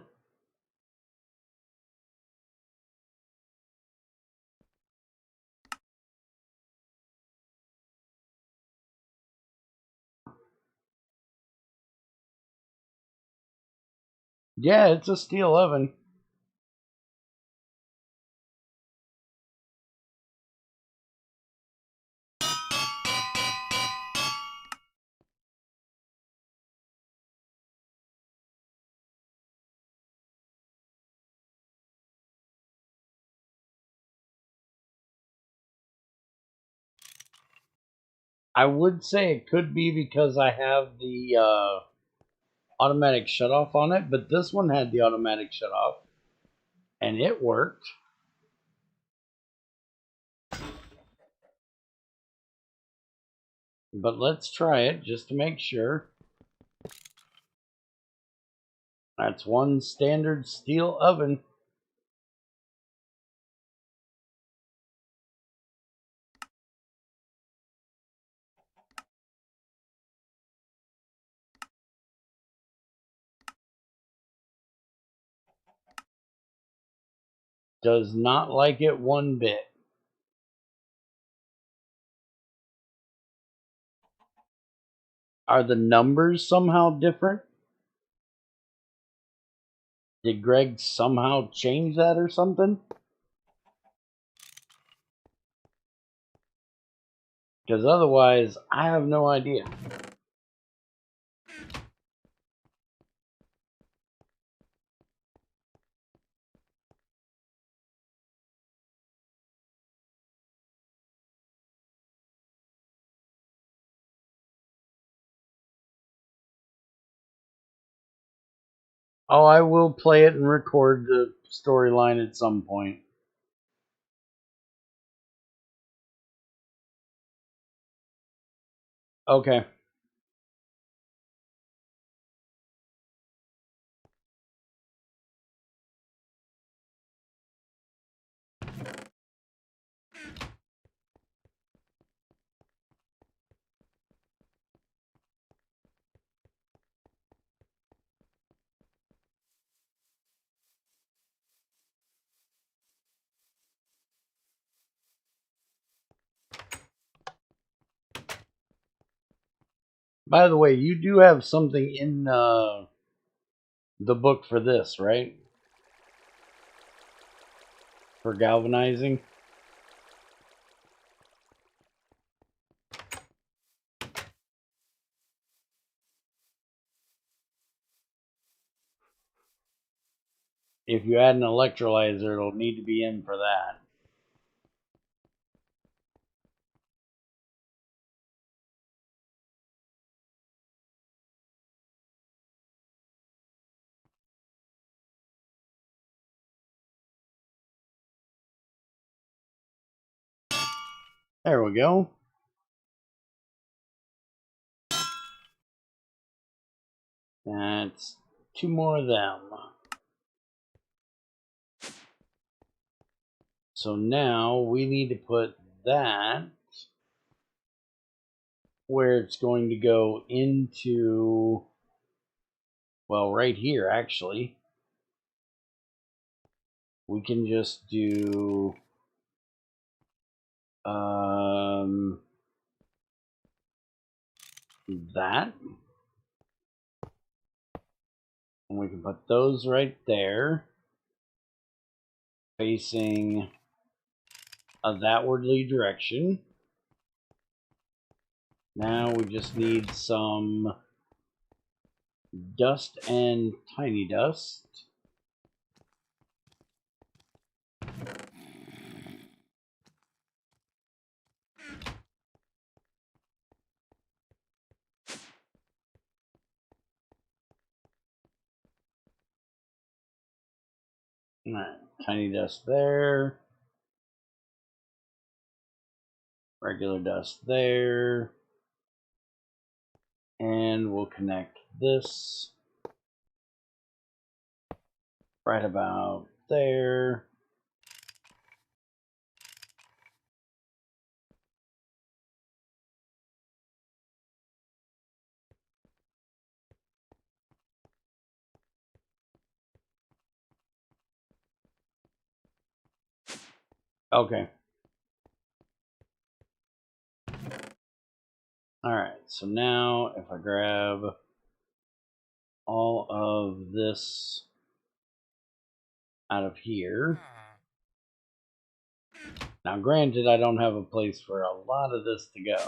Yeah, it's a steel oven. I would say it could be because I have the automatic shutoff on it, but this one had the automatic shutoff, and it worked. But let's try it just to make sure. That's one standard steel oven. Does not like it one bit. Are the numbers somehow different? Did Greg somehow change that or something? Because otherwise, I have no idea. Oh, I will play it and record the storyline at some point. Okay. By the way, you do have something in the book for this, right? For galvanizing. If you add an electrolyzer, it'll need to be in for that. There we go. That's two more of them. So now we need to put that where it's going to go into, well, right here actually. We can just do that. And we can put those right there, facing a thatwardly direction. Now we just need some dust and tiny dust. Alright, tiny dust there. Regular dust there. And we'll connect this right about there. Okay. Alright, so now if I grab all of this out of here. Now granted, I don't have a place for a lot of this to go.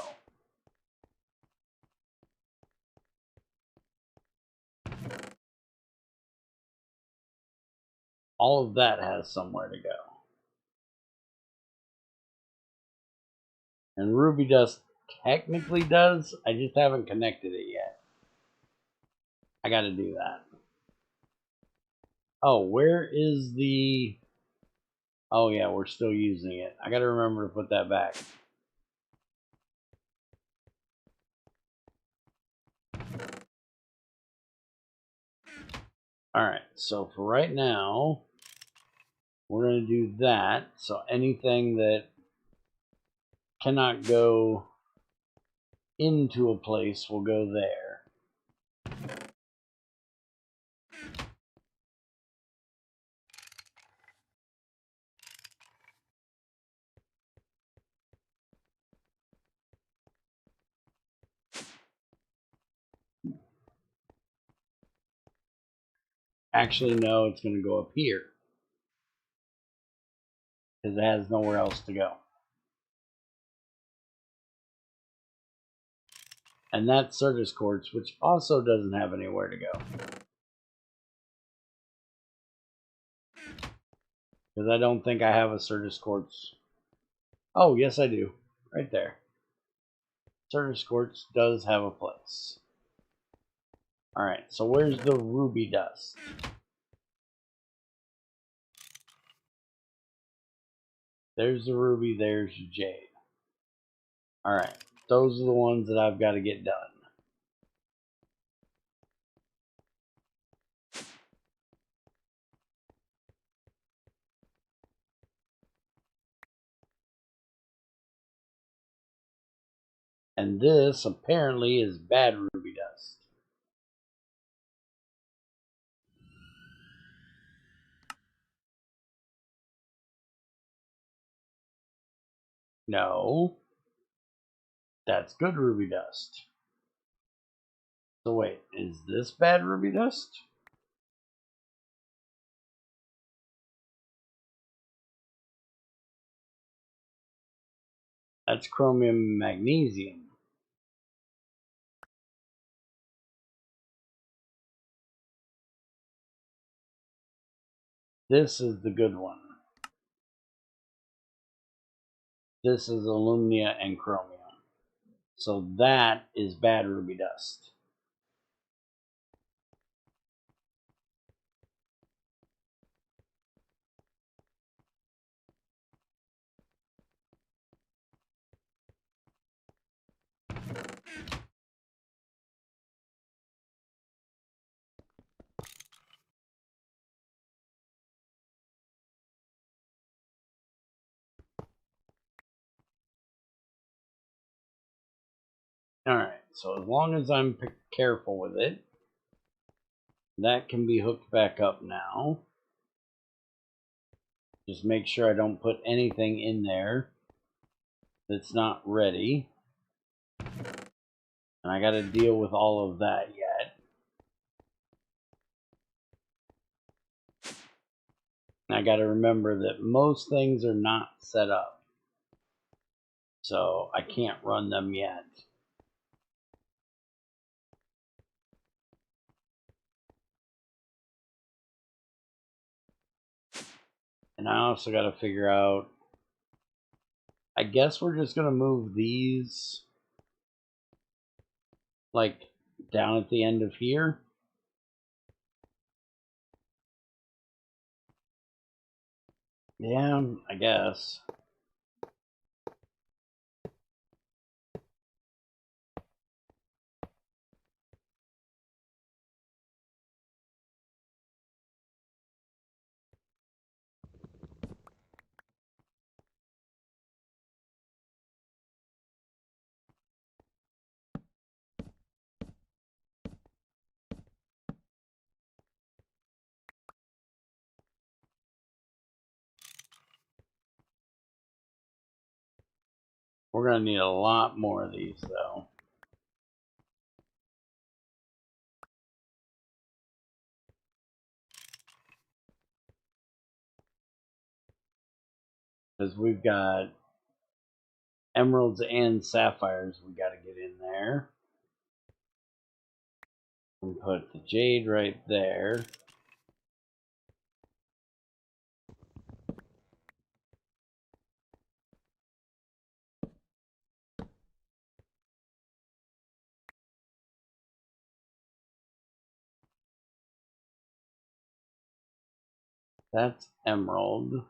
All of that has somewhere to go. And ruby dust technically does, I just haven't connected it yet. I gotta do that. Oh, where is the... Oh yeah, we're still using it. I gotta remember to put that back. Alright, so for right now, we're gonna do that. So anything that cannot go into a place will go there. Actually, no, it's going to go up here because it has nowhere else to go. And that's surface quartz, which also doesn't have anywhere to go. Because I don't think I have a surface quartz. Oh, yes, I do. Right there. Surface quartz does have a place. Alright, so where's the ruby dust? There's the ruby, there's the jade. Alright, those are the ones that I've got to get done. And this apparently is bad ruby dust. No, that's good ruby dust. So wait, is this bad ruby dust? That's chromium and magnesium. This is the good one. This is alumina and chromium. So that is bad ruby dust. Alright, so as long as I'm careful with it, that can be hooked back up now. Just make sure I don't put anything in there that's not ready. And I got to deal with all of that yet. And I got to remember that most things are not set up. So I can't run them yet. And I also got to figure out, I guess we're just going to move these like down at the end of here. Yeah, I guess. We're going to need a lot more of these, though. Because we've got emeralds and sapphires we got to get in there. And put the jade right there. That's emerald.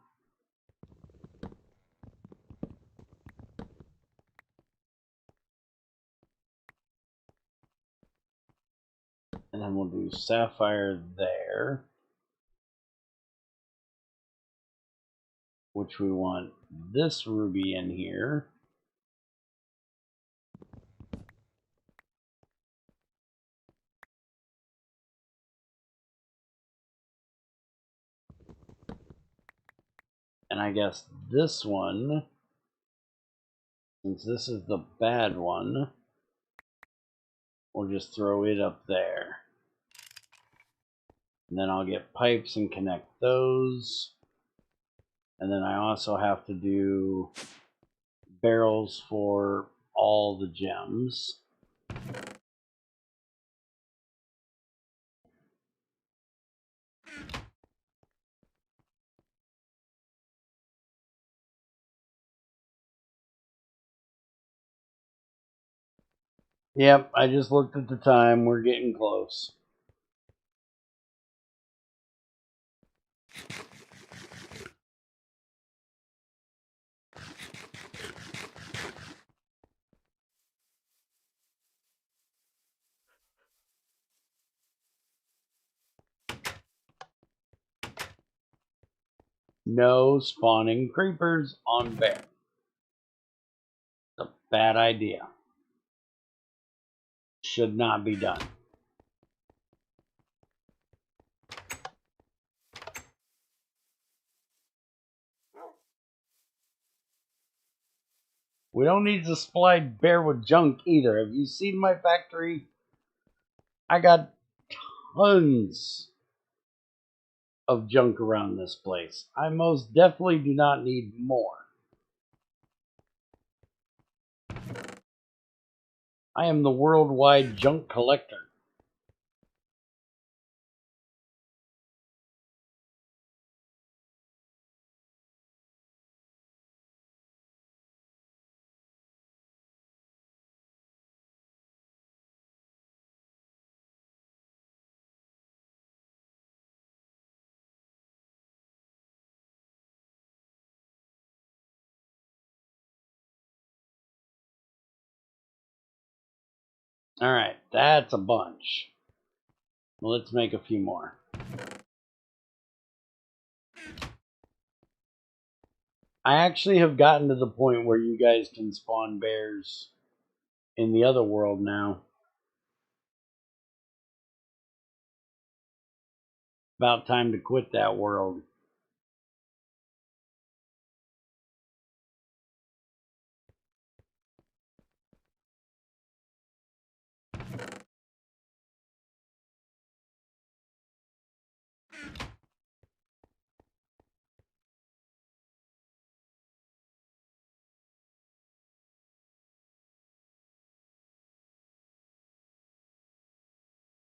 And then we'll do sapphire there. Which we want this ruby in here. And I guess this one, since this is the bad one, we'll just throw it up there. And then I'll get pipes and connect those. And then I also have to do barrels for all the gems. Yep, I just looked at the time. We're getting close. No spawning creepers on bear. It's a bad idea. Should not be done. We don't need to supply bear with junk either. Have you seen my factory? I got tons of junk around this place. I most definitely do not need more. I am the worldwide junk collector. Alright, that's a bunch. Well, let's make a few more. I actually have gotten to the point where you guys can spawn bears in the other world now. About time to quit that world.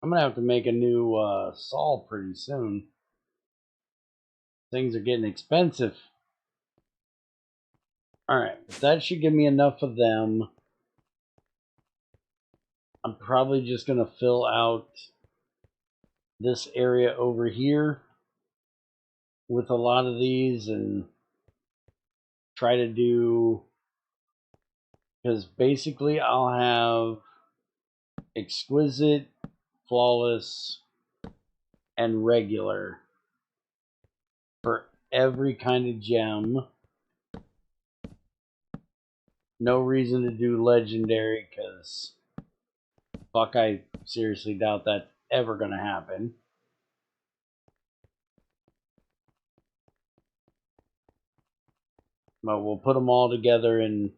I'm gonna have to make a new saw pretty soon. Things are getting expensive. Alright, but that should give me enough of them. I'm probably just gonna fill out this area over here with a lot of these and try to do, because basically I'll have exquisite, flawless, and regular for every kind of gem. No reason to do legendary, because fuck, I seriously doubt that's ever gonna happen. But we'll put them all together in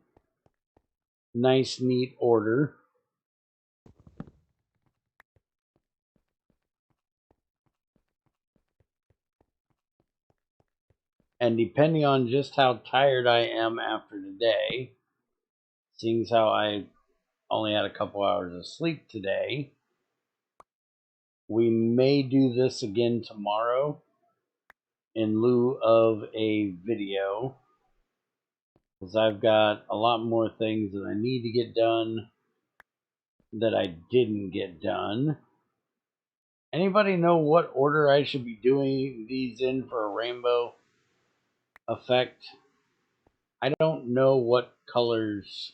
nice, neat order. And depending on just how tired I am after today, seeing as how I only had a couple hours of sleep today, we may do this again tomorrow in lieu of a video, because I've got a lot more things that I need to get done that I didn't get done. Anybody know what order I should be doing these in for a rainbow effect? I don't know what colors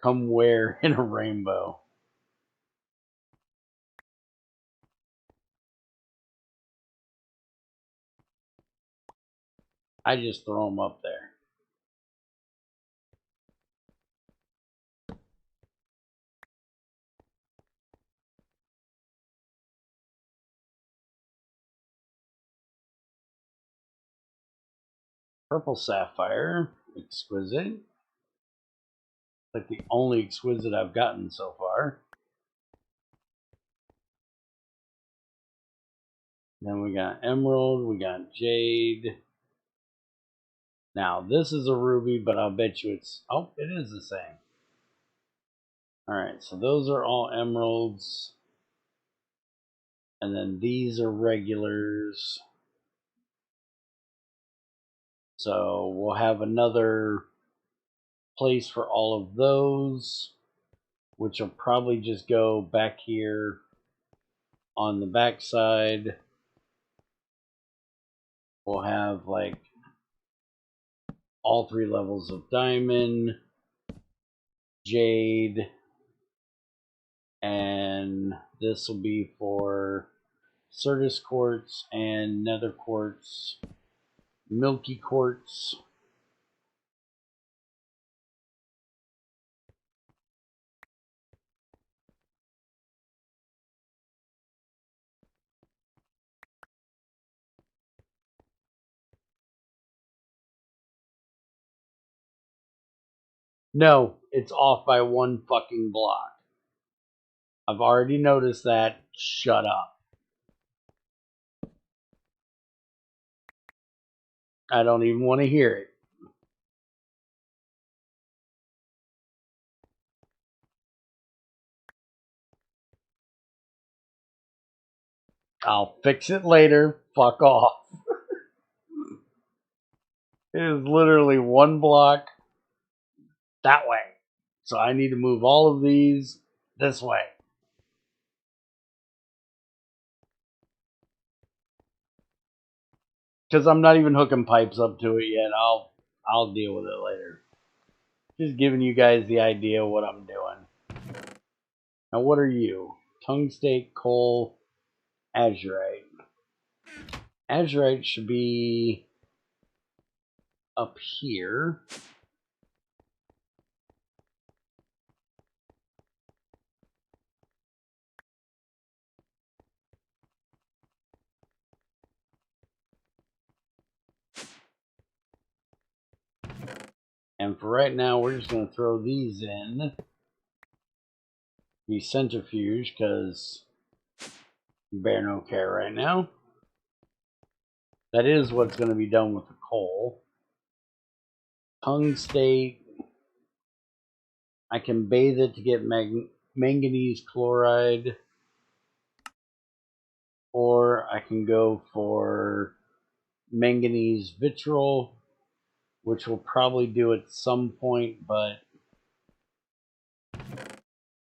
come where in a rainbow. I just throw them up there. Purple sapphire, exquisite. Like the only exquisite I've gotten so far. Then we got emerald, we got jade. Now this is a ruby, but I'll bet you it's, oh, it is the same. Alright, so those are all emeralds. And then these are regulars. So we'll have another place for all of those, which will probably just go back here on the back side. We'll have like all 3 levels of diamond, jade, and this will be for Certus quartz and nether quartz, milky quartz. No, it's off by 1 fucking block. I've already noticed that. Shut up. I don't even want to hear it. I'll fix it later. Fuck off. It is literally 1 block that way. So I need to move all of these this way. Because I'm not even hooking pipes up to it yet. I'll deal with it later. Just giving you guys the idea of what I'm doing. Now what are you? Tungstate, coal, azurite. Azurite should be up here. And for right now, we're just going to throw these in. The centrifuge, because bear no care right now. That is what's going to be done with the coal. Tungstate. I can bathe it to get manganese chloride. Or I can go for manganese vitriol, which we'll probably do at some point, but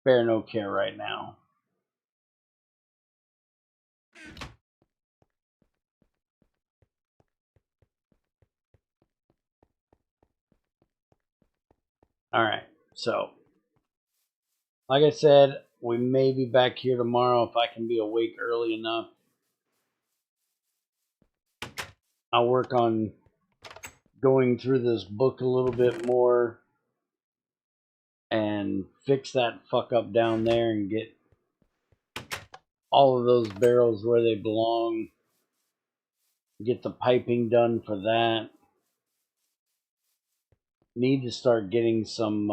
bear no care right now. Alright, so like I said, we may be back here tomorrow if I can be awake early enough. I'll work on going through this book a little bit more and fix that fuck up down there and get all of those barrels where they belong. Get the piping done for that. Need to start getting some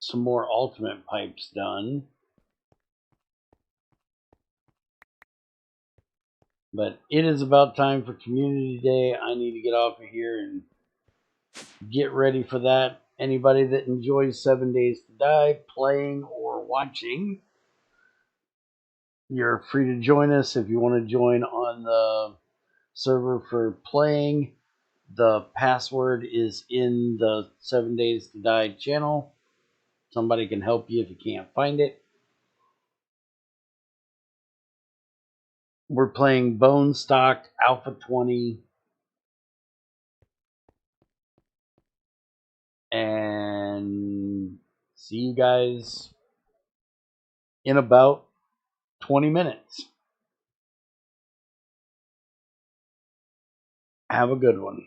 some more ultimate pipes done. But it is about time for Community Day. I need to get off of here and get ready for that. Anybody that enjoys 7 Days to Die playing or watching, you're free to join us. If you want to join on the server for playing, the password is in the 7 Days to Die channel. Somebody can help you if you can't find it. We're playing Bone Stock Alpha 20. And see you guys in about 20 minutes. Have a good one.